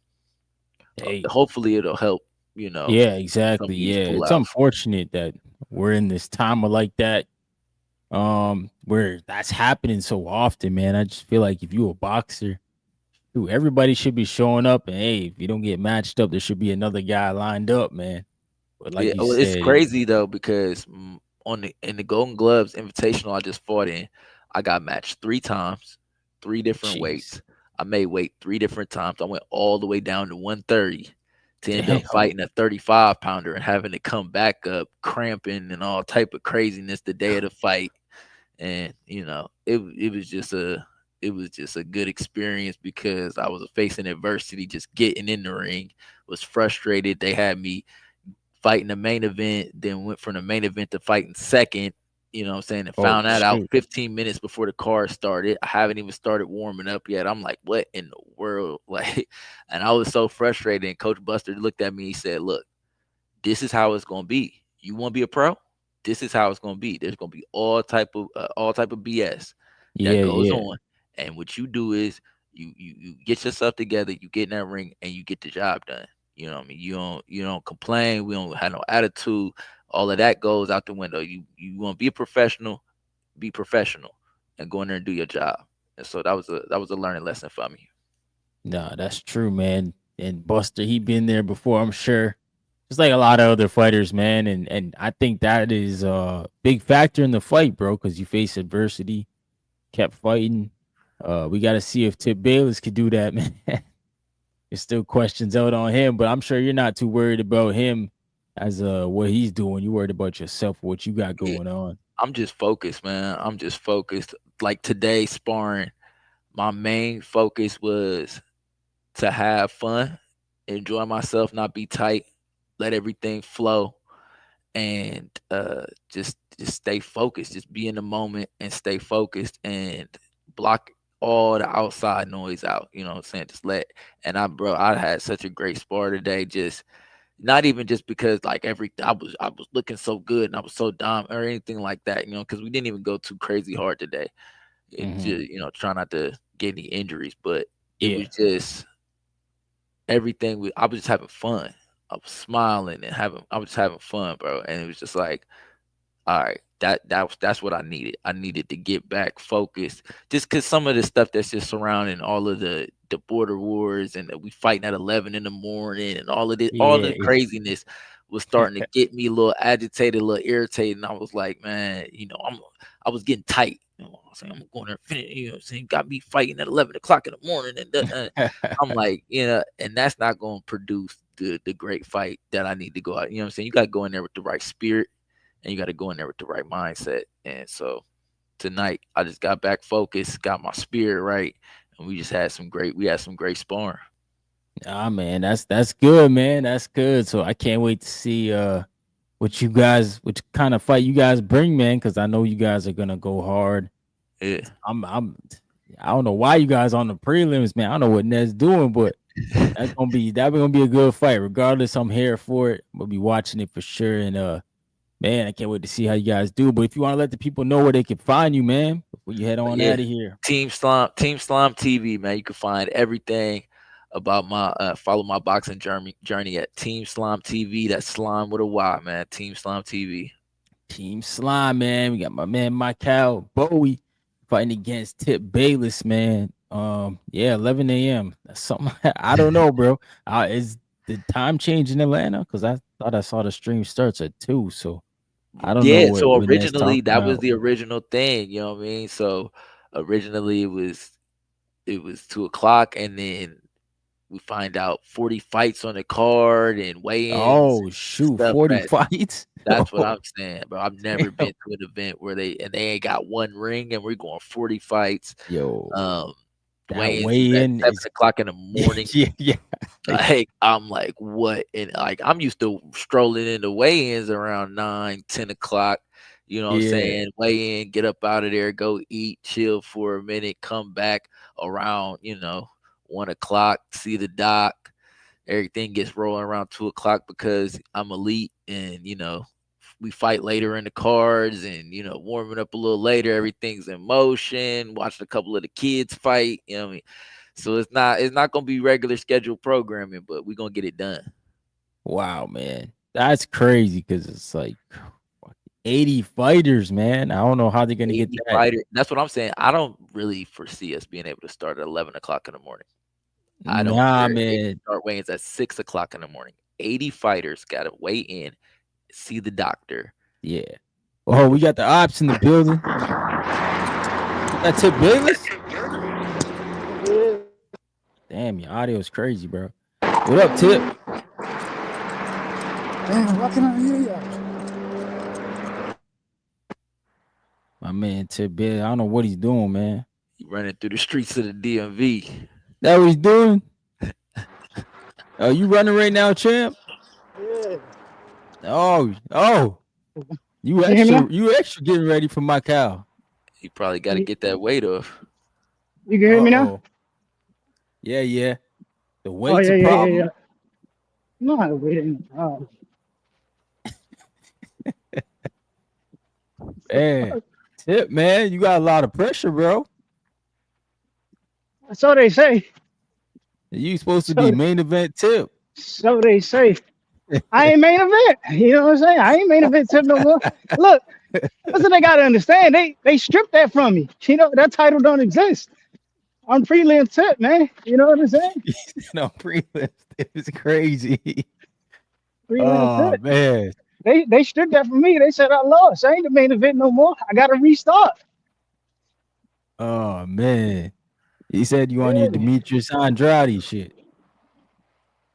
Hey. hopefully it'll help, Yeah, some exactly. of these Yeah, it's pullouts. unfortunate that we're in this time of like that, where that's happening so often, man. I just feel like if you a boxer, dude, everybody should be showing up, and hey, if you don't get matched up, there should be another guy lined up, man. But Yeah, like you well, it's said, crazy though because in the Golden Gloves Invitational I just fought in, I got matched 3 times, 3 different jeez, weights. I made weight 3 different times. I went all the way down to 130 to end damn, up fighting a 35 pounder and having to come back up, cramping and all type of craziness the day of the fight. And it was just a good experience because I was facing adversity, just getting in the ring, was frustrated. They had me fighting the main event, then went from the main event to fighting second, you know what I'm saying, and oh found that out shoot, 15 minutes before the card started. I haven't even started warming up yet. I'm like, what in the world? Like, and I was so frustrated. And Coach Buster looked at me, he said, look, this is how it's gonna be. You want to be a pro? This is how it's gonna be. There's gonna be all type of BS that yeah, goes yeah, on, and what you do is you get yourself together, you get in that ring, and you get the job done. You know what I mean? You don't complain. We don't have no attitude. All of that goes out the window. You want to be professional, and go in there and do your job. And so that was a learning lesson for me. no, that's true, man. And Buster, he been there before, I'm sure. Just like a lot of other fighters, man, and I think that is a big factor in the fight, bro, because you face adversity, kept fighting. We got to see if Tip Bayless could do that, man. There's still questions out on him, but I'm sure you're not too worried about him as what he's doing. You worried about yourself, what you got Yeah, going on. I'm just focused, man. I'm just focused. Like today sparring, my main focus was to have fun, enjoy myself, not be tight, let everything flow, and just stay focused. Just be in the moment and stay focused and block all the outside noise out. You know what I'm saying? Just let and I had such a great spar today. Just not even just because like I was looking so good and I was so dumb or anything like that. Because we didn't even go too crazy hard today. It Hmm. just try not to get any injuries, but it Yeah, was just everything. I was just having fun. I was smiling and I was just having fun, bro. And it was just like, all right, that's what I needed. I needed to get back focused, just because some of the stuff that's just surrounding all of the border wars and that we fighting at 11 in the morning and all yeah, the craziness was starting to get me a little agitated, a little irritated. And I was like, man, I was getting tight. You know what I'm saying? I'm going there, finish, you know what I'm saying? Got me fighting at 11 o'clock in the morning. And I'm like, and that's not going to produce the great fight that I need to go out. You know what I'm saying? You got to go in there with the right spirit, and you got to go in there with the right mindset. And so tonight, I just got back focused, got my spirit right, and we had some great sparring. Ah, man, that's good, man. That's good. So I can't wait to see which kind of fight you guys bring, man, because I know you guys are gonna go hard. Yeah. I don't know why you guys on the prelims, man. I don't know what Ned's doing, but that's gonna be a good fight. Regardless, I'm here for it. We'll be watching it for sure. And man, I can't wait to see how you guys do. But if you want to let the people know where they can find you, man, before you head on out of here. Team Slime TV, man. You can find everything about my follow my boxing journey at Team Slime TV. That's slime with a Y, man. Team Slime TV. Team Slime, man. We got my man Michael Bowie fighting against Tip Bayless, man. 11 a.m. That's something I don't know, bro. Is the time change in Atlanta? Because I thought I saw the stream starts at 2. So I don't know. Yeah, so originally that was the original thing, you know what I mean? So originally it was 2 o'clock, and then we find out 40 fights on the card and weigh-ins. Oh shoot, 40 fights. That's what I'm saying, bro. I've never been to an event where they ain't got one ring and we're going 40 fights. Yo, weigh-in at 7 o'clock in the morning. yeah. Like I'm like, what? And like I'm used to strolling into weigh-ins around 9, 10 o'clock. You know what I'm saying? Weigh in, get up out of there, go eat, chill for a minute, come back around, 1 o'clock, see the doc. Everything gets rolling around 2 o'clock because I'm elite, and we fight later in the cards, and warming up a little later. Everything's in motion. Watched a couple of the kids fight. You know what I mean? So it's not gonna be regular scheduled programming, but we're gonna get it done. Wow, man, that's crazy because it's like 80 fighters, man. I don't know how they're gonna get that. Fighters. That's what I'm saying. I don't really foresee us being able to start at 11 o'clock in the morning. I don't man. Start weigh-ins at 6 o'clock in the morning. 80 fighters gotta weigh in, see the doctor. Yeah. Oh, we got the ops in the building. That's Tip Bayless. Damn, your audio is crazy, bro. What up, Tip? Damn, why can't I hear you? My man Tip Bayless, I don't know what he's doing, man. He running through the streets of the DMV. That what he's doing? Oh, you running right now, champ? Yeah. Oh. You extra getting ready for my cow. He probably got to get that weight off. You can hear me now? Yeah. The weight's a problem. Yeah. No, I waiting. Man, Tip, man, you got a lot of pressure, bro. So they say. You supposed to be main event Tip. So they say. I ain't main event. You know what I'm saying? I ain't main event Tip no more. Look, that's what they gotta understand. They stripped that from me. That title don't exist. I'm prelim Tip, man. You know what I'm saying? No, prelim Tip is crazy. Prelim Tip. Man. They stripped that from me. They said I lost. I ain't the main event no more. I gotta restart. Oh man. He said you on your Demetrius Andrade shit.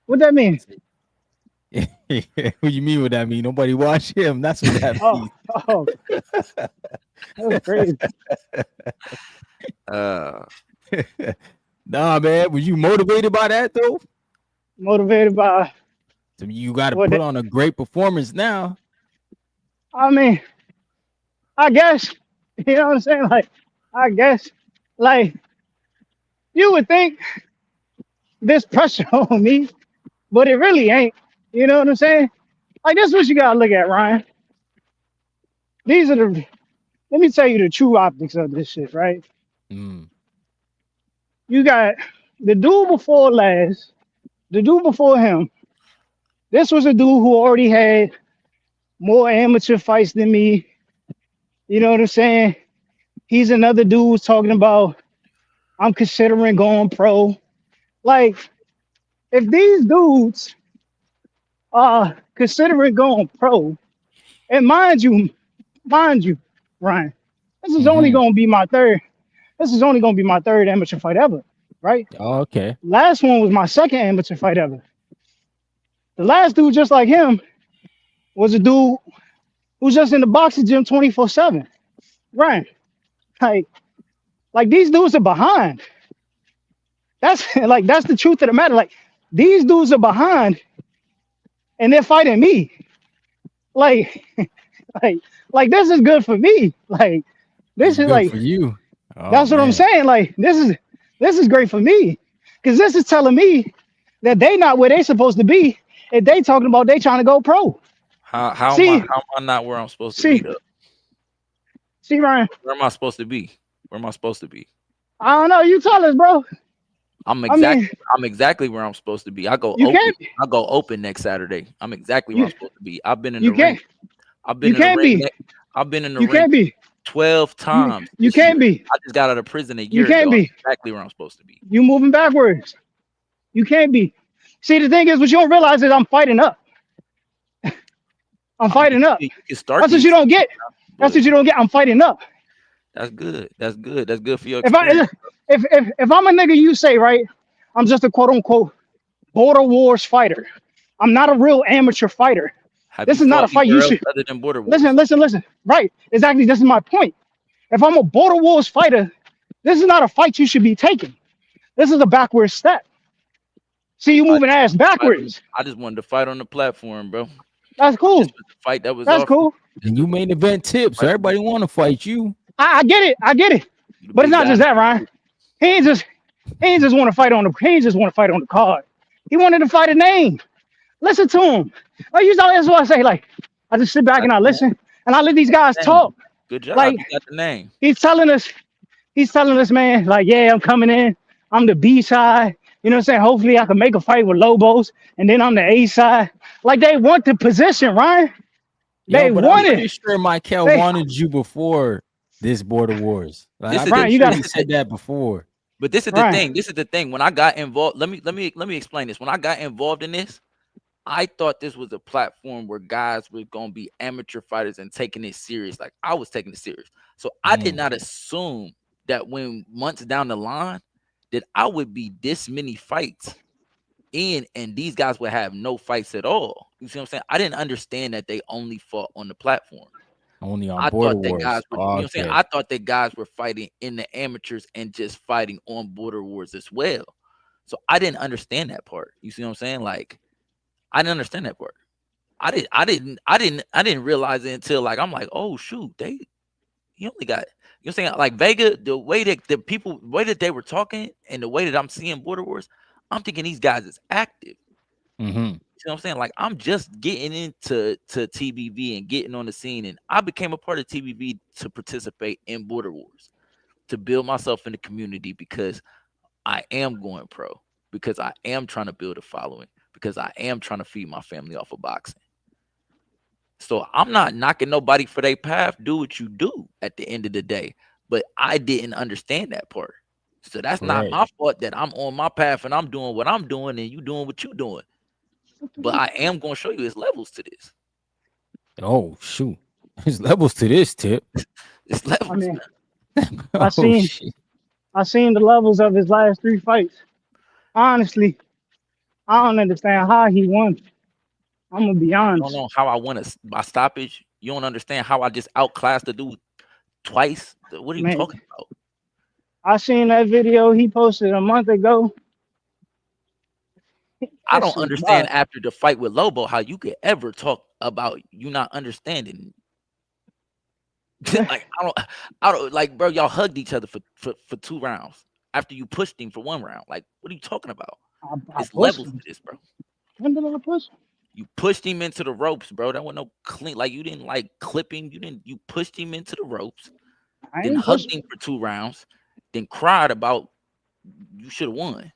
What that mean? What you mean what that mean? Nobody watch him. That's what that means. Oh. That was crazy. Nah, man. Was you motivated by that though? Motivated by so you got to put on a great performance now. I mean, I guess, you know what I'm saying? Like, you would think this pressure on me, but it really ain't. You know what I'm saying? Like, this is what you got to look at, Ryan. Let me tell you the true optics of this shit, right? Mm. You got the dude before him. This was a dude who already had more amateur fights than me. You know what I'm saying? He's another dude who's talking about, I'm considering going pro. Like, if these dudes are considering going pro, and mind you, Ryan, this is only going to be my third amateur fight ever, right? Oh, okay. Last one was my second amateur fight ever. The last dude just like him was a dude who's just in the boxing gym 24/7. Right. Like these dudes are behind. That's like that's the truth of the matter. Like these dudes are behind and they're fighting me. Like like this is good for me. Like this is Good like for you. Oh, that's what I'm man. saying. Like this is great for me. Cause this is telling me that they not where they supposed to be. And they talking about they trying to go pro. How See, am I not where I'm supposed to be though? See, Ryan. Where am I supposed to be? Where am I supposed to be? I don't know. You tell us, bro. I'm exactly where I'm supposed to be. I go open next Saturday. I'm exactly where I'm supposed to be. I've been in the ring. I've been in the ring 12 times. You can't be. I just got out of prison a year ago. I'm exactly where I'm supposed to be. You moving backwards. You can't be. See, the thing is, what you don't realize is I'm fighting up. I'm fighting up. That's what you don't get. That's what you don't get. I'm fighting up. That's good. That's good. That's good for your If experience. I'm a nigga, you say, right, I'm just a quote unquote border wars fighter. I'm not a real amateur fighter. This is not a fight you should. Other than border wars. Listen. Right. Exactly. This is my point. If I'm a border wars fighter, this is not a fight you should be taking. This is a backward step. See, you moving ass backwards. I just wanted to fight on the platform, bro. That's cool. Fight that was. That's cool. And you main event tips. So everybody want to fight you. I get it. But it's not just that, Ryan. He ain't just want to fight on the card. He wanted to fight a name. Listen to him. That's what I say. Like, I just sit back and I listen and I let these guys talk. Good job. Like, you got the name. He's telling us, man, like, yeah, I'm coming in. I'm the B side. You know what I'm saying? Hopefully I can make a fight with Lobos, and then I'm the A side. Like, they want the position, Ryan. They want I'm it. pretty sure Michael wanted you before this border wars. Like, Ryan, you got said that before. But this is the thing. This is the thing. When I got involved, let me explain this. When I got involved in this, I thought this was a platform where guys were gonna be amateur fighters and taking it serious. Like I was taking it serious. So I did not assume that when months down the line that I would be this many fights in and these guys would have no fights at all. You see what I'm saying? I didn't understand that they only fought on the platform. Only on border wars. You know what I'm saying? I thought that guys were fighting in the amateurs and just fighting on border wars as well. So I didn't understand that part. You see what I'm saying? Like I didn't understand that part. I didn't realize it until like I'm like, oh shoot, he only got, you know what I'm saying? Like Vega, the way that they were talking and the way that I'm seeing border wars, I'm thinking these guys is active. Mm-hmm. You know what I'm saying? Like I'm just getting into TBV and getting on the scene, and I became a part of TBV to participate in border wars, to build myself in the community because I am going pro, because I am trying to build a following, because I am trying to feed my family off of boxing. So I'm not knocking nobody for their path. Do what you do at the end of the day. But I didn't understand that part. So that's not my fault that I'm on my path and I'm doing what I'm doing and you doing what you're doing. But I am going to show you there's levels to this. Oh, shoot. There's levels to this, Tip. It's levels. I mean, I seen the levels of his last 3 fights. Honestly, I don't understand how he won. I'm gonna be honest. You don't know how I won by stoppage. You don't understand how I just outclassed the dude twice. What are you talking about? I seen that video he posted a month ago. I don't understand after the fight with Lobo how you could ever talk about you not understanding. Like I don't like, bro. Y'all hugged each other for 2 rounds after you pushed him for 1 round. Like, what are you talking about? It's levels to this, bro. When did I push? You pushed him into the ropes, bro. That was no clean. Like you didn't like clip him. You pushed him into the ropes. Then hugged him for 2 rounds. Then cried about you should have won.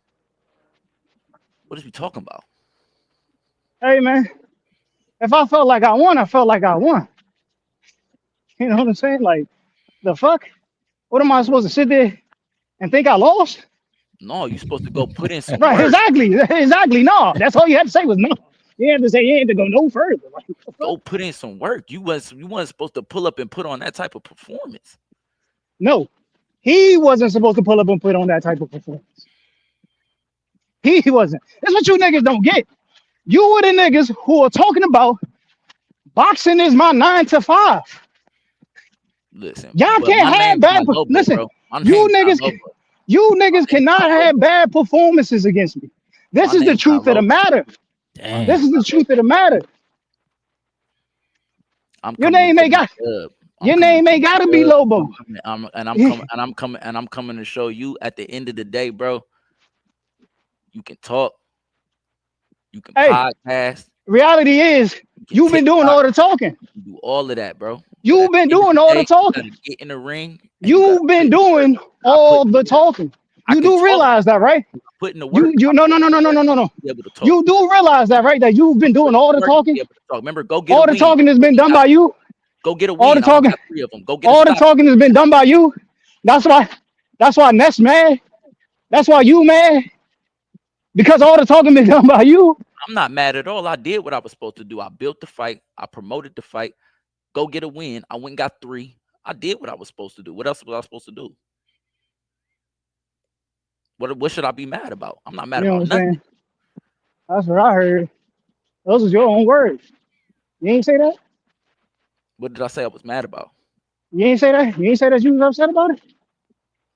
What is we talking about? Hey man, if I felt like I won, I felt like I won. You know what I'm saying? Like the fuck? What am I supposed to sit there and think I lost? No, you're supposed to go put in some right, work. Exactly. No, that's all you had to say was no. You had to say you had to go no further. Like, go put in some work. You wasn't supposed to pull up and put on that type of performance. No, he wasn't supposed to pull up and put on that type of performance. He wasn't. That's what you niggas don't get. You were the niggas who are talking about boxing is my 9 to 5. Listen, Y'all but can't my have name's bad. not Lobo, Listen, bro. My you name's not niggas, Lobo. you My niggas name's cannot not have Lobo. bad performances against me. This My is the name's not truth of the Lobo. matter. My This Damn. is the truth of the matter. I'm Your coming to name get ain't my got. dub. I'm Your coming to name get ain't my gotta be dub. Lobo. I'm coming to show you at the end of the day, bro. You can talk, you can Hey, podcast, reality is you can you've been doing TikTok, all the talking. you can do all of that, bro. But at You've the been end of doing the all the day, you gotta talking. get in the ring and you gotta You've put been in the work. doing I put all in the the work. talking. I You can do talk, realize that, right? put in the work. You I no put no in no the no no work no no no. to be able to talk. You do realize that, right? That you've been Put doing in all the the work to talking. be able to talk. Remember, go get a All the win. talking has You been only done got by you. go get a All the win. I only talking, got 3 of them. Go get a all the stop. talking has been done by you. That's why. That's why Ness mad. That's why you mad. Because all the talking been done by you. I'm not mad at all. I did what I was supposed to do. I built the fight. I promoted the fight. Go get a win. I went and got 3. I did what I was supposed to do. What else was I supposed to do? What should I be mad about? I'm not mad You know what about I'm nothing. saying? That's what I heard. Those are your own words. You ain't say that. What did I say I was mad about? You ain't say that. You ain't say that you was upset about it.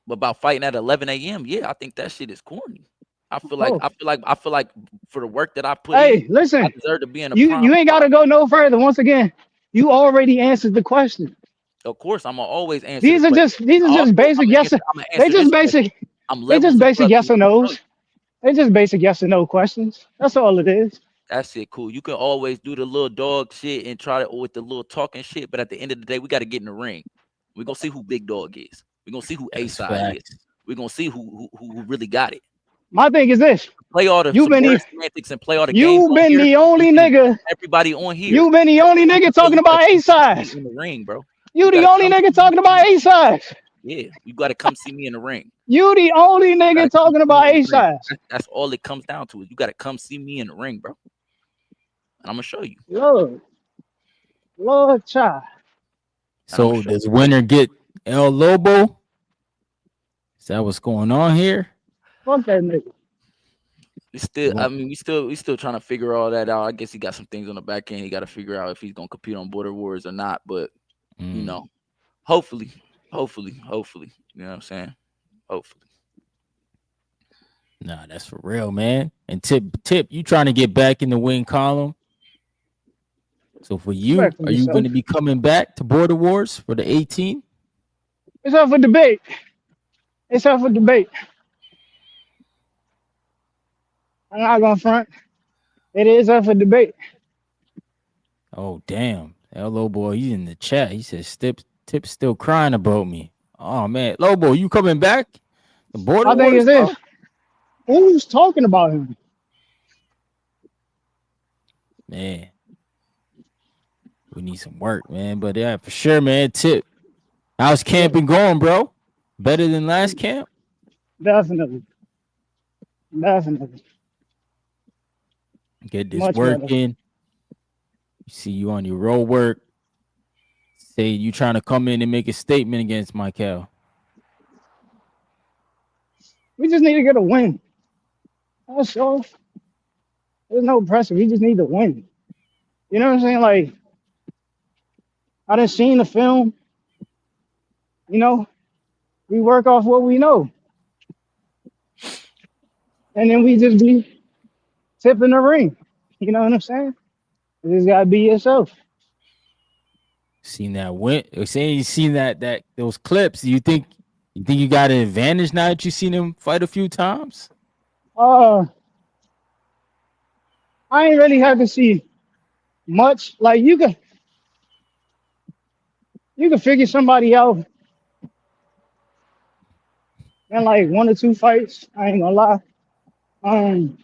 But about fighting at 11 a.m. Yeah, I think that shit is corny. Oh, I feel like for the work that I put in, hey, I listen. deserve to be in a You prime you ain't spot. gotta go no further. Once again, you already answered the question. Of course, I'm gonna always answer the These are question. just these are just Also, basic yes. I'm gonna They answer just this question. basic. I'm They just levels basic above yes you. or I'm gonna show you. no's. They just basic yes or no questions. That's all it is. That's it, cool. You can always do the little dog shit and try to with the little talking shit, but at the end of the day, we got to get in the ring. We're gonna see who big dog is. We're gonna see who A That's side is. facts. We're gonna see who really got it. My thing is this. Play all the You've some been word the, semantics and play all the games you've on been here. the You only can nigga. everybody on here. You've been the only nigga Hey, talking you gotta about A come see me sides. in the ring, bro. You You the gotta only come nigga see me talking in the about A ring. sides. Yeah, you gotta come see me in the ring. You the only You gotta nigga come talking see me about in the A ring. sides. That's all it comes down to. Is you gotta come see me in the ring, bro. And I'm gonna show you. Lord, child. And I'm gonna So show you. does winner get El Lobo? Is that what's going on here? Fuck that nigga. I mean, we still trying to figure all that out. I guess he got some things on the back end. He got to figure out if he's gonna compete on Border Wars or not. But you know, hopefully, you know what I'm saying? Hopefully. Nah, that's for real, man. And tip, you trying to get back in the win column? So for you, Respect for are you going yourself. to be coming back to Border Wars for the 18? It's up for debate. It's up for debate. I'm not gonna front. It is up for debate. Oh damn, El Lobo, he's in the chat. He says Tip's still crying about me. Oh man, Lobo, you coming back? The Border My thing Wars, is bro? this: who's talking about him? Man, we need some work, man. But yeah, for sure, man. Tip, how's camping going, bro? Better than last camp? Definitely. Get this Much work better. in. See you on your road work. Say you trying to come in and make a statement against Michael. We just need to get a win. That's all. There's no pressure. We just need to win. You know what I'm saying? Like, I done seen the film. You know, we work off what we know. And then we just be tipping the ring. You know what I'm saying? You just gotta be yourself. Seen that win. Saying you seen that those clips. You think you got an advantage now that you seen him fight a few times? I ain't really had to see much. Like you can figure somebody out in like 1 or 2 fights. I ain't gonna lie. And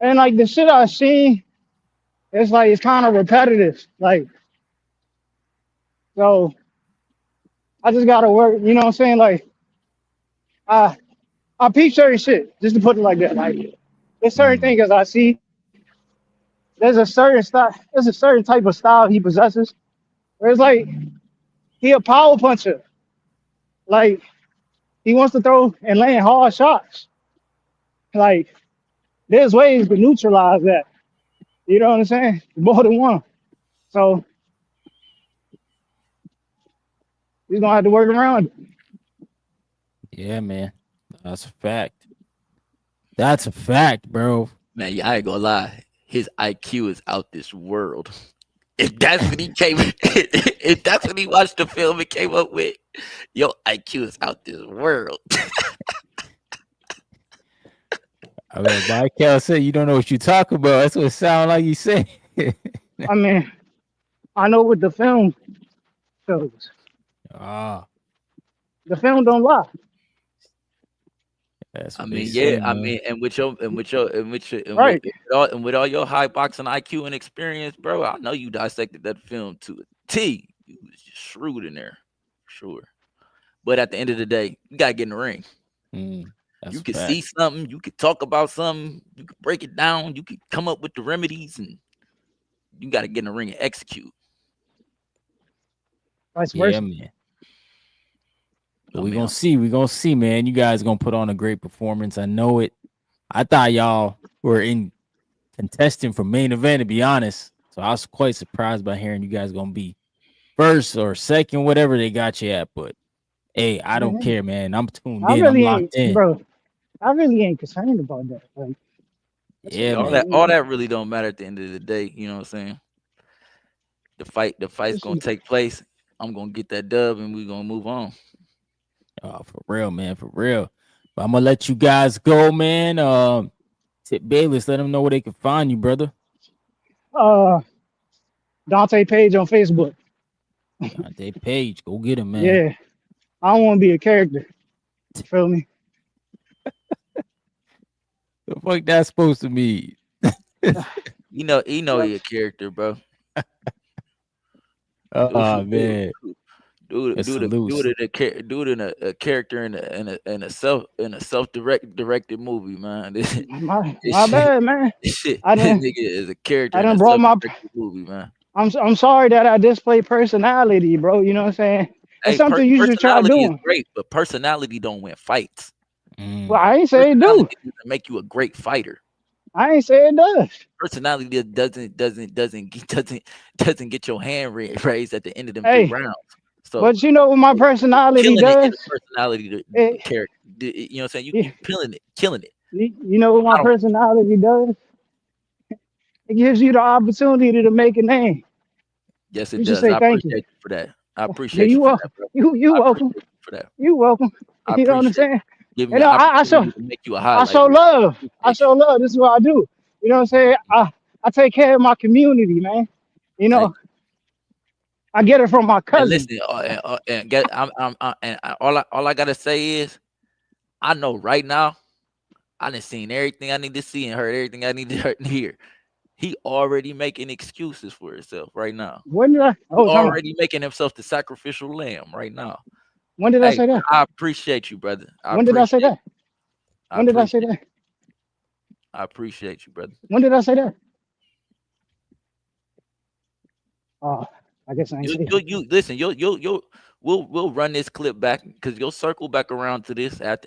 like the shit I seen, it's like it's kind of repetitive. Like, so I just gotta work. You know what I'm saying? Like, I peep certain shit, just to put it like that. Like, there's certain things I see. There's a certain style. There's a certain type of style he possesses. Where it's like he a power puncher. Like he wants to throw and land hard shots. Like there's ways to neutralize that. You know what I'm saying? More than one. So we're gonna have to work around it. Yeah, man. That's a fact. That's a fact, bro. Man, yeah, I ain't gonna lie. His IQ is out this world. If that's what he came, if that's what he watched the film and came up with, your IQ is out this world. I mean, Michael said you don't know what you talk about. That's what it sounds like you say. I mean, I know what the film shows. Ah, The film don't lie. that's I what mean, they yeah, say, I man. mean, and Right. with all your high boxing IQ and experience, bro, I know you dissected that film to a T. You was just shrewd in there, for sure. But at the end of the day, you gotta get in the ring. That's You a can fact. see something, you could talk about something, you could break it down, you could come up with the remedies, and you gotta get in the ring and execute. Vice Yeah, versa. man. But I we mean, gonna see. We gonna see, man. You guys gonna put on a great performance. I know it. I thought y'all were in contesting for main event, to be honest. So I was quite surprised by hearing you guys gonna be first or second, whatever they got you at. But hey, I don't care, man. I'm tuned I in. I'm really locked ain't, in. bro. I really ain't concerned about that. Like, Yeah, all man. that really don't matter at the end of the day. You know what I'm saying? The fight's gonna take place. I'm gonna get that dub, and we're gonna move on. Oh, for real, man. For real. But I'm gonna let you guys go, man. Tip Bayless, let them know where they can find you, brother. Dante Page on Facebook. Dante Page, go get him, man. Yeah. I don't want to be a character. You feel me? The fuck that's supposed to mean? You know your character, bro. Oh man. Do it in a character in a self-directed movie, man. My bad, man. This I done nigga is a character I in a done brought my self-directed movie, man. I'm sorry that I display personality, bro. You know what I'm saying? It's Hey, something you should try personality is doing. great, but personality don't win fights. Well, I ain't say it do. Personality doesn't make you a great fighter. I ain't say it does. Personality doesn't get your hand raised at the end of them Hey, 3 rounds. So, but you know what my personality killing it in does? the personality It- character. You know what I'm saying? You Yeah. killing it. You know what my personality does? It gives you the opportunity to make a name. Yes, it You should does. say I thank appreciate you. you for that. I Yeah, appreciate you you for welcome. that, bro. You I welcome. appreciate you for that. You welcome. I You know what I'm appreciate saying? giving You me know, an I show opportunity to make you a I highlight show reel. love. I Appreciate you. show love. This is what I do. You know what I'm saying? I take care of my community, man. You know, Thank you. I get it from my And cousin. listen, and get all I gotta say is, I know right now, I done seen everything I need to see and heard everything I need to hear. He already making excuses for himself right now. When did I? He Oh, time out. already making himself the sacrificial lamb right now. When did I Hey, say that? I appreciate you, brother. When did I say that? I When did I say appreciate. that? I appreciate you, brother. When did I say that? Oh, I guess I ain't say it. You listen. We'll run this clip back because you'll circle back around to this No,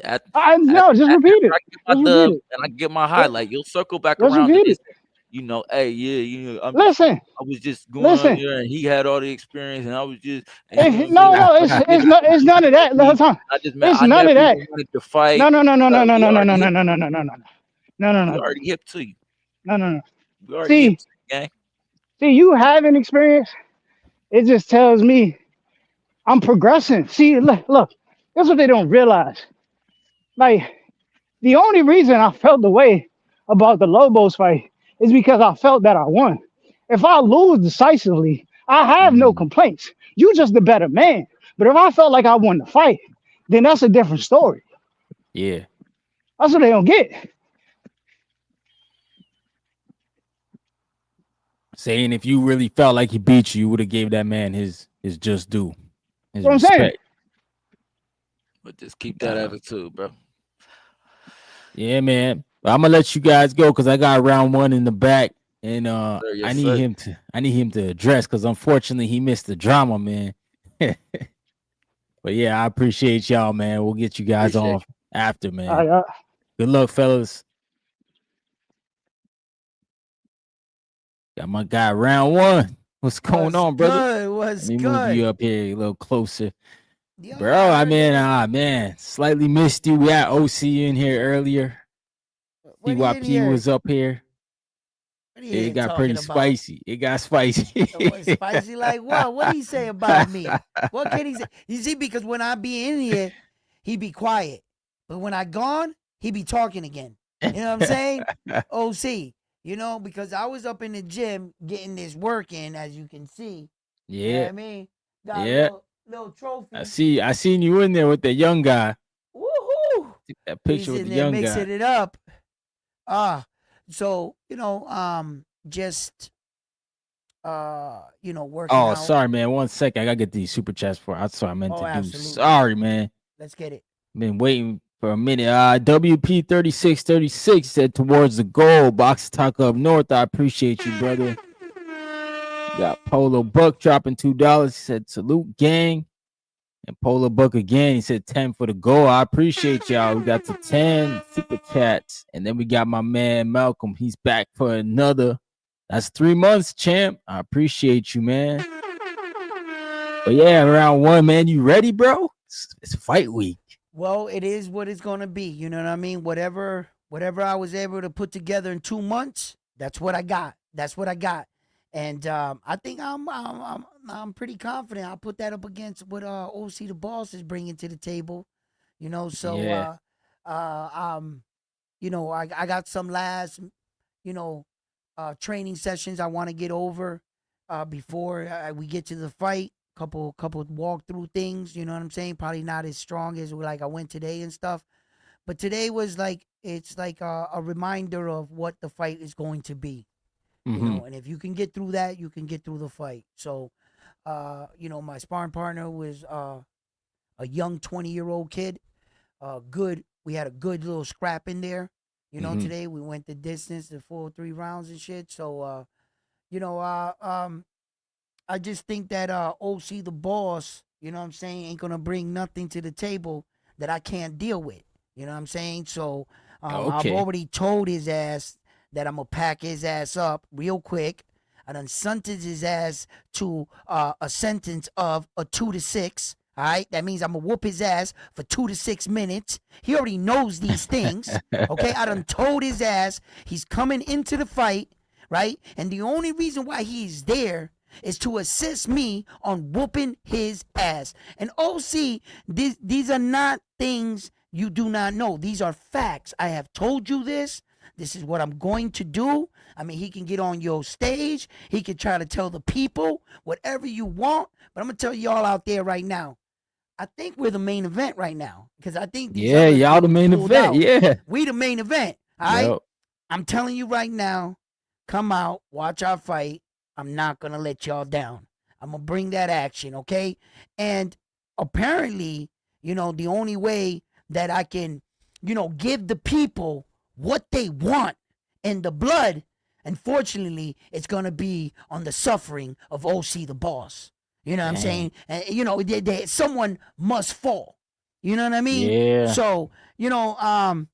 just repeat it. I get my Just dub repeat it. and I get my highlight. You'll circle back Just around to repeat this. it. You know, hey, yeah, you know, Listen, I was just going out listen. there and he had all the experience and I was just, and you know what I'm No, saying? it's none of that. Listen, it's I none never of that. even wanted to fight. No. We already hip. No. We already hip to you. No. We already hip to you, gang. See, you having experience, it just tells me I'm progressing. See, look, that's what they don't realize. Like, the only reason I felt the way about the Lobos fight is because I felt that I won. If I lose decisively, I have no complaints. You just the better man. But if I felt like I won the fight, then that's a different story. Yeah. That's what they don't get. Saying if you really felt like he beat you, you would have gave that man his just due. His What I'm saying. respect. But just keep that attitude, bro. Yeah, man. But I'm gonna let you guys go because I got round 1 in the back, and Yes, I need him to address because unfortunately he missed the drama, man. But yeah, I appreciate y'all, man. We'll get you guys on after, man. All right, Good luck, fellas. Got my guy round one. What's going on, brother? Good? What's Let me good? move you up here a little closer. Yo, Bro, I mean, man, slightly missed you. We had OC in here earlier. What are you in TYP here? was up here. What are you It got talking pretty about? spicy. It got spicy. What, spicy like what? What did he say about me? What can he say? You see, because when I be in here, he be quiet. But when I gone, he be talking again. You know what I'm saying? OC. You know, because I was up in the gym getting this work in, as you can see. Yeah. You know what I mean? Got Yeah. a little trophy. I seen you in there with the young guy. Woohoo! That picture He's with in the there young mixing guy. it up. So, you know, just you know, working Oh, out. sorry, man. 1 second. I gotta get these super chats for. That's what I meant to do. Absolutely. Sorry, man. Let's get it. Been waiting for a minute. WP 3636 said towards the goal. Box Taco up north. I appreciate you, brother. Got Polo Buck dropping $2. He said salute, gang. And Polo Buck again. He said 10 for the goal. I appreciate y'all. We got to 10 super chats. And then we got my man Malcolm. He's back for another. That's 3 months, champ. I appreciate you, man. But yeah, round one, man. You ready, bro? It's fight week. Well, it is what it's gonna be. You know what I mean? Whatever I was able to put together in 2 months, that's what I got. That's what I got. And I think I'm pretty confident. I'll put that up against what OC the boss is bringing to the table. You know, so Yeah. you know, I got some last, you know, training sessions I want to get over before we get to the fight. Couple walkthrough things, you know what I'm saying? Probably not as strong as like I went today and stuff, but today was like it's like a reminder of what the fight is going to be, you know. And if you can get through that, you can get through the fight. So, you know, my sparring partner was a young 20-year-old kid. Good. We had a good little scrap in there. You know, today we went the distance, the full 3 rounds and shit. So, you know, I just think that OC the boss, you know what I'm saying, ain't gonna bring nothing to the table that I can't deal with. You know what I'm saying? So I've already told his ass that I'm gonna pack his ass up real quick. I done sentenced his ass to a sentence of a 2 to 6. All right, that means I'm gonna whoop his ass for 2 to 6 minutes. He already knows these things. Okay, I done told his ass he's coming into the fight, right? And the only reason why he's there is to assist me on whooping his ass. And OC, these are not things you do not know. These are facts. I have told you this. This is what I'm going to do. I mean, he can get on your stage. He can try to tell the people whatever you want. But I'm going to tell y'all out there right now, I think we're the main event right now. Because I think these others y'all the main pulled event. out. Yeah. We the main event. All right? Yep. I'm telling you right now, come out, watch our fight. I'm not going to let y'all down. I'm going to bring that action, okay? And apparently, you know, the only way that I can, you know, give the people what they want in the blood, unfortunately, it's going to be on the suffering of OC the boss. You know what I'm saying? And, you know, someone must fall. You know what I mean? Yeah. So, you know,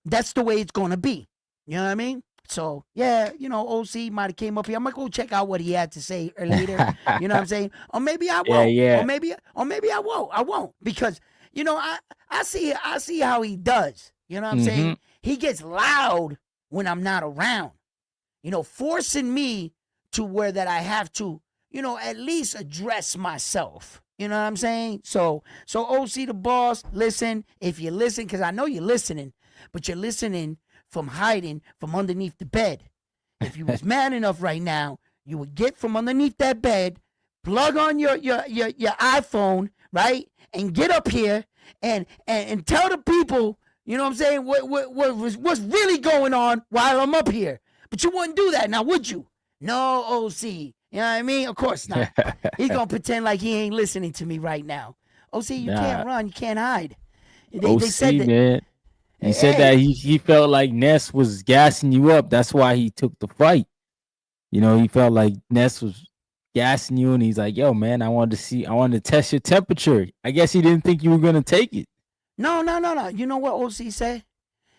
that's the way it's going to be. You know what I mean? So, yeah, you know, OC might have came up here. I'm going to go check out what he had to say later. You know what I'm saying? Or maybe I won't. Yeah. Or maybe I won't. I won't. Because, you know, I see how he does. You know what I'm saying? He gets loud when I'm not around. You know, forcing me to where that I have to, you know, at least address myself. You know what I'm saying? So OC the boss, listen, if you listen, because I know you're listening, but you're listening from hiding from underneath the bed. If you was man enough right now, you would get from underneath that bed, plug on your iPhone, right? And get up here and tell the people, you know what I'm saying, what's really going on while I'm up here. But you wouldn't do that now, would you? No, OC. You know what I mean? Of course not. He's going to pretend like he ain't listening to me right now. OC, you can't run. You can't hide. They said that, man. He said that he felt like Ness was gassing you up. That's why he took the fight. You know, he felt like Ness was gassing you, and he's like, yo, man, I wanted to test your temperature. I guess he didn't think you were going to take it. No. You know what OC said?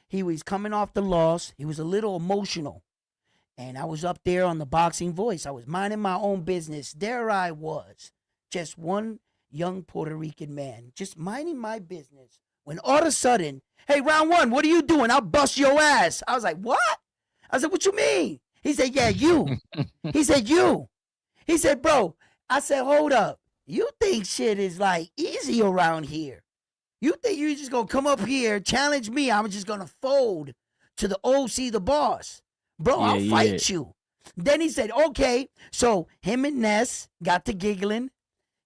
He was coming off the loss. He was a little emotional. And I was up there on the Boxing Voice. I was minding my own business. There I was, just one young Puerto Rican man, just minding my business. When all of a sudden, hey, round one, what are you doing? I'll bust your ass. I was like, what? I said, what you mean? He said, yeah, you. He said, you. He said, bro. I said, hold up. You think shit is like easy around here. You think you just gonna come up here, challenge me, I'm just gonna fold to the OC, the boss. Bro, I'll fight you. Then he said, okay. So him and Ness got to giggling.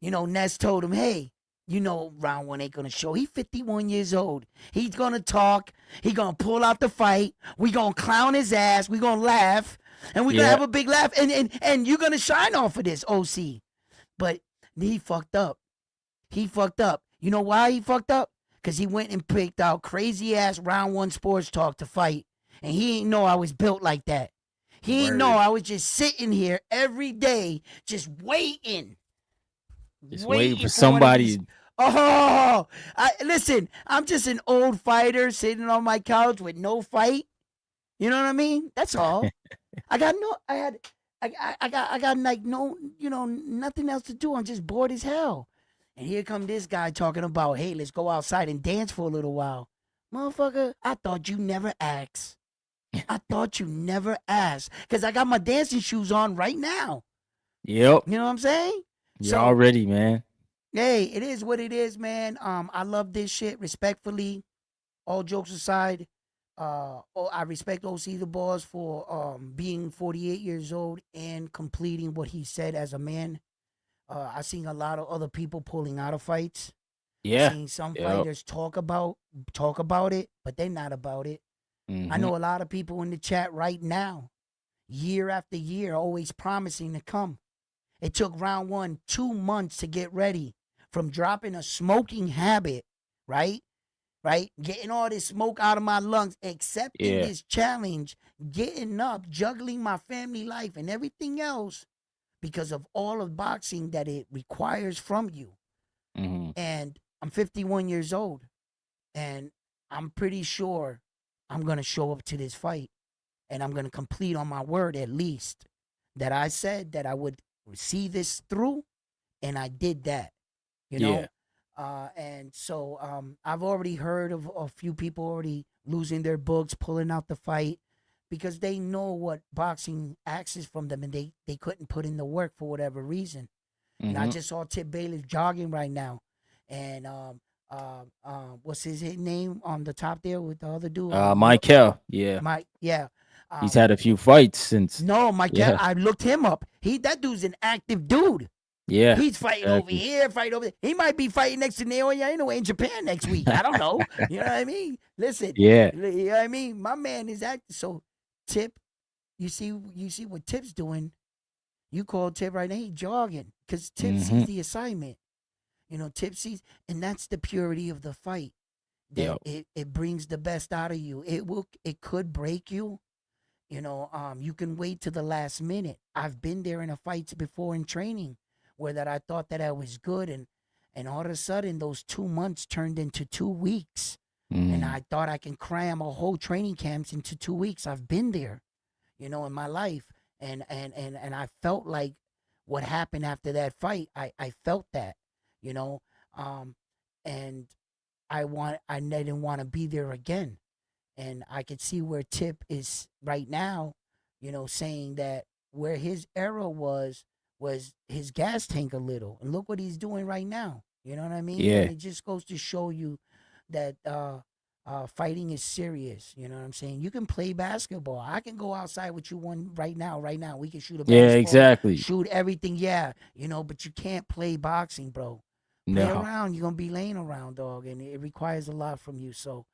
You know, Ness told him, hey, you know, round one ain't gonna show. He 51 years old. He's gonna talk. He gonna pull out the fight. We gonna clown his ass. We gonna laugh. And we gonna have a big laugh. And you're gonna shine off of this, OC. But he fucked up. He fucked up. You know why he fucked up? Because he went and picked out crazy ass round one sports talk to fight. And he ain't know I was built like that. He ain't know I was just sitting here every day, just waiting. Just waiting for somebody. Listen, I'm just an old fighter sitting on my couch with no fight. You know what I mean? That's all. I got like no, you know, nothing else to do. I'm just bored as hell. And here come this guy talking about, hey, let's go outside and dance for a little while. Motherfucker, I thought you never asked. I thought you never asked. Because I got my dancing shoes on right now. Yep. You know what I'm saying? You're all ready, man. Hey, it is what it is, man. I love this shit respectfully. All jokes aside, I respect OC the boss for being 48 years old and completing what he said as a man. I've seen a lot of other people pulling out of fights. Yeah. I've seen some fighters talk about it, but they're not about it. I know a lot of people in the chat right now, year after year, always promising to come. It took round one 2 months to get ready from dropping a smoking habit, right? Getting all this smoke out of my lungs, accepting this challenge, getting up, juggling my family life and everything else because of all of boxing that it requires from you. And I'm 51 years old, and I'm pretty sure I'm going to show up to this fight, and I'm going to complete on my word at least that I said that I would see this through, and I did that, you know? And so I've already heard of a few people already losing their books, pulling out the fight because they know what boxing asks from them, and they couldn't put in the work for whatever reason. And I just saw Tip Bailiff jogging right now, and what's his name on the top there with the other dude? Michael. He's had a few fights since. No, Michael. I looked him up. That dude's an active dude. Yeah, he's fighting over here, fighting over there. He might be fighting next to Naoya Inoue in Japan next week. I don't know. You know what I mean? Listen. You know what I mean? My man is active. So Tip, you see what Tip's doing. You call Tip right now, he's jogging because Tip sees the assignment. You know, Tip sees, and that's the purity of the fight. That it brings the best out of you. It could break you. You know, you can wait to the last minute. I've been there in a fights before in training where that I thought that I was good, and all of a sudden those 2 months turned into 2 weeks. And I thought I can cram a whole training camps into 2 weeks. I've been there, you know, in my life. And I felt like what happened after that fight, I felt that, you know, and I didn't want to be there again. And I could see where Tip is right now, you know, saying that where his era was his gas tank a little. And look what he's doing right now. You know what I mean? Yeah. And it just goes to show you that fighting is serious. You know what I'm saying? You can play basketball. I can go outside with you right now. We can shoot a basketball. Yeah, exactly. Shoot everything. Yeah. You know, but you can't play boxing, bro. Play around, you're going to be laying around, dog. And it requires a lot from you. So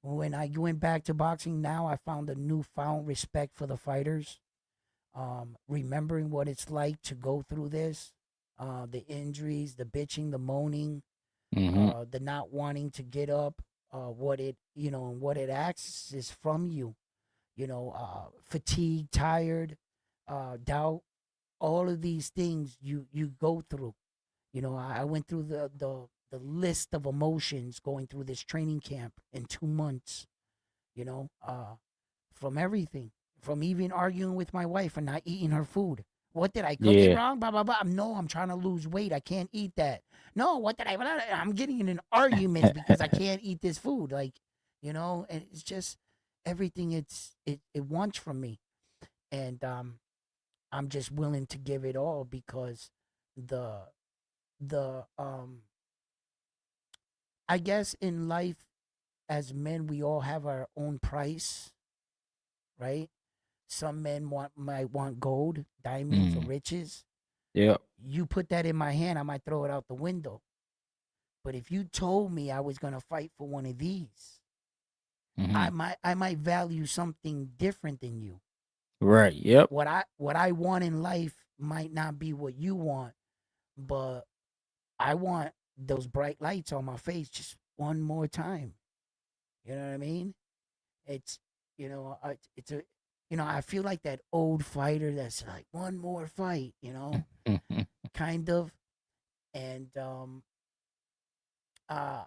when I went back to boxing now, I found a newfound respect for the fighters. Remembering what it's like to go through this, the injuries, the bitching, the moaning, the not wanting to get up, what it asks is from you, you know, fatigue, tired, doubt, all of these things you go through. You know, I went through the list of emotions going through this training camp in 2 months, you know, from everything. from even arguing with my wife and not eating her food. What did I cook it Yeah. wrong? Blah blah blah. No, I'm trying to lose weight. I can't eat that. No, what did I? I'm getting in an argument because I can't eat this food. Like, and it's just everything it wants from me, and I'm just willing to give it all because the I guess in life as men we all have our own price, right? Some men might want gold, diamonds, or riches. Yep. You put that in my hand, I might throw it out the window. But if you told me I was gonna fight for one of these, I might value something different than you. Right. Yep. What I want in life might not be what you want, but I want those bright lights on my face just one more time. You know what I mean? It's it's a I feel like that old fighter that's like one more fight, kind of. And uh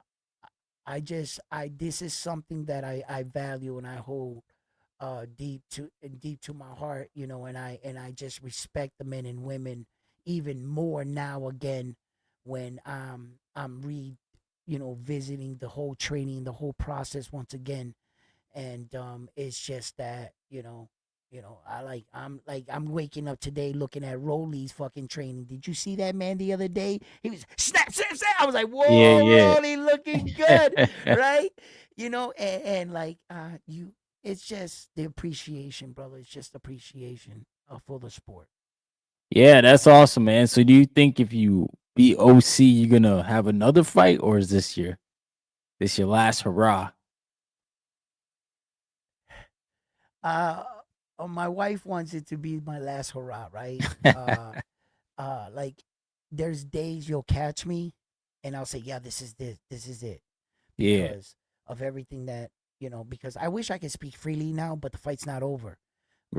this is something that I value and I hold deep to my heart, and I just respect the men and women even more now again when I'm visiting the whole training, the whole process once again. And it's just that I'm waking up today looking at Rolly's fucking training. Did you see that man the other day? He was snap snap snap. I was like, Yeah. whoa, Yeah. Rolly looking good, right? And like it's just the appreciation, brother. It's just appreciation for the sport. Yeah, that's awesome, man. So do you think if you beat OC, you're gonna have another fight, or is this your last hurrah? My wife wants it to be my last hurrah, right? Like there's days you'll catch me and I'll say, yeah, this is it. Yeah. Because of everything that, because I wish I could speak freely now, but the fight's not over.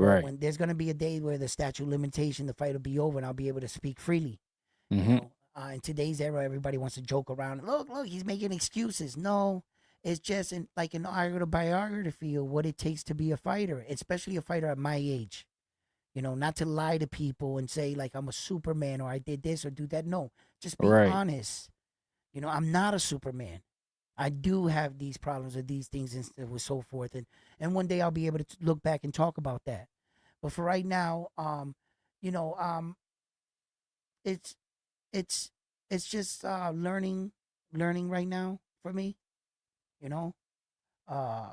But Right. when there's gonna be a day where the statute of limitation, the fight will be over and I'll be able to speak freely. Mm-hmm. In today's era, everybody wants to joke around. Look, he's making excuses. No, it's just like an autobiography of what it takes to be a fighter, especially a fighter at my age. Not to lie to people and say like I'm a Superman or I did this or do that. No, just be Right. honest. I'm not a Superman. I do have these problems with these things and so forth. And one day I'll be able to look back and talk about that. But for right now, you know, um, it's it's just learning right now for me. You know, uh,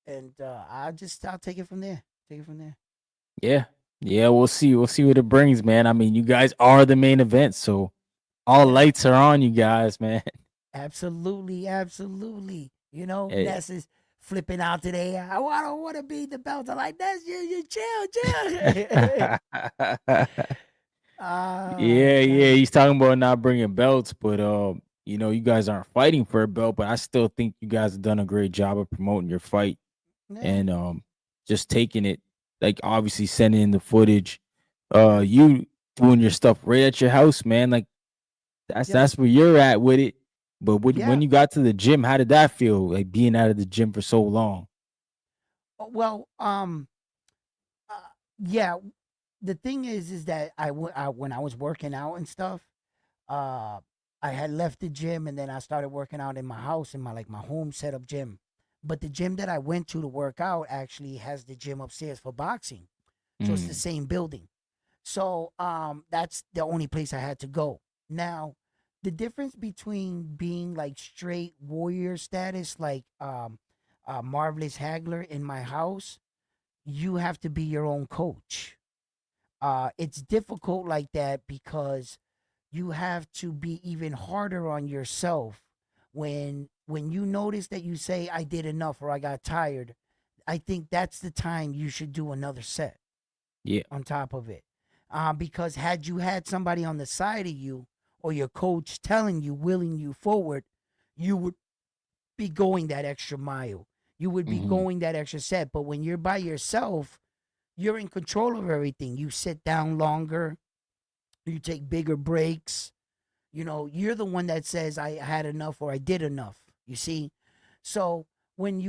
and I'll take it from there. Take it from there. Yeah. Yeah, we'll see. We'll see what it brings, man. I mean, you guys are the main event, so all Yeah. lights are on you guys, man. Absolutely, absolutely. Hey. Ness is flipping out today. I don't want to be the belt. I'm like, Ness, you chill, chill. Yeah, yeah. God. He's talking about not bringing belts, but you guys aren't fighting for a belt, but I still think you guys have done a great job of promoting your fight Yeah, and just taking it, like obviously sending in the footage. yeah, You doing your stuff right at your house, man. Like that's yeah, where you're at with it. But when yeah. you got to the gym, how did that feel? Like being out of the gym for so long? Well, uh, yeah. The thing is that when I was working out and stuff, uh, I had left the gym and then I started working out in my house in my home setup gym. But the gym that I went to work out actually has the gym upstairs for boxing, so it's the Mm, same building. So that's the only place I had to go. Now, the difference between being like straight warrior status, like Marvelous Hagler in my house, you have to be your own coach. It's difficult like that because you have to be even harder on yourself when you notice that you say I did enough or I got tired. I think that's the time you should do another set yeah. on top of it. Because had you had somebody on the side of you or your coach telling you, willing you forward, you would be going that extra mile. You would be Hmm. going that extra set. But when you're by yourself, you're in control of everything. You sit down longer, you take bigger breaks. You're the one that says I had enough or I did enough. You see? So when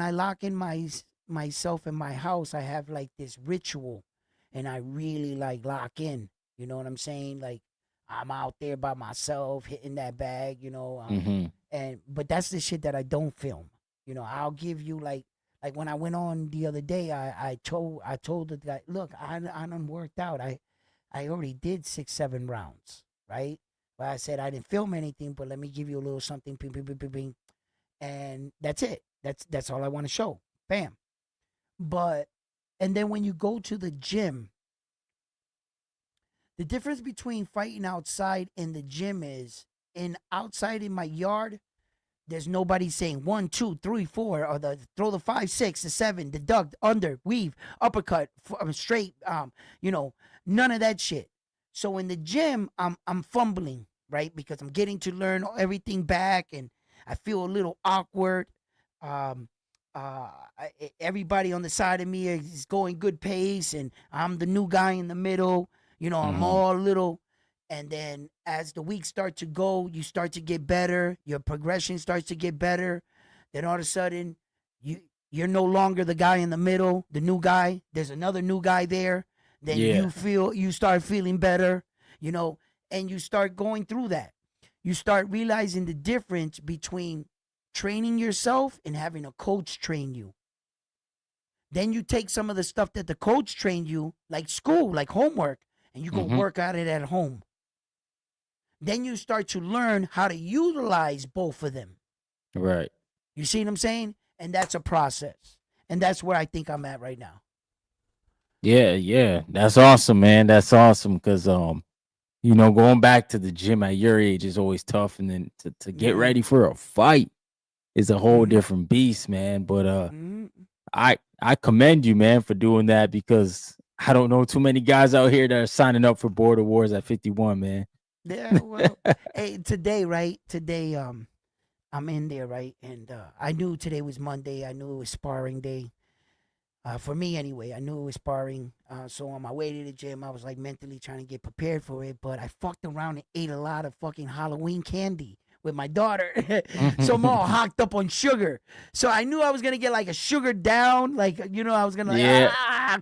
I lock in myself in my house, I have like this ritual, and I really like lock in. You know what I'm saying? Like I'm out there by myself hitting that bag. But that's the shit that I don't film. I'll give you like when I went on the other day, I told the guy, look, I done worked out. I already did 6-7 rounds, right? But I said I didn't film anything, but let me give you a little something, ping, ping, ping, ping, ping. And that's it. That's all I want to show. Bam. And then when you go to the gym, the difference between fighting outside and the gym is outside in my yard, there's nobody saying 1, 2, 3, 4, or throw the 5, 6, the 7, the duck, under, weave, uppercut, straight, none of that shit. So in the gym, I'm fumbling, right? Because I'm getting to learn everything back, and I feel a little awkward. Everybody on the side of me is going good pace, and I'm the new guy in the middle. I'm all little. And then as the weeks start to go, you start to get better. Your progression starts to get better. Then all of a sudden, you're no longer the guy in the middle, the new guy. There's another new guy there. Then you start feeling better, and you start going through that. You start realizing the difference between training yourself and having a coach train you. Then you take some of the stuff that the coach trained you, like school, like homework, and you go work at it at home. Then you start to learn how to utilize both of them. Right. You see what I'm saying? And that's a process. And that's where I think I'm at right now. Yeah. That's awesome, man. That's awesome. Because going back to the gym at your age is always tough. And then to get ready for a fight is a whole different beast, man. But I commend you, man, for doing that, because I don't know too many guys out here that are signing up for Border Wars at 51, man. Yeah, well, hey, today, right? Today, I'm in there, right? And I knew today was Monday. I knew it was sparring day. For me, anyway, I knew it was sparring. So on my way to the gym, I was like mentally trying to get prepared for it. But I fucked around and ate a lot of fucking Halloween candy with my daughter. So I'm all hocked up on sugar. So I knew I was gonna get like a sugar down, like I was gonna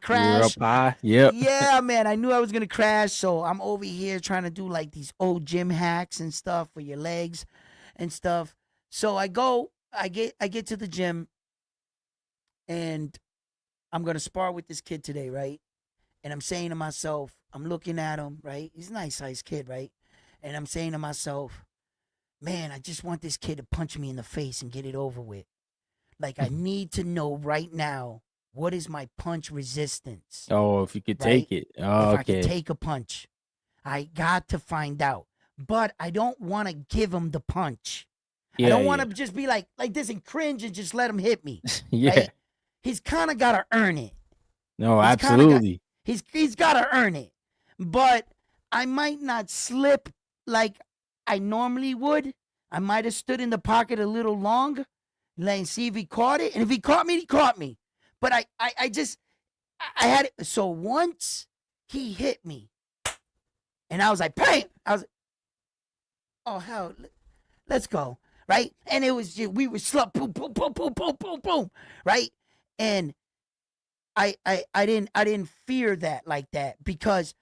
crash. You're up high. Yep. Yeah, man, I knew I was gonna crash. So I'm over here trying to do like these old gym hacks and stuff for your legs and stuff. So I get to the gym, and I'm gonna spar with this kid today, right? And I'm saying to myself, I'm looking at him, right? He's a nice sized kid, right? And I'm saying to myself, man, I just want this kid to punch me in the face and get it over with. Like, I need to know right now, what is my punch resistance? Oh, if you could right? take it. If Oh, I can okay. take a punch. I got to find out. But I don't want to give him the punch. I don't want to just be like this and cringe and just let him hit me. Yeah. Right? He's kind of got to earn it. No, He's absolutely. He's got to earn it. But I might not slip like I normally would. I might have stood in the pocket a little long, and see if he caught it. And if he caught me, he caught me. But I had it. So once he hit me, and I was like, bang! I was, oh hell, let's go, right? And it was just, we were slump, boom, boom, boom, boom, boom, boom, boom, right? And I didn't fear that like that, because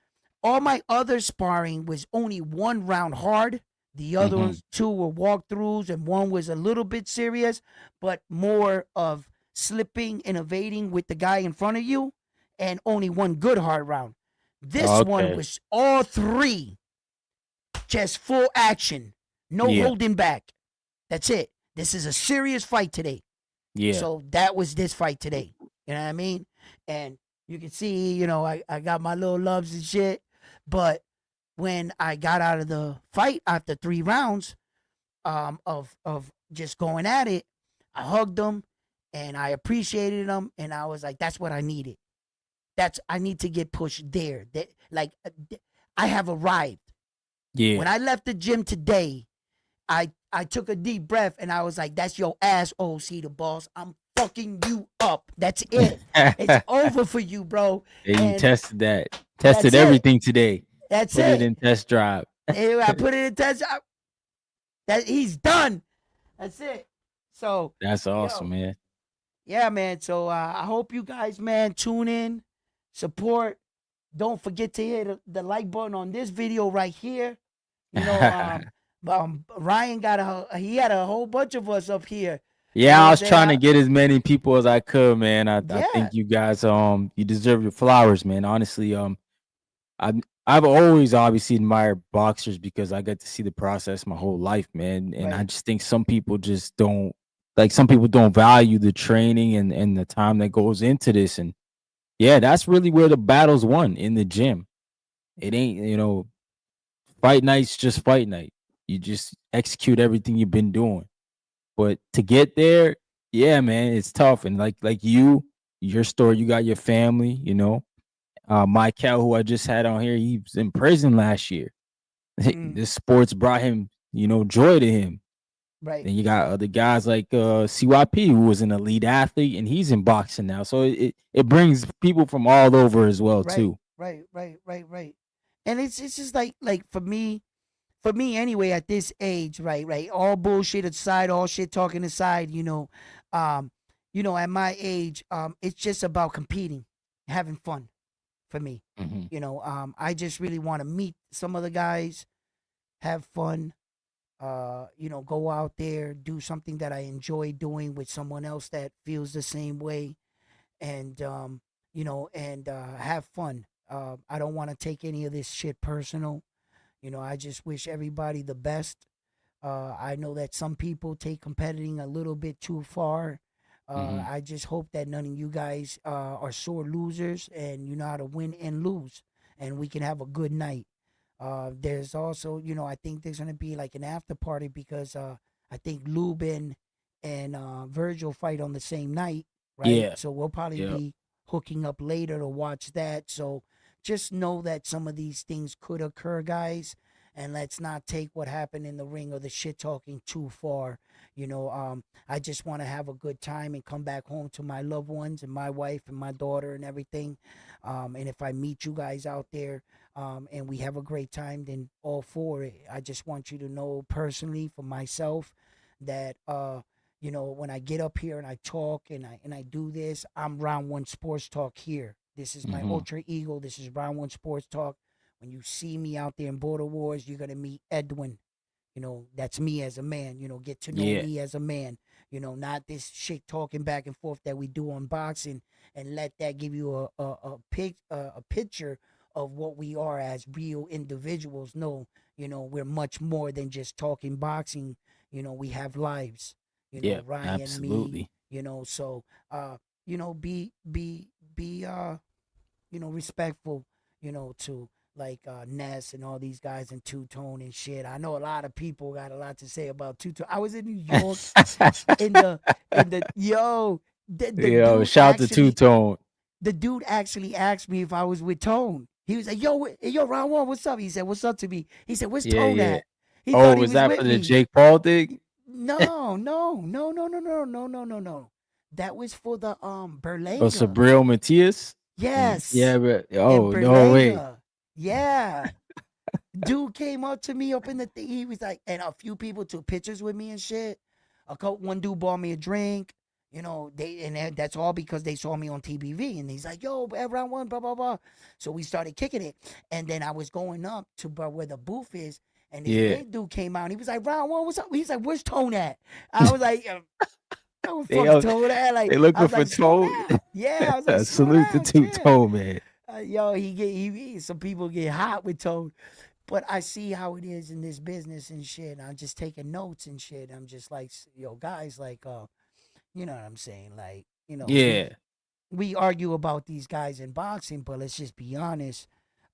all my other sparring was only one round hard. The other ones, 2 were walkthroughs, and 1 was a little bit serious, but more of slipping and evading with the guy in front of you, and only 1 good hard round. This one was all 3, just full action, no holding back. That's it. This is a serious fight today. Yeah. So that was this fight today. You know what I mean? And you can see, I got my little loves and shit, but when I got out of the fight after 3 rounds of just going at it, I hugged him and I appreciated him, and I was like, that's what I needed. I need to get pushed there. I have arrived. Yeah. When I left the gym today, I took a deep breath and I was like, that's your ass, OC the boss. I'm fucking you up. That's it. It's over for you, bro. And you tested that. Tested everything today. That's Put it in test drive. I put it in test drive. That he's done. That's it. So that's awesome, man. yeah, man. So I hope you guys, man, tune in, support. Don't forget to hit the like button on this video right here. You know, Ryan he had a whole bunch of us up here. Yeah, You know I what I'm was saying? trying to get as many people as I could, man. I Yeah. think you guys you deserve your flowers, man. Honestly, I've always obviously admired boxers because I get to see the process my whole life, man. And I Right. just think some people just don't some people don't value the training and the time that goes into this. And yeah, that's really where the battle's won, in the gym. It ain't, fight night's just fight night. You just execute everything you've been doing. But to get there, yeah, man, it's tough. And like your story, you got your family, Michael, who I just had on here, he was in prison last year. This sports brought him, joy to him. Right. Then you got other guys like CYP, who was an elite athlete, and he's in boxing now. So it brings people from all over as well, Right. too. Right. And it's just like for me anyway, at this age, right. All bullshit aside, all shit talking aside, at my age, it's just about competing, having fun for me. Mhm. I just really want to meet some of the guys, have fun, go out there, do something that I enjoy doing with someone else that feels the same way, and have fun. I don't want to take any of this shit personal. I just wish everybody the best. I know that some people take competing a little bit too far. Mhm. I just hope that none of you guys are sore losers and you know how to win and lose, and we can have a good night. There's also, I think there's gonna be like an after party because I think Lubin and Virgil fight on the same night, right? Yeah. So we'll probably Yep. be hooking up later to watch that. So just know that some of these things could occur, guys, and let's not take what happened in the ring or the shit talking too far. I just want to have a good time and come back home to my loved ones and my wife and my daughter and everything. And if I meet you guys out there, and we have a great time, then all for it. I just want you to know personally for myself that when I get up here and I talk and I do this, I'm Round One Sports Talk here. This is my Mhm. alter ego. This is Round One Sports Talk. When you see me out there in Border Wars, you're gonna meet Edwin. That's me as a man. Get to know Yeah. me as a man. Not this shit talking back and forth that we do on boxing, and let that give you a picture of what we are as real individuals. No, we're much more than just talking boxing. We have lives. Yeah. Ryan, me. Absolutely. So be respectful. To like Ness and all these guys in Two Tone and shit. I know a lot of people got a lot to say about Two Tone. I was in New York in the yo. The Yo, dude shout to Two actually Tone. the dude actually asked me if I was with Tone. He was like, yo, Round One, what's up? He said, what's up to me? He said, where's Yeah, Tone yeah. at? He Oh, thought he was was that with for the me. Jake Paul thing? No. That was for the Oh, Berlanga. Sabril Matias? Yes. Yeah, but In oh no way. Berlanga. Yeah. Dude came up to me up in the thing. He was like, and a few people took pictures with me and shit. One dude bought me a drink. That's all because they saw me on TBV, and he's like, "Yo, Round One, blah blah blah." So we started kicking it, and then I was going up to where the booth is, and this Yeah. big dude came out. And he was like, "Round One, what's up?" He's like, "Where's Tone at?" I was like, "I was They fucking all- Tone at." Like, They I looking was for like, "Slow Tone. down." Yeah, I was like, "Slow Salute to down, Two chill." Tone, man. Yo, some people get hot with Tone. But I see how it is in this business and shit. I'm just taking notes and shit. I'm just like, yo, guys, like, you know what I'm saying? Like, Yeah. we argue about these guys in boxing, but let's just be honest.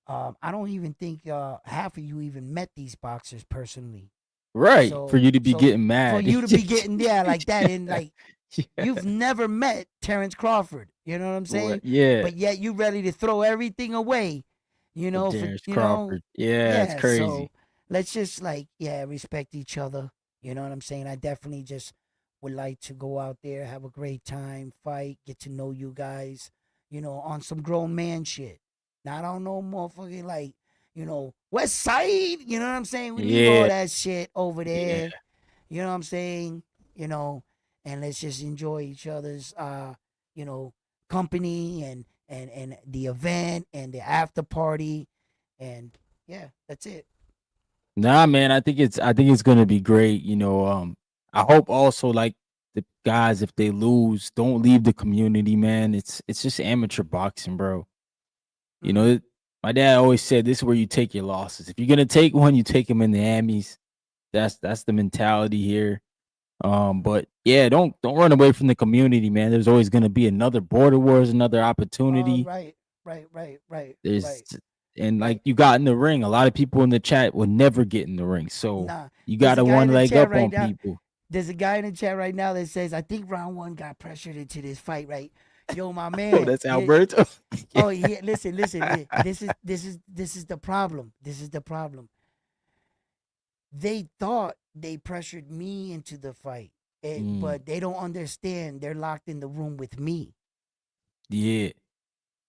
I don't even think half of you even met these boxers personally. Right. So For you to be getting mad. for you to be getting like that, and like Yeah. you've never met Terrence Crawford. You know what I'm saying? Yeah. But yet you ready to throw everything away. For For Terrence Crawford. Yeah, it's So crazy. let's just respect each other. You know what I'm saying? I definitely just would like to go out there, have a great time, fight, get to know you guys, on some grown man shit. Not on no motherfucking West Side. You know what I'm saying? We leave all Yeah. that shit over Yeah. there. You know what I'm saying? and let's just enjoy each other's you know, company and the event and the after party, and yeah, that's it. Nah, man, I think it's gonna be great. I hope also like the guys, if they lose, don't leave the community, man. It's just amateur boxing, bro. You know, my dad always said this is where you take your losses. If you're gonna take one, you take them in the Amis. That's the mentality here. But yeah, don't run away from the community, man. There's always gonna be another Border Wars, another opportunity. Right, right. There's and like you got in the ring, a lot of people in the chat would never get in the ring. So Nah, you there's got a a guy in one the leg chat up right on now. people. There's a guy in the chat right now that says, "I think round one got pressured into this fight." Right, yo, my Oh, man. that's Alberto. Oh yeah, listen. This is the problem. This is the problem. They thought they pressured me into the fight, but they don't understand. They're locked in the room with me. Yeah.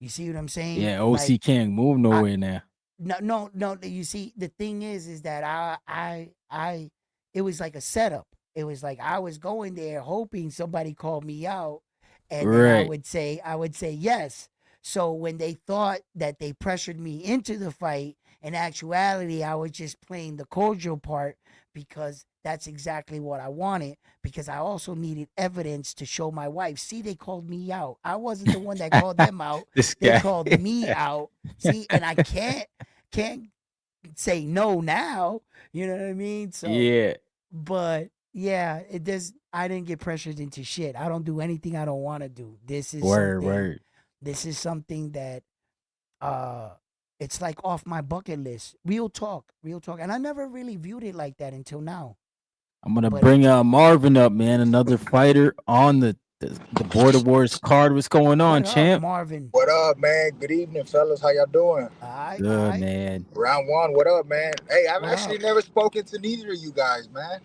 You see what I'm saying? Yeah, OC can't move nowhere now. No. You see, the thing is that it was like a setup. It was like I was going there hoping somebody called me out, and then I Right. would say yes. So when they thought that they pressured me into the fight, in actuality, I was just playing the cordial part because that's exactly what I wanted. Because I also needed evidence to show my wife. See, they called me out. I wasn't the one that called them out. This They guy. called me out. See, and I can't say no now. You know what I mean? So, Yeah. but yeah, I didn't get pressured into shit. I don't do anything I don't want to do. Word. This is something that it's like off my bucket list. Real talk. And I never really viewed it like that until now. I'm gonna bring Marvin up, man. Another fighter on the Border Wars card. What's going on, What up, champ? Marvin? What up, man? Good evening, fellas. How y'all doing? Good, man. Round one. What up, man? Hey, I've What actually up? never spoken to neither of you guys, man.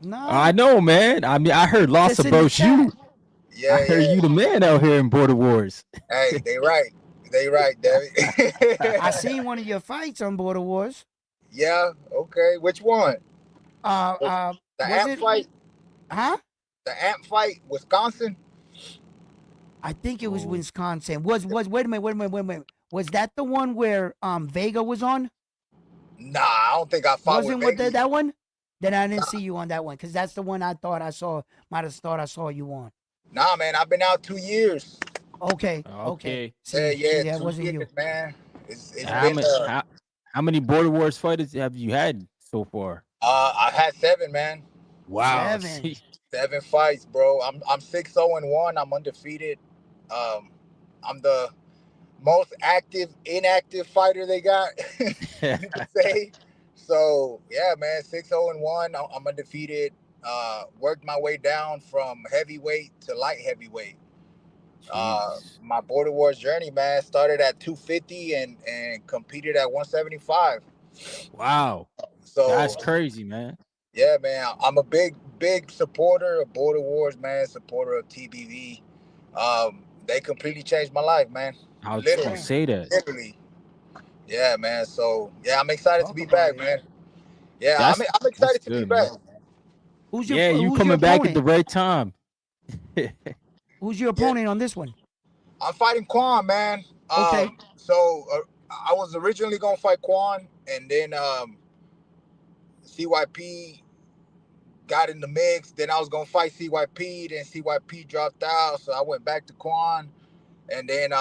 No. I know, man. I mean, I heard lots Just in the about you. chat. Yeah, I heard you the man out here in Border Wars. Hey, they right, David. I seen one of your fights on Border Wars. Yeah. Okay. Which one? The The was amp it? fight. Huh? The amp fight, Wisconsin. I think it was Wisconsin. Wait a minute. Was that the one where Vega was on? Nah, I don't think I fought Wasn't with what Vegas. that one? Then I didn't see you on that one because that's the one I thought I saw. Might have thought I saw you on. Nah, man, I've been out 2 years. Okay. See, Yeah, that 2 wasn't years, you. man. It's been how many Border Wars fighters have you had so far? I've had 7, man. Wow. 7 fights, bro. I'm 6-0-1. I'm undefeated. I'm the most inactive fighter they got, you could say. So yeah, man, 6-0-1. I'm undefeated. Worked my way down from heavyweight to light heavyweight. My Border Wars journey, man, started at 250 and competed at 175. Wow. So that's crazy, man. Yeah, man. I'm a big supporter of Border Wars, man. Supporter of TBV. They completely changed my life, man. I was gonna say that. Literally. Yeah, man. So yeah, I'm excited to be back, man. Yeah, I'm excited to be back. Who's you coming back at the right time. Who's your opponent on this one? I'm fighting Quan, man. Okay. So I was originally gonna fight Quan, and then CYP got in the mix. Then I was gonna fight CYP. Then CYP dropped out, so I went back to Quan. And then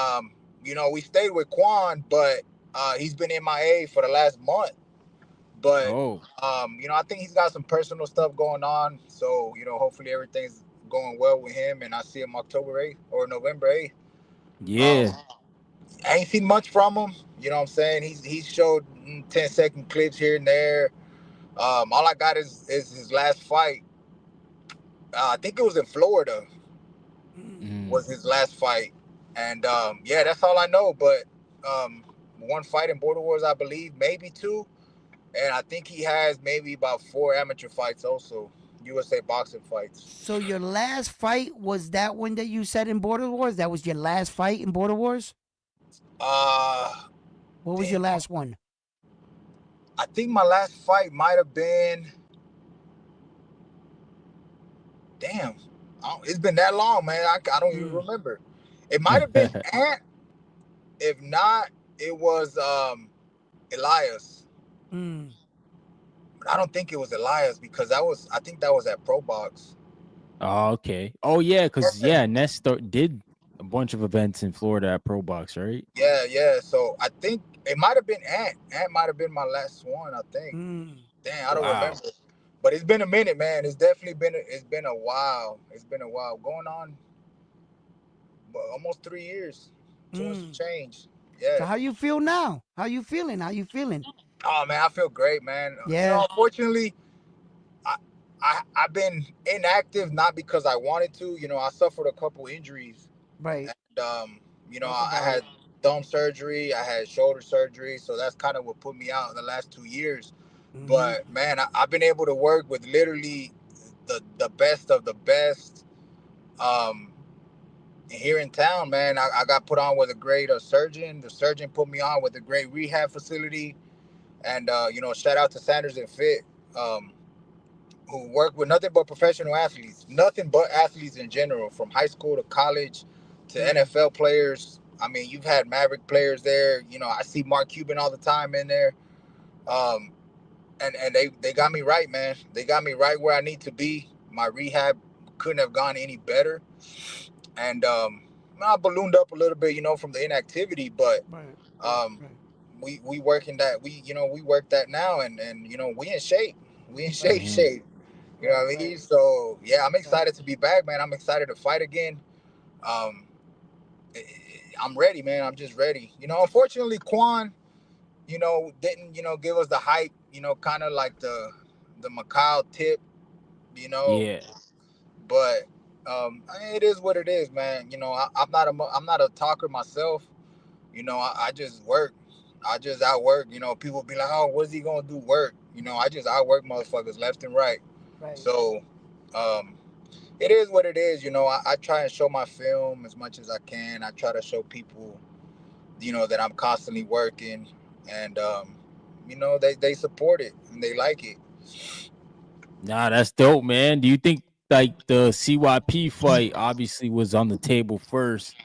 we stayed with Quan, but he's been MIA for the last month. But I think he's got some personal stuff going on. So hopefully everything's going well with him, and I see him October 8th or November 8th. Yeah. I ain't seen much from him. You know what I'm saying? He's showed 10-second clips here and there. All I got is his last fight. I think it was in Florida. Was his last fight, and that's all I know. But one fight in Border Wars, I believe, maybe 2, and I think he has maybe about 4 amateur fights, also USA boxing fights. So your last fight was that one that you said in Border Wars? That was your last fight in Border Wars? What was your last one? I think my last fight might have been. Damn, It's been that long, man. I don't even remember. It might have been Ant. If not, it was Elias. But I don't think it was Elias because I think that was at Pro Box. Oh, okay. Oh yeah, because Nestor did a bunch of events in Florida at Pro Box, right? Yeah. So I think it might have been Ant. Ant might have been my last one, I think. Damn, I don't remember. But it's been a minute, man. It's definitely been a while. It's been a while. Going on almost 3 years. Too much change. Yeah. So how you feel now? How you feeling? Oh man, I feel great, man. Yeah. You know, unfortunately, I've been inactive not because I wanted to. You know, I suffered a couple injuries. Right. And you know, I had thumb surgery, I had shoulder surgery, so that's kind of what put me out in the last 2 years. But man, I've been able to work with literally the best of the best here in town, man. I got put on with a great surgeon. The surgeon put me on with a great rehab facility. And you know, shout out to Sanders and Fit, who work with nothing but professional athletes, nothing but athletes in general, from high school to college to NFL players. I mean, you've had Maverick players there. You know, I see Mark Cuban all the time in there. And they got me right, man. They got me right where I need to be. My rehab couldn't have gone any better. And I ballooned up a little bit, you know, from the inactivity, but we working that we work that now, and you know, we in shape. We in shape. You know what I mean? So yeah, I'm excited to be back, man. I'm excited to fight again. I'm ready, man. I'm just ready. You know, unfortunately, Quan, you know, didn't, you know, give us the hype, you know, kind of like the Macau tip, you know. Yeah. But it is what it is, man. You know, I'm not a talker myself. You know, I just work. I just outwork. You know, people be like, oh, what's he gonna do? Work. You know, I just outwork motherfuckers left and right. So it is what it is. You know, I try and show my film as much as I can. I try to show people, you know, that I'm constantly working, and you know, they support it and they like it. Nah, that's dope, man. Do you think like the CYP fight obviously was on the table first?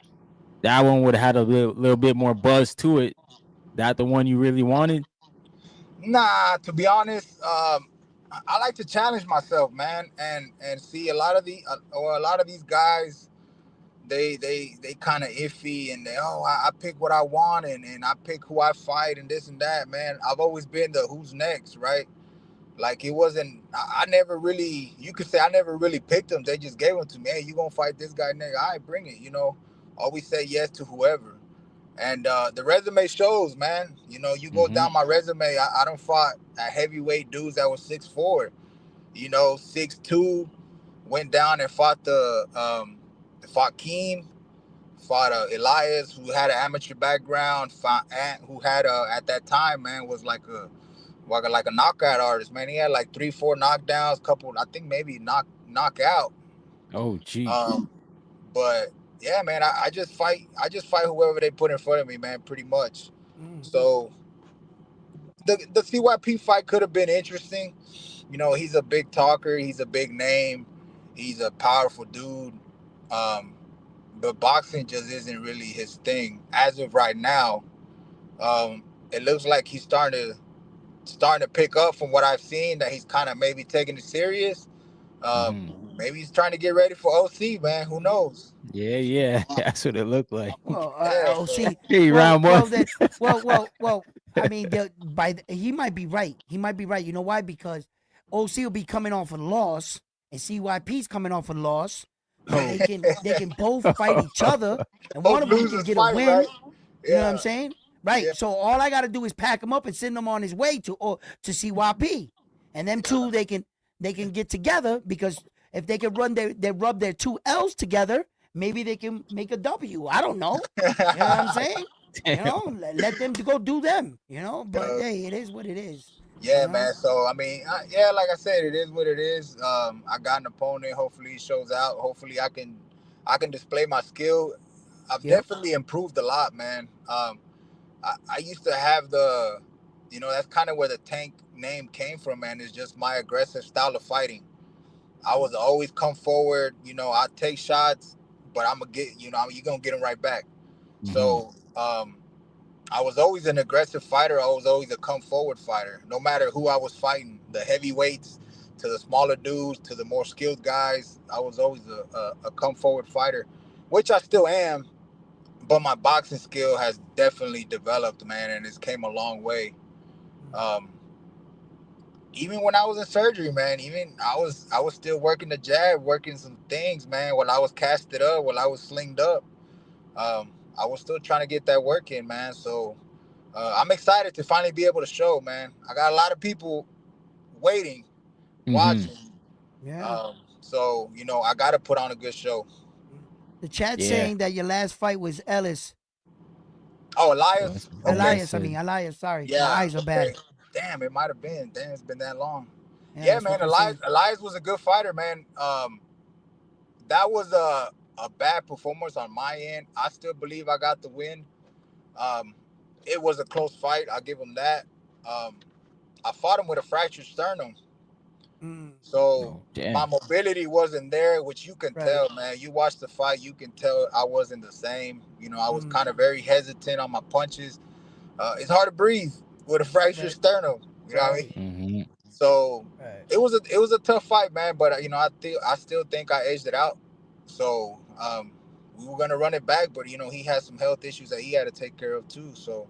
That one would have had a little bit more buzz to it. That the one you really wanted? Nah, to be honest, I like to challenge myself, man, and see a lot of these guys. They kind of iffy, and I pick what I want, and I pick who I fight and this and that, man. I've always been the who's next, right? Like, it wasn't. I never really. You could say I never really picked them. They just gave them to me. Hey, you gonna fight this guy next? All right, bring it. You know, always say yes to whoever. And the resume shows, man. You know, you go down my resume. I don't fought at heavyweight dudes that were 6'4". You know, 6'2". Went down and fought fought Keem. Fought Elias, who had an amateur background. Fought Ant, who had at that time, man, was like a knockout artist, man. He had like 3-4 knockdowns, couple, I think maybe knockout. Oh, gee. But yeah, man, I just fight whoever they put in front of me, man, pretty much. So the CYP fight could have been interesting. You know, he's a big talker, he's a big name, he's a powerful dude. But boxing just isn't really his thing as of right now. It looks like he's starting to pick up from what I've seen, that he's kind of maybe taking it serious. Maybe he's trying to get ready for OC, man. Who knows? Yeah. That's what it looked like. Well, OC. Hey, round one. Well. I mean, he might be right. He might be right. You know why? Because OC will be coming off a loss, and CYP's coming off a loss. So they can both fight each other, and one of them can get a win. Right? You know what I'm saying? Right. Yeah. So all I got to do is pack him up and send him on his way to CYP, and them two they can get together, because if they can rub their two L's together, maybe they can make a W. I don't know. You know what I'm saying? You know, let them go do them. You know, but hey, it is what it is. Yeah, you know? man. So I mean, like I said, it is what it is. I got an opponent. Hopefully, he shows out. Hopefully, I can display my skill. I've definitely improved a lot, man. I used to have that's kind of where the Tank name came from, man. It's just my aggressive style of fighting. I was always come forward. I take shots, but I'm gonna get. You're gonna get them right back. Mm-hmm. So I was always an aggressive fighter. I was always a come forward fighter. No matter who I was fighting, the heavyweights to the smaller dudes to the more skilled guys, I was always a come forward fighter, which I still am. But my boxing skill has definitely developed, man, and it's came a long way. Um, even when I was in surgery, man, even I was still working the jab, working some things, man. While I was casted up, while I was slinged up, I was still trying to get that work in, man. So I'm excited to finally be able to show, man. I got a lot of people waiting, Mm-hmm. watching. Yeah. So I got to put on a good show. The chat Yeah. saying that your last fight was Ellis. Oh, Well, Elias. that's what Okay. Elias Elias, I said. mean, Elias, sorry. My Yeah. eyes are Okay. bad. Damn, it might have been. Damn, it's been that long. Yeah, Yeah, that's what man. they're Elias, saying. Elias was a good fighter, man. That was a bad performance on my end. I still believe I got the win. Um, it was a close fight. I'll give him that. Um, I fought him with a fractured sternum. Mm, So Oh, my damn. mobility wasn't there, which you can right. tell, man. You watch the fight, you can tell I wasn't the same. I was Mm, kind of very hesitant on my punches. It's hard to breathe with a fractured right. sternum. You know what I mean? Right. Mm-hmm. So Right. it was a tough fight, man. But I still think I edged it out. So we were gonna run it back, but he had some health issues that he had to take care of too. So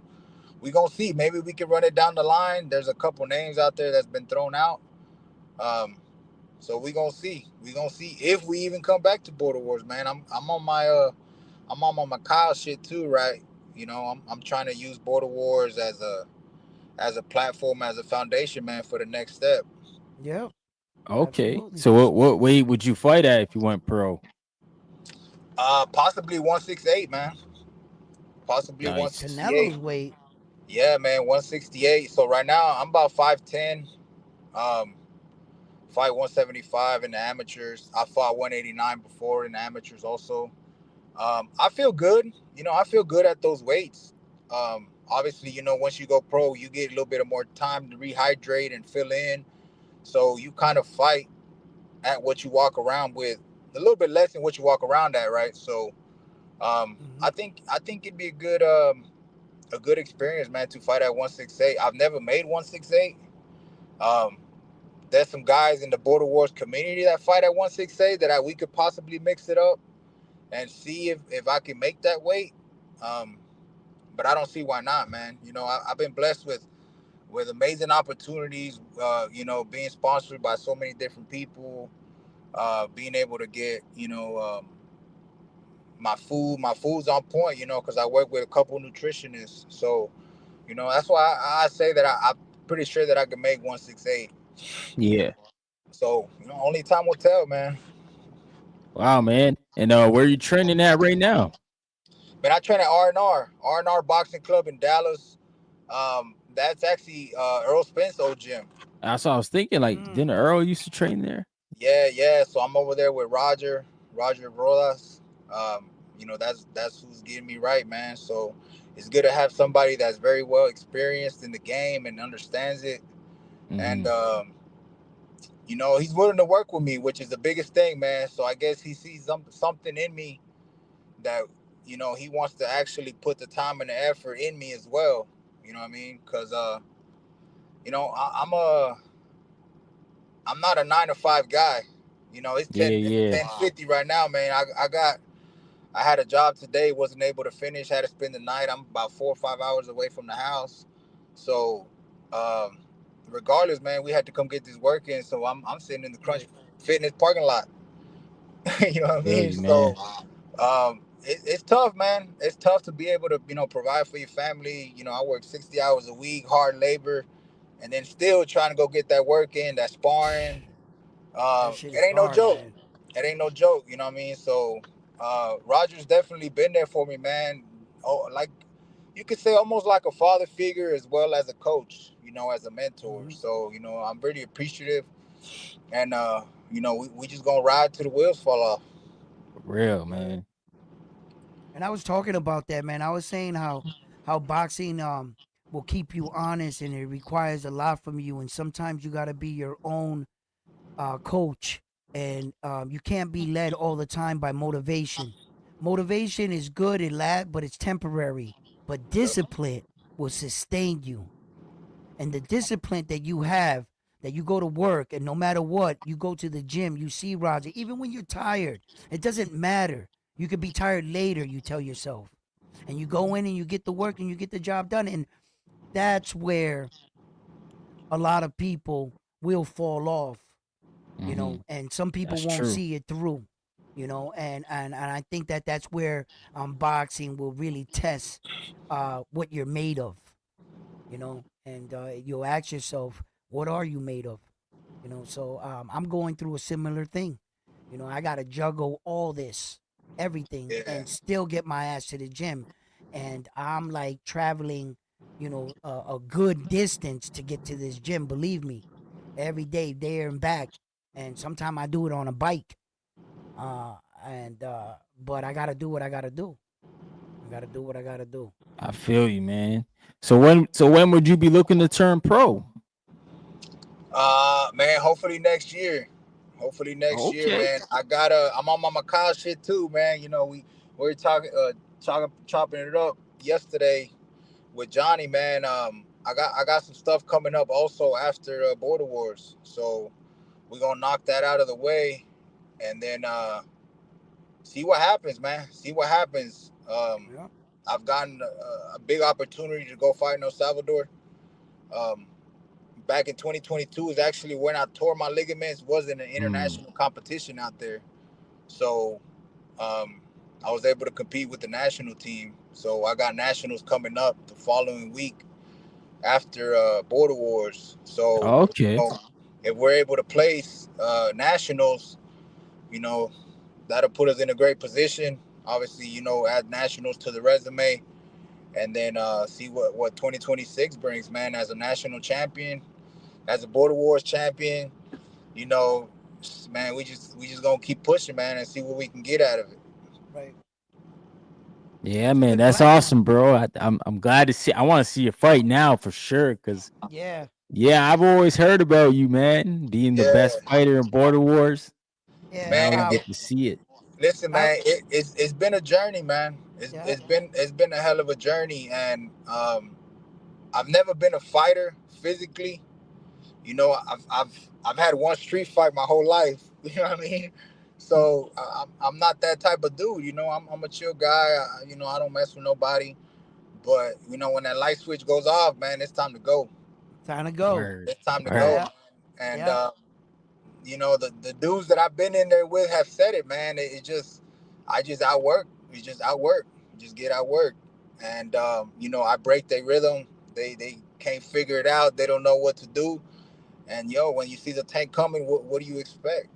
we gonna see. Maybe we can run it down the line. There's a couple names out there that's been thrown out. Um, so we gonna see. We gonna see if we even come back to Border Wars, man. I'm on my Kyle shit too, right? I'm trying to use Border Wars as a platform, as a foundation, man, for the next step. Yep. Okay. Absolutely. So what weight would you fight at if you went pro? Possibly 168, man. Possibly Nice. 168. Canelo's weight. Yeah, man, 168. So right now I'm about 5'10. Um, fight 175 in the amateurs. I fought 189 before in the amateurs also. I feel good. I feel good at those weights. Obviously, once you go pro, you get a little bit of more time to rehydrate and fill in. So you kind of fight at what you walk around with, a little bit less than what you walk around at, right? So Mm-hmm. I think it'd be a good experience, man, to fight at 168. I've never made 168. Um, there's some guys in the Border Wars community that fight at 168 that we could possibly mix it up and see if I can make that weight. Um, but I don't see why not, man. I've been blessed with amazing opportunities. Being sponsored by so many different people, being able to get my food's on point. Because I work with a couple nutritionists. So that's why I say that I'm pretty sure that I can make 168. Yeah. So only time will tell, man. Wow, man. And where are you training at right now? Man, I train at R&R Boxing Club in Dallas. That's actually Earl Spence old gym. That's what I was thinking. Like, Mm. didn't Earl used to train there? Yeah. So I'm over there with Roger Rodas. That's who's getting me right, man. So it's good to have somebody that's very well experienced in the game and understands it. And Mm-hmm. he's willing to work with me, which is the biggest thing, man. So I guess he sees something in me that he wants to actually put the time and the effort in me as well. You know what I mean? Because I'm not a 9 to 5 guy. It's Yeah, 10 yeah. 10:50 right now, man. I had a job today, wasn't able to finish, had to spend the night. I'm about 4 or 5 hours away from the house. So um regardless, man, we had to come get this work in. So I'm sitting in the Crunch Right. Fitness parking lot. You know what I Feel mean? you, So man. it's tough, man. It's tough to be able to provide for your family. I work 60 hours a week, hard labor, and then still trying to go get that work in, that sparring. That shit It is ain't no hard, joke. man. It ain't no joke. You know what I mean? So Roger's definitely been there for me, man. Oh, like you could say almost like a father figure as well as a coach. As a mentor. Mm-hmm. So I'm really appreciative, and we just gonna ride till the wheels fall off. For real, Right. man. And I was talking about that, man. I was saying how boxing will keep you honest and it requires a lot from you, and sometimes you got to be your own coach and you can't be led all the time by motivation. Motivation is good, but it's temporary. But discipline will sustain you, and the discipline that you have, that you go to work, and no matter what, you go to the gym. You see, Roger, even when you're tired, it doesn't matter. You could be tired later. You tell yourself, and you go in and you get the work and you get the job done, and that's where a lot of people will fall off, and some people That's won't true. see it through, and I think that that's where boxing will really test what you're made of, and you'll ask yourself, what are you made of? So I'm going through a similar thing. I got to juggle all this, everything, Yeah. and still get my ass to the gym. And I'm like traveling, a good distance to get to this gym. Believe me, every day, there and back. And sometimes I do it on a bike. But I got to do what I got to do. I got to do what I got to do. I feel you, man. So when would you be looking to turn pro? Man, hopefully next year. Hopefully next year, Okay. man. I'm on my Macau shit too, man. We were chopping it up yesterday with Johnny, man. I got some stuff coming up also after Border Wars, so we're gonna knock that out of the way, and then see what happens, man. See what happens. Yeah. I've gotten a big opportunity to go fight in El Salvador. Back in 2022 is actually when I tore my ligaments. Was in an international competition out there, so I was able to compete with the national team. So I got nationals coming up the following week after Border Wars. So Okay. if we're able to place nationals, that'll put us in a great position. Obviously, add nationals to the resume, and then see what 2026 brings, man. As a national champion, as a Border Wars champion, man, we just gonna keep pushing, man, and see what we can get out of it. Right. Yeah, man, that's awesome, bro. I'm glad to see. I want to see you fight now for sure, cause Yeah. I've always heard about you, man, being the best fighter in Border Wars. Yeah. Now we Man, get to see it. listen, man, it's been a journey, man. It's been a hell of a journey, and I've never been a fighter physically. I've had one street fight my whole life. You know what I mean? So I'm not that type of dude. I'm a chill guy. I don't mess with nobody. But when that light switch goes off, man, it's time to go. Time to go. Word. It's time to Word. go. Yeah. And Yeah. the dudes that I've been in there with have said it, man. I just outwork. We just outwork. We just get outworked. And I break their rhythm. They can't figure it out. They don't know what to do. And when you see the tank coming, what do you expect?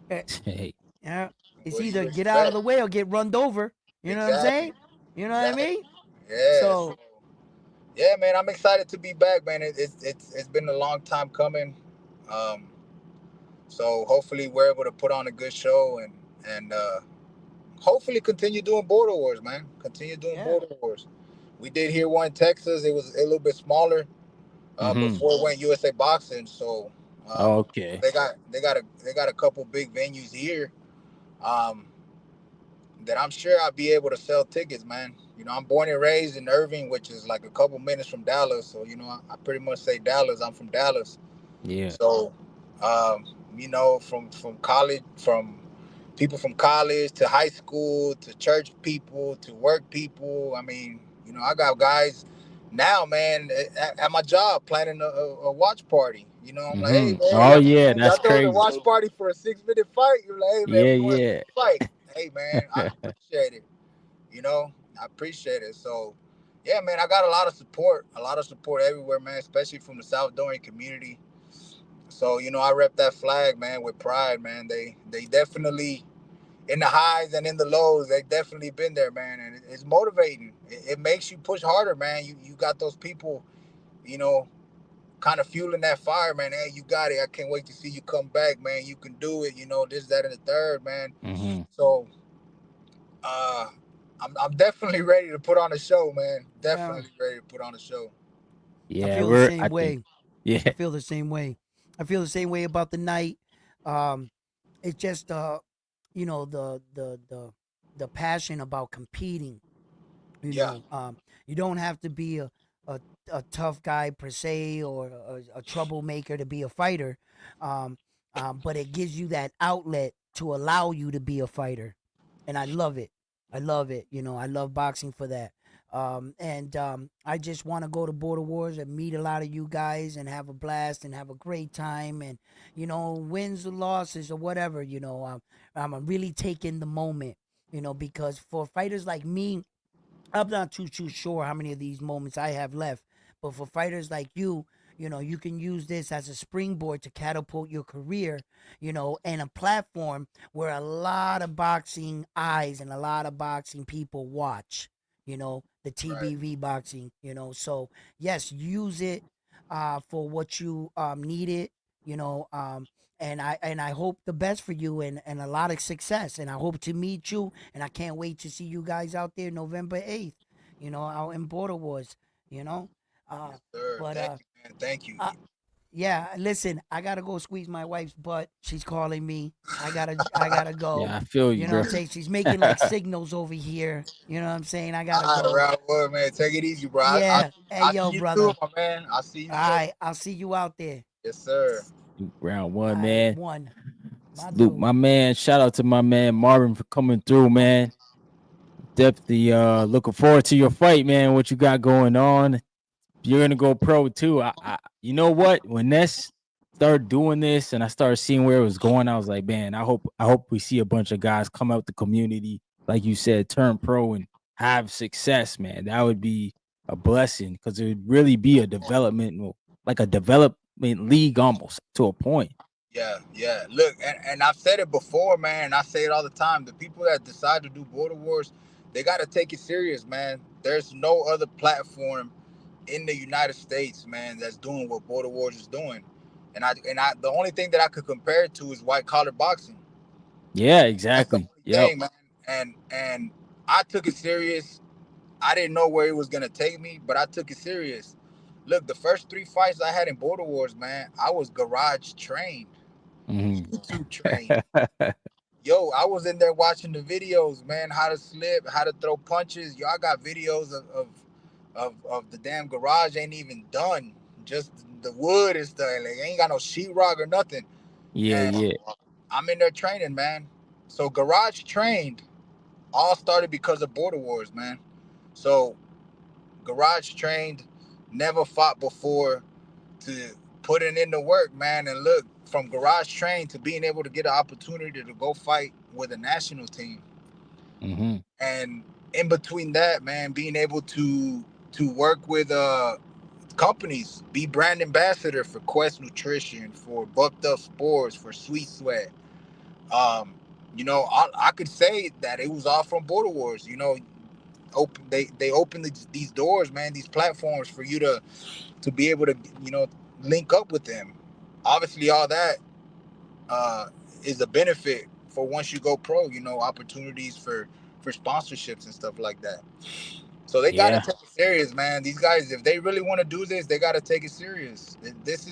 Hey. Yeah. It's What do either you get out of expect? the way or get run over. You know what I'm saying? You know what I mean? Yeah. So Yeah, man, I'm excited to be back, man. It's been a long time coming. Um, so hopefully we're able to put on a good show and hopefully continue doing Border Wars, man. Continue doing Border Wars. We did here one in Texas. It was a little bit smaller before it went USA Boxing. So Okay. they got a couple big venues here. Um, that I'm sure I'll be able to sell tickets, man. I'm born and raised in Irving, which is like a couple minutes from Dallas. So, I pretty much say Dallas. I'm from Dallas. Yeah. So, from college, from people from college to high school to church people to work people. I mean, I got guys now, man, at my job planning a watch party. I'm like, hey, man, Oh yeah, y'all that's throwing a crazy. watch party for a 6-minute fight? You're like, hey, man, Yeah, we want yeah. to fight. Hey, man, I appreciate it. I appreciate it. So, yeah, man, I got a lot of support everywhere, man, especially from the Salvadorian community. So, I rep that flag, man, with pride, man. They definitely, in the highs and in the lows, they definitely been there, man, and it's motivating. It makes you push harder, man. You got those people, kind of fueling that fire, man. Hey, you got it. I can't wait to see you come back, man. You can do it. This, that, and the third, man. So, I'm definitely ready to put on a show, man. Definitely ready to put on a show. Yeah, I feel the same way. Yeah. I feel the same way. I feel the same way about the night. it's just you know, the passion about competing. You Yeah. know, you don't have to be a tough guy per se, or a troublemaker to be a fighter. Um, but it gives you that outlet to allow you to be a fighter, and I love it. I love it. You know, I love boxing for that. And I just want to go to Border Wars and meet a lot of you guys and have a blast and have a great time. And, you know, wins or losses or whatever, you know, I'm really taking the moment, you know, because for fighters like me, I'm not too sure how many of these moments I have left, but for fighters like you know, you can use this as a springboard to catapult your career, you know, and a platform where a lot of boxing eyes and a lot of boxing people watch, you know, the Right. TBV boxing, you know. So yes, use it for what you need it, you know. And I hope the best for you, and a lot of success. And I hope to meet you. And I can't wait to see you guys out there November 8th, you know, out in Border Wars, you know. Uh, Yes, sir. but Thank you, man. Thank you. yeah, listen, I gotta go squeeze my wife's butt. She's calling me. I gotta go. Yeah, I feel you, You know what bro. I'm saying? She's making like signals over here. You know what I'm saying? I gotta All right, go. Round Wood, man. Take it easy, bro. Yeah. Hey, I see yo, you too, brother. my man. I'll see you All soon. right, I'll see you out there. Yes, sir. Round All one, right, man. one. My Luke, dude. my man. Shout out to my man Marvin for coming through, man. Definitely looking forward to your fight, man. What you got going on? You're gonna go pro too. You know what? When Ness started doing this and I started seeing where it was going, I was like, man, I hope we see a bunch of guys come out the community, like you said, turn pro and have success, man. That would be a blessing because it would really be a development, like a development league almost to a point. Yeah, yeah. Look, and I've said it before, man. And I say it all the time. The people that decide to do Border Wars, they got to take it serious, man. There's no other platform in the United States, man, that's doing what Border Wars is doing. The only thing that I could compare it to is white collar boxing. Yeah, That's the exactly. only Yep. thing, man. And I took it serious. I didn't know where it was gonna take me, but I took it serious. Look, the first 3 fights I had in Border Wars, man, I was garage trained, YouTube trained. Yo, I was in there watching the videos, man, how to slip, how to throw punches. Yo, I got videos of the damn garage ain't even done. Just the wood and stuff. Like ain't got no sheetrock or nothing. Yeah, And yeah. I'm in there training, man. So garage trained all started because of Border Wars, man. So garage trained, never fought before, to putting in the work, man. And look, from garage trained to being able to get an opportunity to go fight with a national team. And in between that, man, being able to work with companies, be brand ambassador for Quest Nutrition, for Bucked Up Sports, for Sweet Sweat. You know, I could say that it was all from Border Wars. You know, they opened these doors, man, these platforms for you to be able to, you know, link up with them. Obviously, all that is a benefit for once you go pro. You know, opportunities for sponsorships and stuff like that. So they gotta Yeah. take it serious, man. These guys, if they really want to do this, they gotta take it serious. This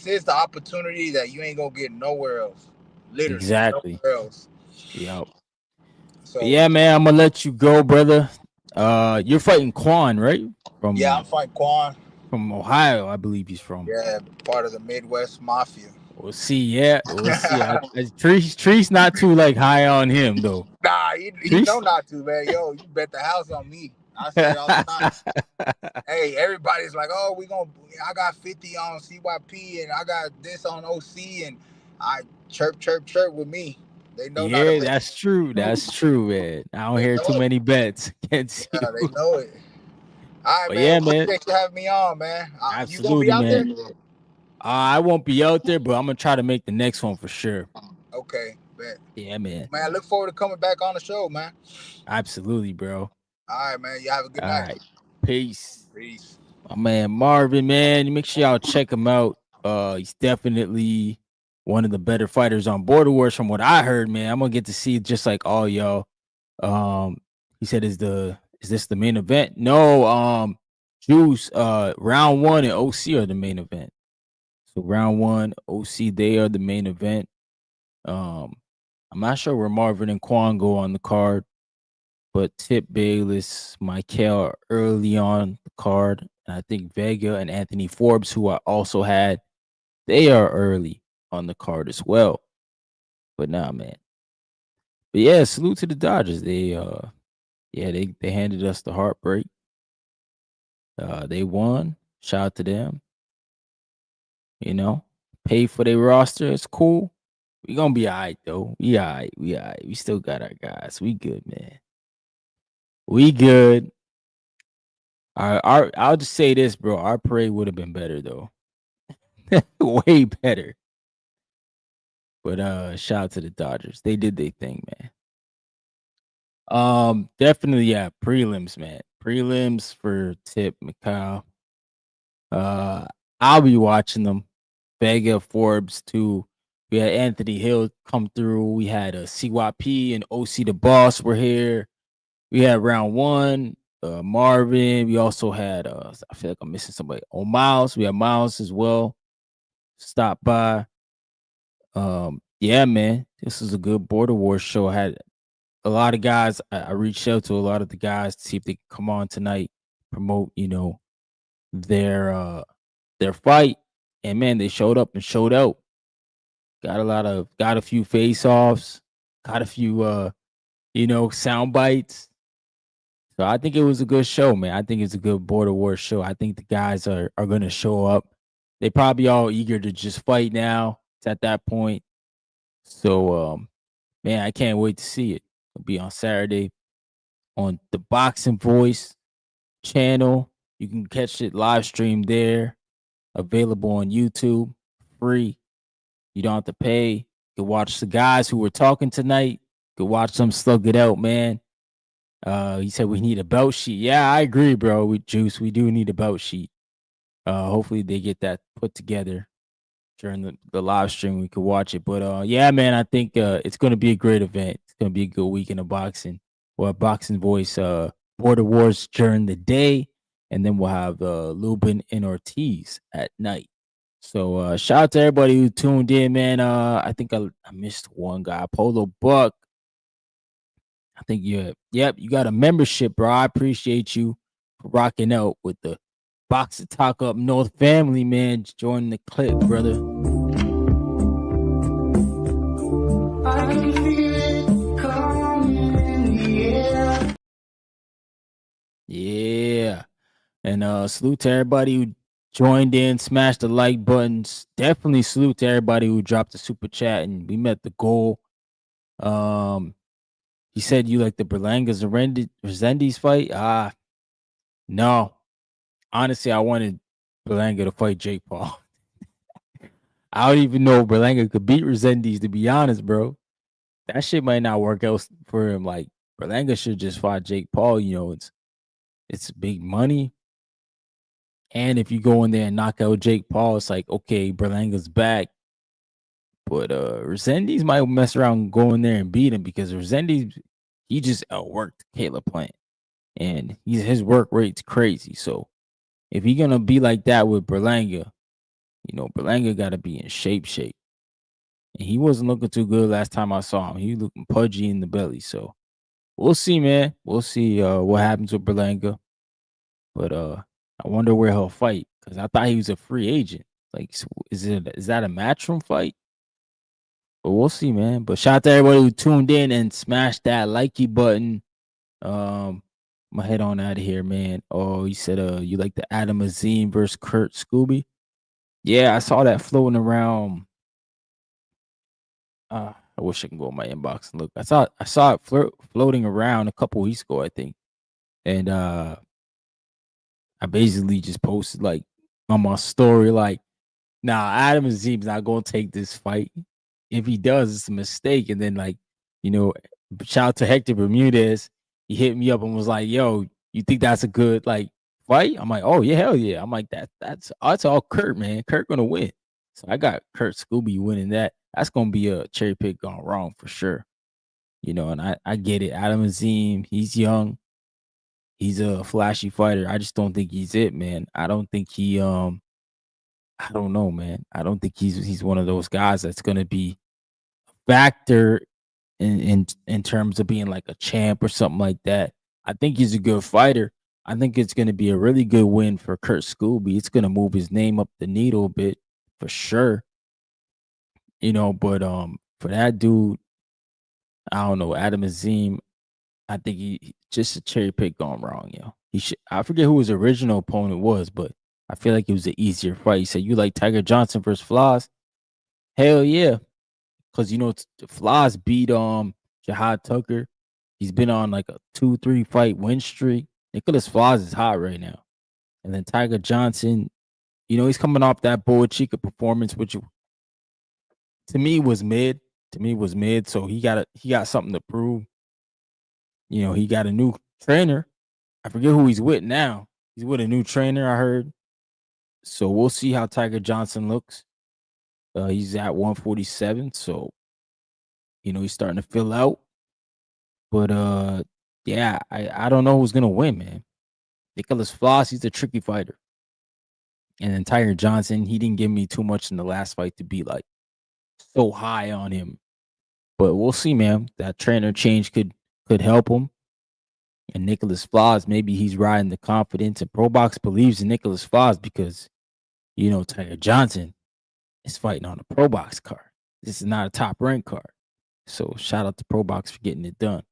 is the opportunity that you ain't gonna get nowhere else. Literally, Exactly. nowhere else. Yep. So Yeah, man, I'm gonna let you go, brother. You're fighting Quan, right? yeah, I'm fighting Quan. From Ohio, I believe he's from. Yeah, part of the Midwest Mafia. We'll see. Yeah, we'll see. Tree's not too like high on him though. Nah, he know not to, man. Yo, you bet the house on me. I say it all the time. Hey, everybody's like, oh, I got 50 on CYP and I got this on OC and I chirp with me. They know not to Yeah, bet. that's true. That's true, man. I don't hear too many bets against you. Yeah, they know it. All right, But man. yeah, man. Appreciate you having me on, man. You gonna Absolutely, be out man. there? I won't be out there, but I'm gonna try to make the next one for sure. Okay, bet. Yeah, man. Man, I look forward to coming back on the show, man. Absolutely, bro. All right, man. You have a good All night. right. Peace. Peace. My man Marvin, man. Make sure y'all check him out. He's definitely one of the better fighters on Border Wars from what I heard, man. I'm gonna get to see just like all y'all. He said, is this the main event? No, Juice, round 1 and OC are the main event. So round 1, OC, they are the main event. I'm not sure where Marvin and Quan go on the card, but Tip Bayless, Michael are early on the card. And I think Vega and Anthony Forbes, who I also had, they are early on the card as well. But nah, man. But yeah, salute to the Dodgers. They handed us the heartbreak. They won. Shout out to them. You know, pay for their roster. It's cool. We gonna be all right though. We all right. We all right. We still got our guys. We good, man. We good. I'll just say this, bro. Our parade would have been better though. Way better. But shout out to the Dodgers. They did their thing, man. Definitely, yeah. Prelims, man. Prelims for Tip McCall. I'll be watching them. Vega, Forbes, too. We had Anthony Hill come through. We had CYP and OC the Boss were here. We had round one, Marvin. We also had I feel like I'm missing somebody. Oh, Miles. We had Miles as well. Stop by. Yeah, man. This is a good Border Wars show. I had a lot of guys. I reached out to a lot of the guys to see if they could come on tonight, promote, their fight. And man, they showed up and showed out. Got a few face-offs, got a few sound bites. So I think it was a good show, man. I think it's a good Border Wars show. I think the guys are gonna show up. They probably all eager to just fight now. It's at that point. So man, I can't wait to see it. It'll be on Saturday on the Boxing Voice channel. You can catch it live stream there. Available on YouTube, free. You don't have to pay. You can watch the guys who were talking tonight. You can watch them slug it out, man. He said we need a belt sheet. Yeah, I agree, bro. With Juice, we do need a belt sheet. Hopefully they get that put together during the live stream. We could watch it. But yeah, man, I think it's gonna be a great event. It's gonna be a good weekend of boxing. We'll have Boxing Voice Border Wars during the day, and then we'll have Lubin and Ortiz at night. So shout out to everybody who tuned in, man. I think I missed one guy, Polo Buck. I think you got a membership, bro. I appreciate you for rocking out with the Boxing Talk Up North family, man. Just join the clip, brother. I can feel it coming in the air. Yeah. And salute to everybody who joined in, smashed the like buttons. Definitely salute to everybody who dropped the super chat, and we met the goal. He said you like the Berlanga Resendiz fight. No. Honestly, I wanted Berlanga to fight Jake Paul. I don't even know if Berlanga could beat Resendiz, to be honest, bro. That shit might not work out for him. Like, Berlanga should just fight Jake Paul. It's big money. And if you go in there and knock out Jake Paul, it's like, okay, Berlanga's back. But Resendiz might mess around and go in there and beat him, because Resendiz, he just outworked Caleb Plant. And his work rate's crazy. So if he's gonna be like that with Berlanga, Berlanga gotta be in shape. And he wasn't looking too good last time I saw him. He was looking pudgy in the belly. So we'll see, man. We'll see what happens with Berlanga. But I wonder where he'll fight, because I thought he was a free agent. Like, is that a matchroom fight? But we'll see, man. But shout out to everybody who tuned in and smashed that likey button. I'm gonna head on out of here, man. Oh, you said you like the Adam Azim versus Kurt Scooby? Yeah, I saw that floating around. I wish I can go in my inbox and look. I saw it floating around a couple weeks ago, I think. And I basically just posted like on my story, like, nah, Adam Azim's not gonna take this fight. If he does, it's a mistake. And then, like, shout out to Hector Bermudez. He hit me up and was like, yo, you think that's a good like fight? I'm like, oh yeah, hell yeah. I'm like, that's all Kurt, man. Kurt gonna win. So I got Kurt Scooby winning that. That's gonna be a cherry pick gone wrong for sure. And I get it. Adam Azim, he's young. He's a flashy fighter. I just don't think he's it, man. I don't think he I don't know, man. I don't think he's one of those guys that's gonna be a factor in terms of being like a champ or something like that. I think he's a good fighter. I think it's going to be a really good win for Kurt Scooby. It's going to move his name up the needle a bit for sure. But for that dude, I don't know, Adam Azim, I think he just a cherry pick gone wrong, I forget who his original opponent was, but I feel like it was an easier fight. He said, "You like Tiger Johnson versus Floss?" Hell yeah, because Floss beat Jihad Tucker. He's been on like a 2-3 fight win streak. Nicholas Floss is hot right now, and then Tiger Johnson, he's coming off that Boa Chica performance, which to me was mid. So he got something to prove. He got a new trainer. I forget who he's with now. He's with a new trainer, I heard. So we'll see how Tiger Johnson looks. He's at 147, so he's starting to fill out. But yeah, I don't know who's gonna win, man. Nicholas Floss, he's a tricky fighter. And then Tiger Johnson, he didn't give me too much in the last fight to be like so high on him. But we'll see, man. That trainer change could help him. And Nicholas Floss, maybe he's riding the confidence. And Pro Box believes in Nicholas Floss because, Tiger Johnson is fighting on a Pro Box card. This is not a top rank card. So shout out to Pro Box for getting it done.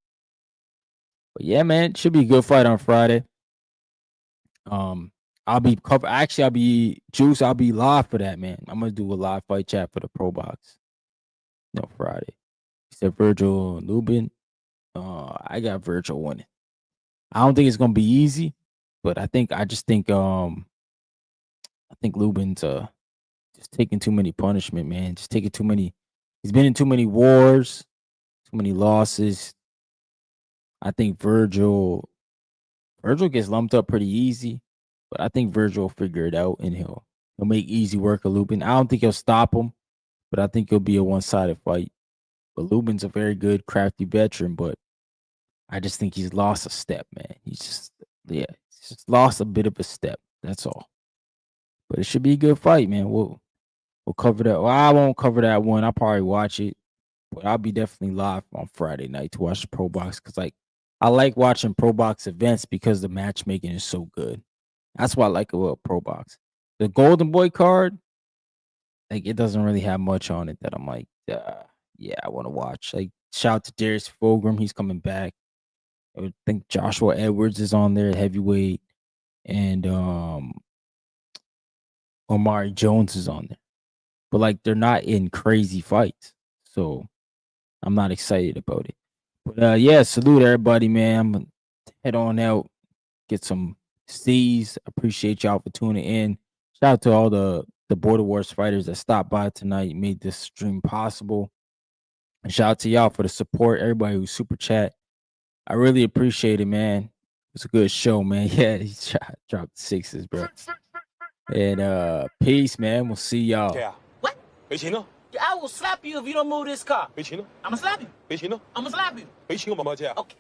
But yeah, man, it should be a good fight on Friday. I'll be Juice. I'll be live for that, man. I'm gonna do a live fight chat for the Pro Box. No, Friday. He said Virgil and Lubin. I got Virgil winning. I don't think it's gonna be easy, but I think Lubin's just taking too many punishment, man. Just taking too many. He's been in too many wars, too many losses. I think Virgil gets lumped up pretty easy, but I think Virgil will figure it out and he'll make easy work of Lubin. I don't think he'll stop him, but I think it'll be a one-sided fight. But Lubin's a very good, crafty veteran, but I just think he's lost a step, man. He's just lost a bit of a step. That's all. But it should be a good fight, man. We'll cover that. Well, I won't cover that one. I'll probably watch it, but I'll be definitely live on Friday night to watch the Pro Box because, I like watching Pro Box events because the matchmaking is so good. That's why I like about Pro Box. The Golden Boy card, it doesn't really have much on it that I'm like, yeah, I want to watch. Shout out to Darius Fulgram, he's coming back. I think Joshua Edwards is on there, heavyweight, and Omari Jones is on there. But they're not in crazy fights, so I'm not excited about it. But yeah, salute everybody, man. I'm gonna head on out, get some C's. Appreciate y'all for tuning in. Shout out to all the Border Wars fighters that stopped by tonight, made this stream possible. And shout out to y'all for the support. Everybody who super chat, I really appreciate it, man. It's a good show, man. Yeah, he dropped 6s, bro. And peace, man. We'll see y'all. Yeah. What? I will slap you if you don't move this car. I'm gonna slap you. I'm gonna slap you. Okay.